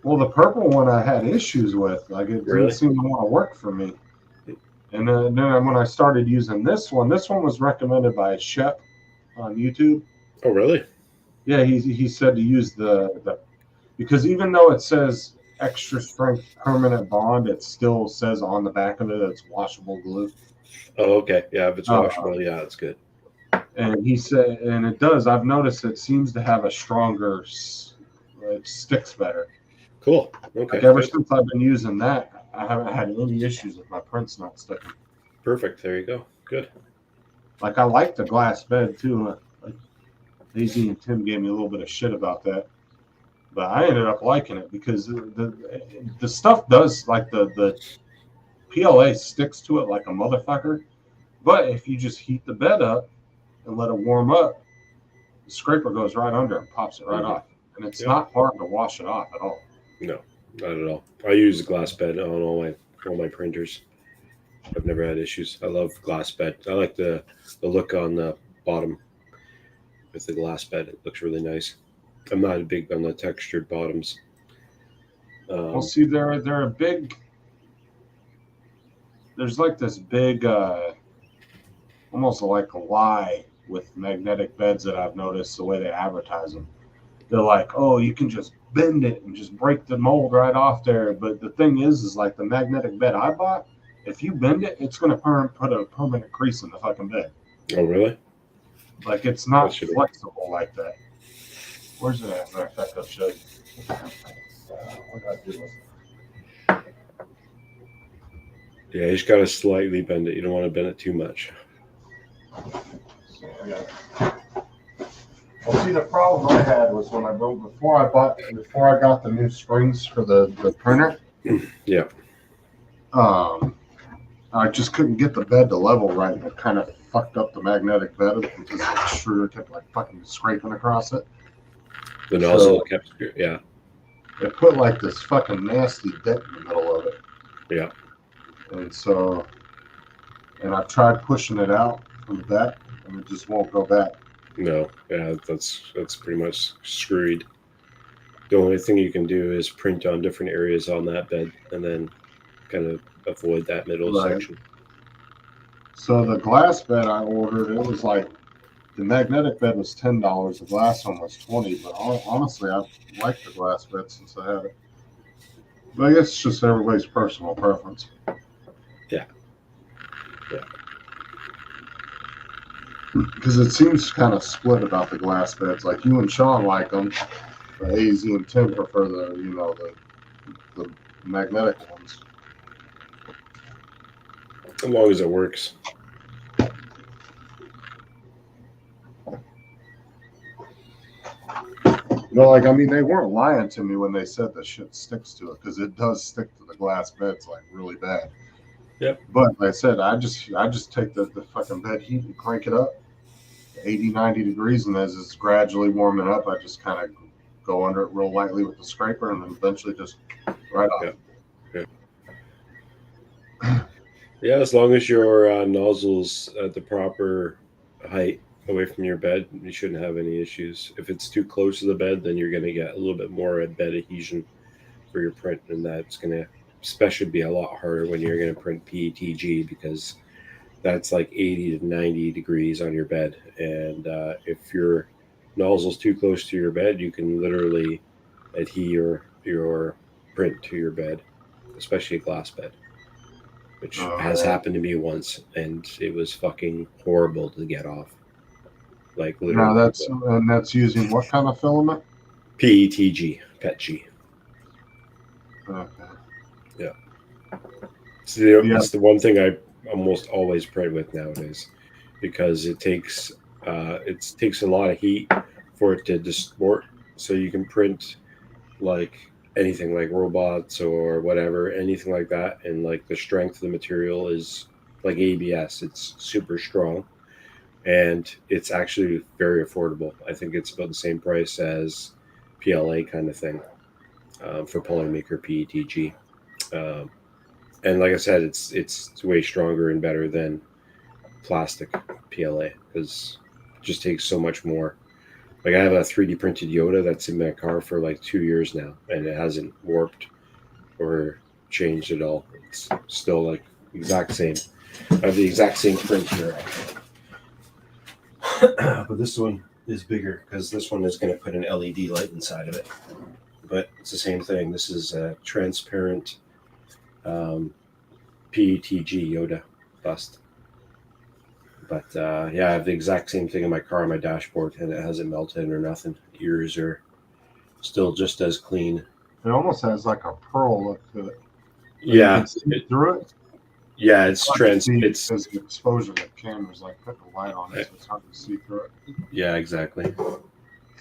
S1: Well, the purple one I had issues with. Like, it didn't seem to want to work for me. And then when I started using this one was recommended by Shep on YouTube.
S2: Oh, really?
S1: Yeah, he said to use the because even though it says extra strength permanent bond, it still says on the back of it it's washable glue.
S2: Oh, okay. Yeah, if it's washable, yeah, it's good.
S1: And he said, and it does. I've noticed it seems to have a stronger. It sticks better.
S2: Cool. Okay.
S1: Like ever since I've been using that, I haven't had any issues with my prints not sticking.
S2: Perfect. There you go. Good.
S1: Like I like the glass bed too. Like Daisy and Tim gave me a little bit of shit about that, but I ended up liking it because the stuff does, like the PLA sticks to it like a motherfucker. But if you just heat the bed up and let it warm up, the scraper goes right under and pops it right off, and it's not hard to wash it off at all.
S2: No, not at all. I use a glass bed on all my printers. I've never had issues. I love glass bed. I like the look on the bottom with the glass bed. It looks really nice. I'm not big on the textured bottoms.
S1: Well, see, they're a big. There's like this big, almost like a lie with magnetic beds that I've noticed the way they advertise them. They're like, oh, you can just bend it and just break the mold right off there. But the thing is like the magnetic bed I bought, if you bend it, it's going to put a permanent crease in the fucking bed.
S2: Oh, really?
S1: Like it's not flexible like that. Where's it at? Matter of fact, I'll show you. What did I do with it?
S2: Yeah, you just got to slightly bend it. You don't want to bend it too much.
S1: Well, see, the problem I had was when before I got the new springs for the printer.
S2: Yeah.
S1: I just couldn't get the bed to level right, and it kind of fucked up the magnetic bed because the extruder kept like fucking scraping across it.
S2: The nozzle kept, yeah.
S1: It put like this fucking nasty dent in the middle of it.
S2: Yeah.
S1: And I've tried pushing it out from the back, and it just won't go back.
S2: No, yeah, that's pretty much screwed. The only thing you can do is print on different areas on that bed, and then kind of avoid that middle section.
S1: So the glass bed I ordered, it was like the magnetic bed was $10, the glass one was $20. But honestly, I like the glass bed since I have it. But I guess it's just everybody's personal preference.
S2: Yeah.
S1: Because it seems kind of split about the glass beds. Like you and Sean like them, but AZ and Tim prefer the magnetic ones.
S2: As long as it works.
S1: No, like, I mean, they weren't lying to me when they said the shit sticks to it, because it does stick to the glass beds like really bad.
S2: Yep.
S1: But like I said, I just take the fucking bed heat and crank it up 80, 90 degrees, and as it's gradually warming up, I just kind of go under it real lightly with the scraper, and then eventually just right off.
S2: Yeah, as long as your nozzle's at the proper height away from your bed, you shouldn't have any issues. If it's too close to the bed, then you're going to get a little bit more bed adhesion for your print, and that's going to especially be a lot harder when you're going to print PETG, because that's like 80 to 90 degrees on your bed, and if your nozzle's too close to your bed, you can literally adhere your print to your bed, especially a glass bed, which has happened to me once, and it was fucking horrible to get off. Like literally.
S1: Now that's using what kind of filament?
S2: PETG, PETG.
S1: Okay.
S2: Yeah. It's the one thing I almost always print with nowadays, because it takes a lot of heat for it to distort. So you can print like anything, like robots or whatever, anything like that, and like the strength of the material is like ABS. It's super strong, and it's actually very affordable. I think it's about the same price as PLA kind of thing for Polymaker PETG. And like I said, it's way stronger and better than plastic PLA, because it just takes so much more. Like I have a 3D printed Yoda that's in my car for like 2 years now, and it hasn't warped or changed at all. It's still like exact same. I have the exact same print here. But this one is bigger because this one is going to put an LED light inside of it. But it's the same thing. This is a transparent PETG Yoda bust. But yeah, I have the exact same thing in my car on my dashboard, and it hasn't melted or nothing. Ears are still just as clean.
S1: It almost has like a pearl look to it.
S2: Yeah,
S1: you can see through it.
S2: Yeah, it's
S1: because the exposure of the camera's like putting a light on it, so it's hard to see through it.
S2: Yeah, exactly.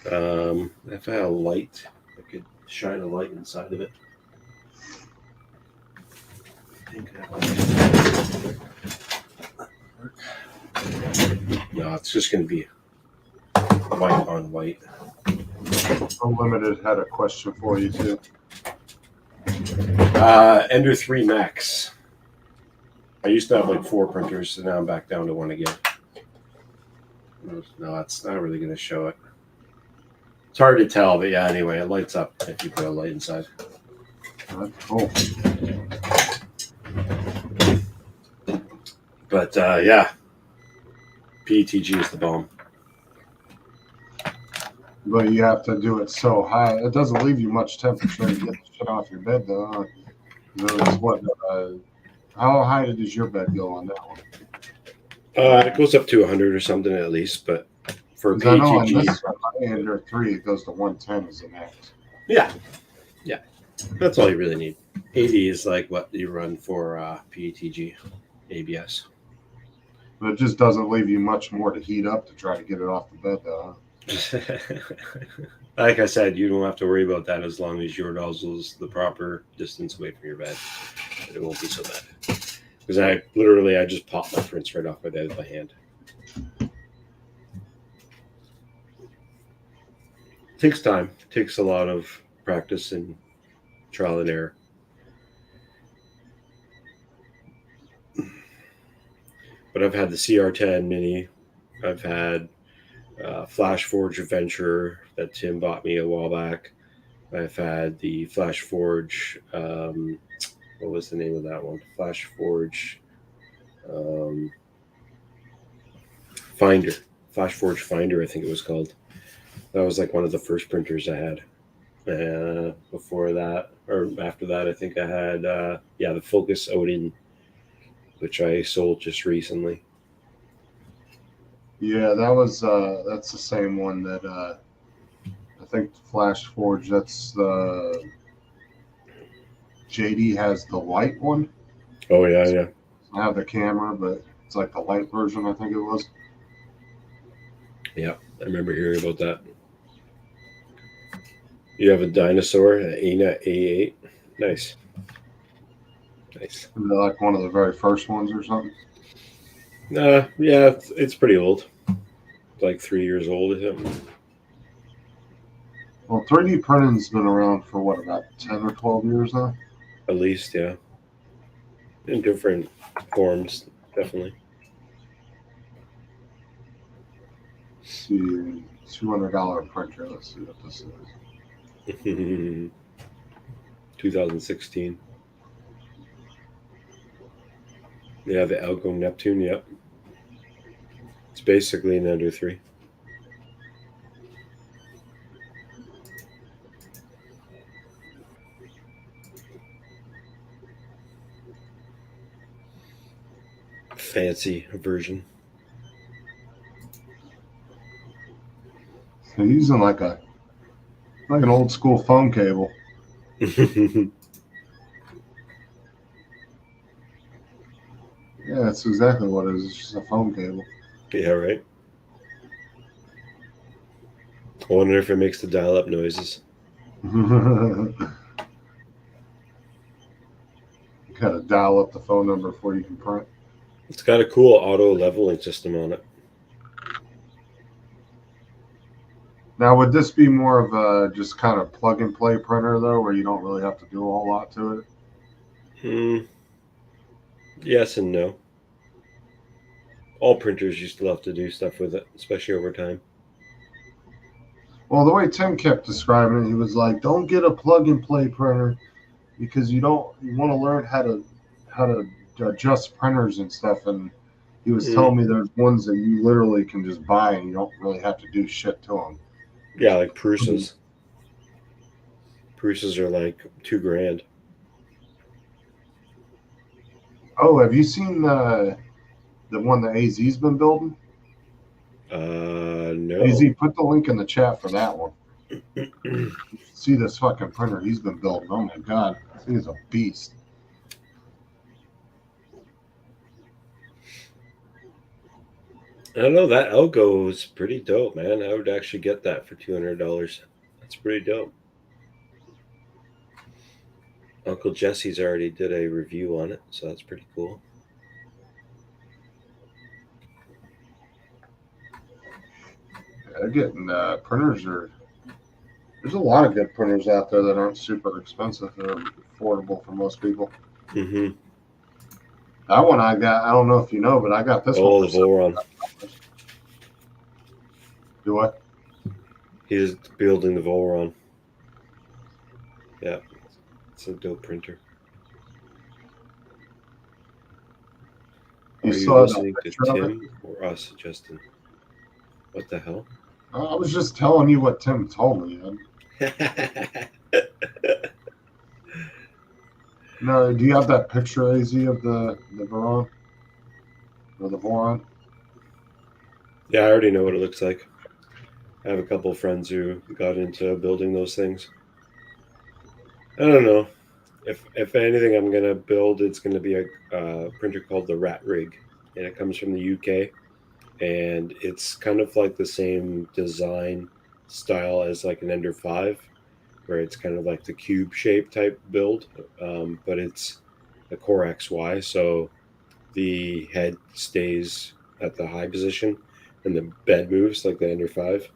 S2: If I had a light, I could shine a light inside of it. No, it's just going to be white on white.
S1: Unlimited had a question for you too.
S2: Ender 3 Max. I used to have like 4 printers, and now I'm back down to 1 again. No, it's not really going to show it. It's hard to tell, but yeah, anyway, it lights up if you put a light inside.
S1: That's cool.
S2: But yeah, PETG is the bomb.
S1: But you have to do it so high. It doesn't leave you much temperature to get the shit off your bed, though. It's what? How high does your bed go on that one?
S2: It goes up to 100 or something at least, but for PETG,
S1: I know on this Ender 3, it goes to 110 as the max.
S2: Yeah, that's all you really need. 80 is like what you run for PETG ABS.
S1: But it just doesn't leave you much more to heat up to try to get it off the bed, though.
S2: Like I said, you don't have to worry about that as long as your nozzle's the proper distance away from your bed. It won't be so bad. Because I just popped my prints right off my bed with my hand. It takes time. It takes a lot of practice and trial and error. But I've had the CR10 Mini. I've had FlashForge Adventure that Tim bought me a while back. I've had the FlashForge. What was the name of that one? FlashForge Finder. FlashForge Finder, I think it was called. That was like one of the first printers I had. Before that, or after that, I think I had the Focus Odin, which I sold just recently.
S1: Yeah, that's the same one that I think FlashForge. That's the JD has the light one.
S2: Oh yeah.
S1: I have the camera, but it's like the light version. I think it was.
S2: Yeah, I remember hearing about that. You have a dinosaur, an ANA A8. Nice.
S1: Like one of the very first ones or something.
S2: Yeah, it's pretty old. It's like 3 years old or something.
S1: Well, 3D printing's been around for what, about 10 or 12 years now?
S2: At least, yeah. In different forms, definitely.
S1: Let's see, $200 printer. Let's see what this is.
S2: 2016. Yeah, the Algo Neptune, yep. It's basically an Ender 3. Fancy version.
S1: So using like an old school phone cable. Yeah, that's exactly what it is. It's just a phone cable.
S2: Yeah, right. I wonder if it makes the dial-up noises.
S1: You gotta dial up the phone number before you can print.
S2: It's got a cool auto leveling system on it.
S1: Now, would this be more of a just kind of plug and play printer though, where you don't really have to do a whole lot to it?
S2: Yes and no. All printers you still have to do stuff with it, especially over time.
S1: Well, the way Tim kept describing it, he was like, "Don't get a plug and play printer because you want to learn how to adjust printers and stuff." And he was telling me there's ones that you literally can just buy and you don't really have to do shit to them.
S2: Yeah, like Prusa's. Prusa's are like $2,000.
S1: Oh, have you seen the one that AZ's been building?
S2: No.
S1: AZ, put the link in the chat for that one. See this fucking printer he's been building. Oh my god, this thing is a beast.
S2: I don't know, that Algo is pretty dope, man. I would actually get that for $200. That's pretty dope. Uncle Jesse's already did a review on it, so that's pretty cool.
S1: Yeah, they're getting printers are. There's a lot of good printers out there that aren't super expensive. They're affordable for most people.
S2: Mm-hmm.
S1: That one I got. I don't know if you know, but I got this one.
S2: Oh, the Voron.
S1: Do what?
S2: He's building the Voron. Yeah, it's a dope printer. Are you listening to Tim or us, Justin? What the hell?
S1: I was just telling you what Tim told me. No, do you have that picture, AZ, of the Voron? Or the Voron?
S2: Yeah, I already know what it looks like. I have a couple of friends who got into building those things. I don't know. If anything I'm going to build, it's going to be a printer called the Rat Rig, and it comes from the UK. and it's kind of like the same design style as like an Ender 5, where it's kind of like the cube shape type build, but it's a Core XY, so the head stays at the high position and the bed moves like the Ender 5.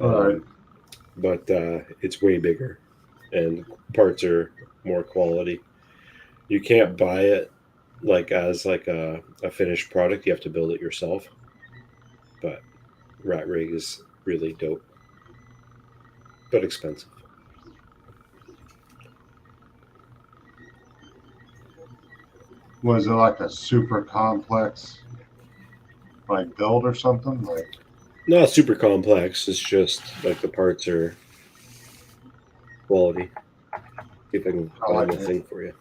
S1: All right.
S2: But it's way bigger and parts are more quality. You can't buy it like as like a finished product. You have to build it yourself. But Rat Rig is really dope, but expensive.
S1: Was it like a super complex like build or something? Like,
S2: Not super complex. It's just like the parts are quality. See if I can
S1: I
S2: find
S1: like
S2: the
S1: it.
S2: thing for you.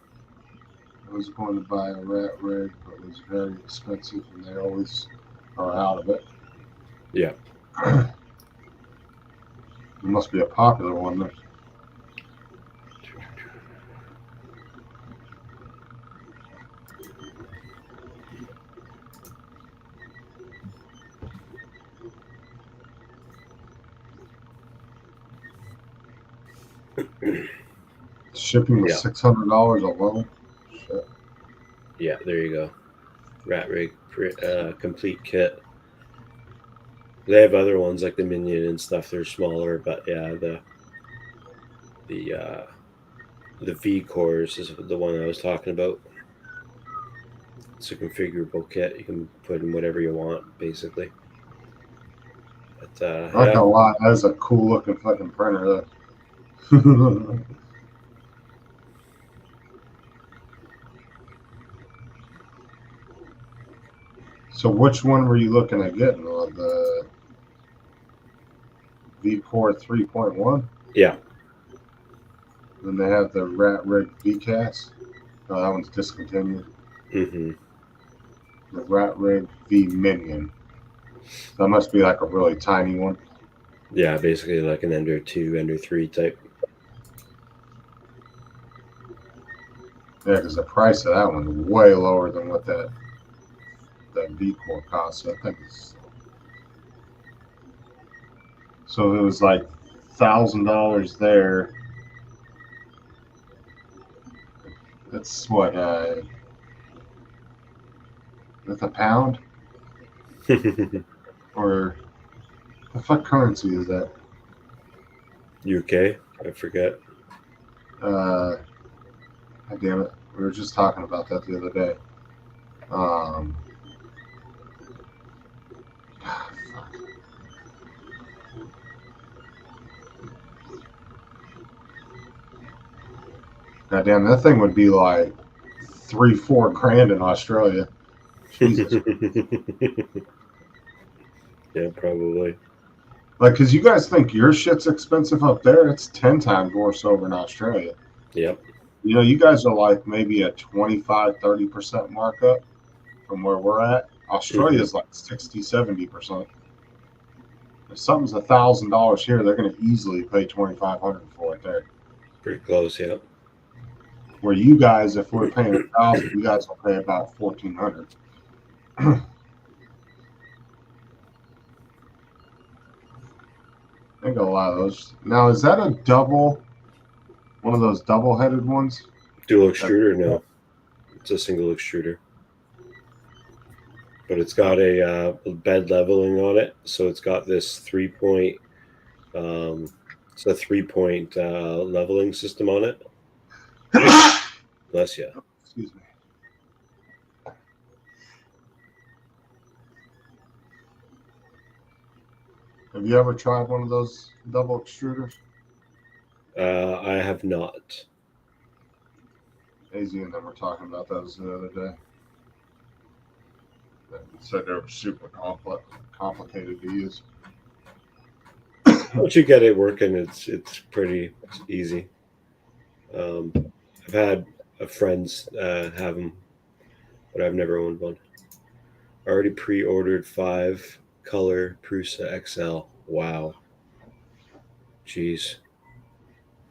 S1: I was going to buy a Rat Rig, but it was very expensive, and they always are out of it.
S2: Yeah.
S1: It must be a popular one. Then. Shipping was
S2: Yeah.
S1: $600 alone. Shit.
S2: Yeah, there you go. Rat Rig complete kit. They have other ones like the Minion and stuff. They're smaller, but yeah, the V cores is the one I was talking about. It's a configurable kit. You can put in whatever you want, basically. But
S1: Not
S2: yeah,
S1: gonna lie, that is a cool looking fucking printer. Though. So which one were you looking at getting on the V-Core 3.1?
S2: yeah.
S1: Then they have the Rat Rig VCast. Oh, that one's discontinued.
S2: Mm-hmm.
S1: The Rat Rig V Minion. That must be like a really tiny one.
S2: Yeah, basically like an Ender 2, Ender 3 type.
S1: Yeah, because the price of that one is way lower than what that V-Core costs. So I think it's so it was like $1,000 there. That's what that's a pound or the fuck currency is that?
S2: UK, I forget.
S1: God damn it. We were just talking about that the other day. Fuck. God damn, that thing would be like 3-4 grand in Australia. Jesus.
S2: Yeah, probably.
S1: Like, because you guys think your shit's expensive up there, it's 10 times worse over in Australia.
S2: Yep.
S1: You know, you guys are like maybe a 25-30% markup from where we're at. Australia's like 60-70%. If something's $1,000 here, they're going to easily pay $2,500 for it there.
S2: Pretty close, yeah.
S1: Where you guys, if we're paying $1,000, you guys will pay about $1,400. I think a lot of those. Now, is that a double? One of those double-headed ones?
S2: Dual extruder? No. It's a single extruder. But it's got a bed leveling on it. So it's got this 3-point, it's a 3-point leveling system on it. Bless you.
S1: Excuse me. Have you ever tried one of those double extruders?
S2: I have not.
S1: AZ and them were talking about those the other day. They said they were super complicated to use.
S2: Once you get it working, it's pretty easy. I've had friends have them, but I've never owned one. I already pre-ordered 5 color Prusa XL. Wow. Jeez.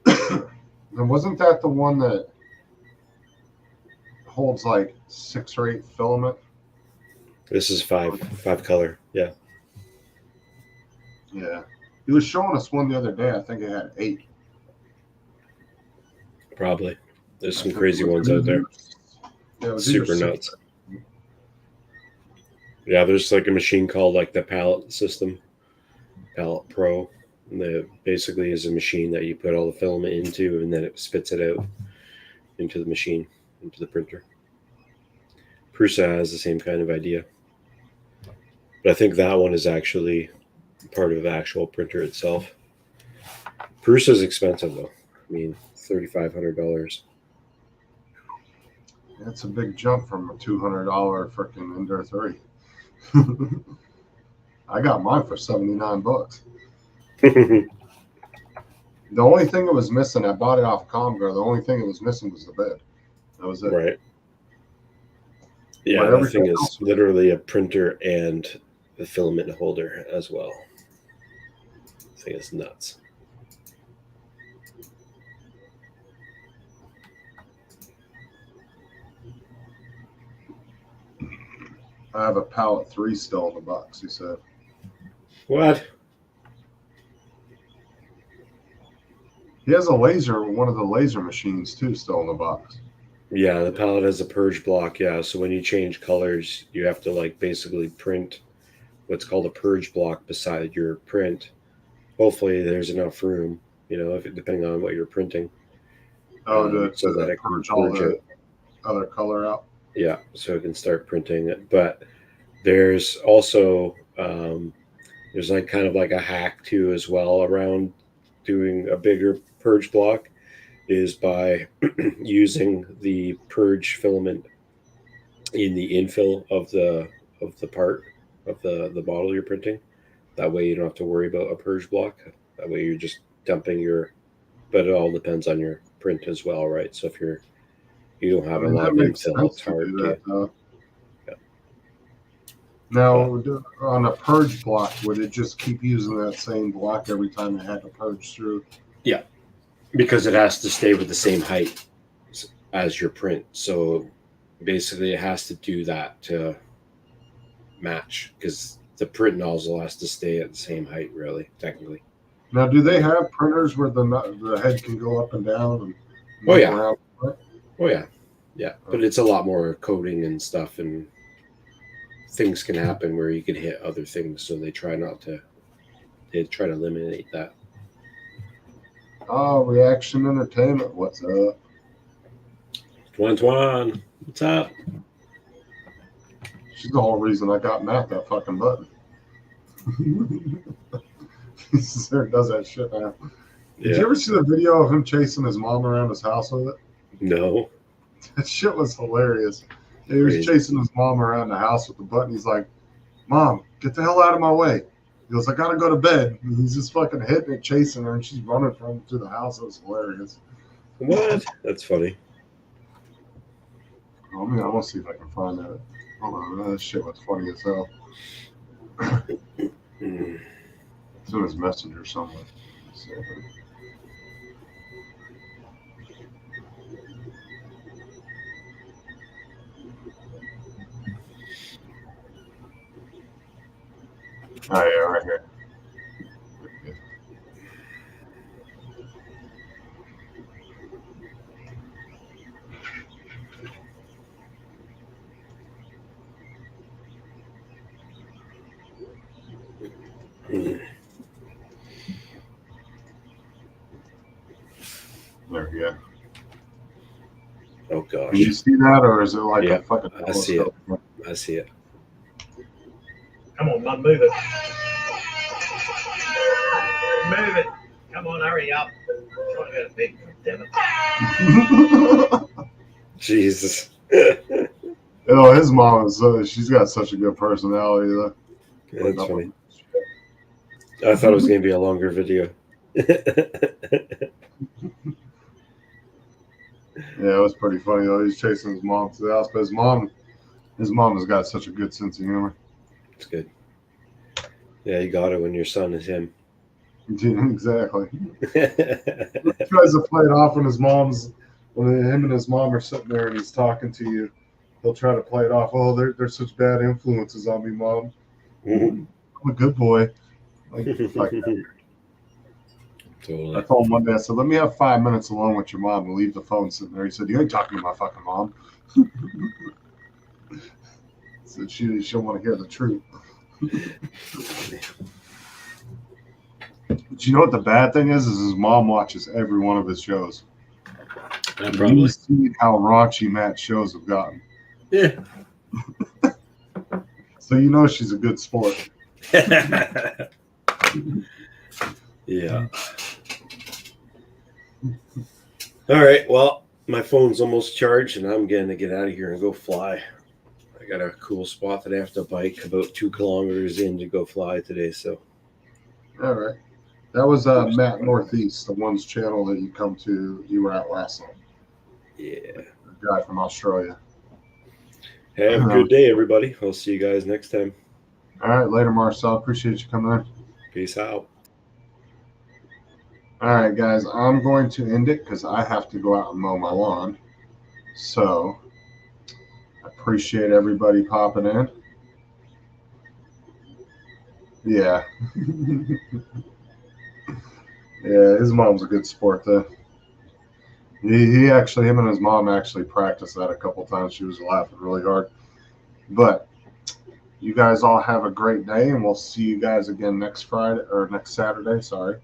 S1: And wasn't that the one that holds like 6 or 8 filament?
S2: This is five color. Yeah,
S1: Yeah. He was showing us one the other day. I think it had 8.
S2: probably. There's
S1: I
S2: some
S1: think
S2: crazy
S1: it was
S2: ones out there.
S1: Yeah, it was either
S2: Super
S1: 6.
S2: nuts. Yeah, there's like a machine called like the Palette system, Palette Pro. And that basically is a machine that you put all the filament into, and then it spits it out into the machine, into the printer. Prusa has the same kind of idea, but I think that one is actually part of the actual printer itself. Prusa is expensive though. I mean, $3,500.
S1: That's a big jump from a $200 freaking Ender 3. I got mine for $79. The only thing it was missing, I bought it off Comgar. The only thing it was missing was the bed. That was it.
S2: Right. Yeah,
S1: But
S2: that
S1: everything
S2: thing is
S1: else-
S2: literally a printer and the filament holder as well. I think it's nuts.
S1: I have a Palette 3 still in the box, he said.
S2: What?
S1: He has a laser, one of the laser machines too, still in the box.
S2: Yeah, the palette has a purge block. Yeah, so when you change colors, you have to like basically print what's called a purge block beside your print. Hopefully, there's enough room, if depending on what you're printing.
S1: Oh,
S2: so that it can
S1: purge all
S2: purge
S1: the
S2: out.
S1: other color out.
S2: Yeah, so it can start printing it. But there's also there's like kind of like a hack too as well around doing a bigger purge block is by using the purge filament in the infill of the part of the bottle you're printing. That way you don't have to worry about a purge block. That way you're just dumping but it all depends on your print as well, right? So if you don't have a lot of
S1: that makes
S2: infill,
S1: sense
S2: it's
S1: to
S2: hard
S1: do
S2: to.
S1: that, though.
S2: Yeah.
S1: Now, on a purge block, would it just keep using that same block every time it had to purge through?
S2: Because it has to stay with the same height as your print. So basically it has to do that to match because the print nozzle has to stay at the same height, really, technically.
S1: Now, do they have printers where the head can go up and down? And
S2: Oh,
S1: move
S2: yeah.
S1: around?
S2: Oh, yeah. Yeah. But it's a lot more coding and stuff, and things can happen where you can hit other things. So they try to eliminate that.
S1: Oh, Reaction Entertainment. What's up?
S2: Twan, what's up?
S1: She's the whole reason I got Matt that fucking button. He does that shit now. Did you ever see the video of him chasing his mom around his house with it?
S2: No.
S1: That shit was hilarious. He was
S2: Crazy.
S1: chasing his mom around the house with the button. He's like, "Mom, get the hell out of my way." He goes, "I gotta go to bed." And he's just fucking hitting it, chasing her, and she's running from him to the house. It was hilarious.
S2: What? That's funny.
S1: I want to see if I can find that. Hold on, that shit was funny as hell.
S2: Mm.
S1: It's in his messenger somewhere. Let's see. Oh, yeah, right here.
S2: Mm.
S1: There we go.
S2: Oh gosh,
S1: Can you see that, or is it like
S2: Yeah,
S1: a fucking?
S2: I see it. I see it.
S4: Come on, Mum, move it. Move it. Come on, hurry up. I'm trying to go to bed, damn it.
S2: Jesus.
S1: His mom is. She's got such a good personality, though.
S2: That's funny. I thought it was going to be a longer video.
S1: Yeah, it was pretty funny though. He's chasing his mom to the house, but his mom has got such a good sense of humor.
S2: It's good. Yeah, you got it when your son is him.
S1: Yeah, exactly. He tries to play it off when him and his mom are sitting there and he's talking to you, he'll try to play it off. Oh, they're such bad influences on me, Mom.
S2: Mhm.
S1: I'm a good boy. Like I
S2: Totally.
S1: told him one day, I said, let me have 5 minutes alone with your mom and leave the phone sitting there. He said, you ain't talking to my fucking mom. So she'll want to hear the truth. But you know what the bad thing is his mom watches every one of his shows.
S2: Probably.
S1: You see how raunchy Matt's shows have gotten.
S2: Yeah.
S1: So you know she's a good sport.
S2: Yeah. All right. Well, my phone's almost charged, and I'm going to get out of here and go fly. I got a cool spot that I have to bike about 2 kilometers in to go fly today. So.
S1: All right. That was Matt Northeast, the one's channel that you were at last night.
S2: Yeah.
S1: The guy from Australia.
S2: Have a good day, everybody. I'll see you guys next time.
S1: All right. Later, Marcel. Appreciate you coming in.
S2: Peace out.
S1: All right, guys. I'm going to end it because I have to go out and mow my lawn. So I appreciate everybody popping in. Yeah. Yeah, his mom's a good sport, though. Him and his mom actually practiced that a couple times. She was laughing really hard. But you guys all have a great day, and we'll see you guys again next Saturday. Sorry.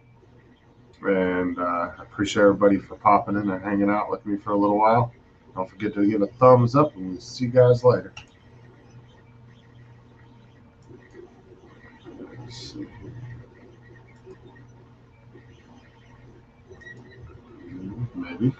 S1: And I appreciate everybody for popping in and hanging out with me for a little while. Don't forget to give a thumbs up, and we'll see you guys later. Let's see. Maybe.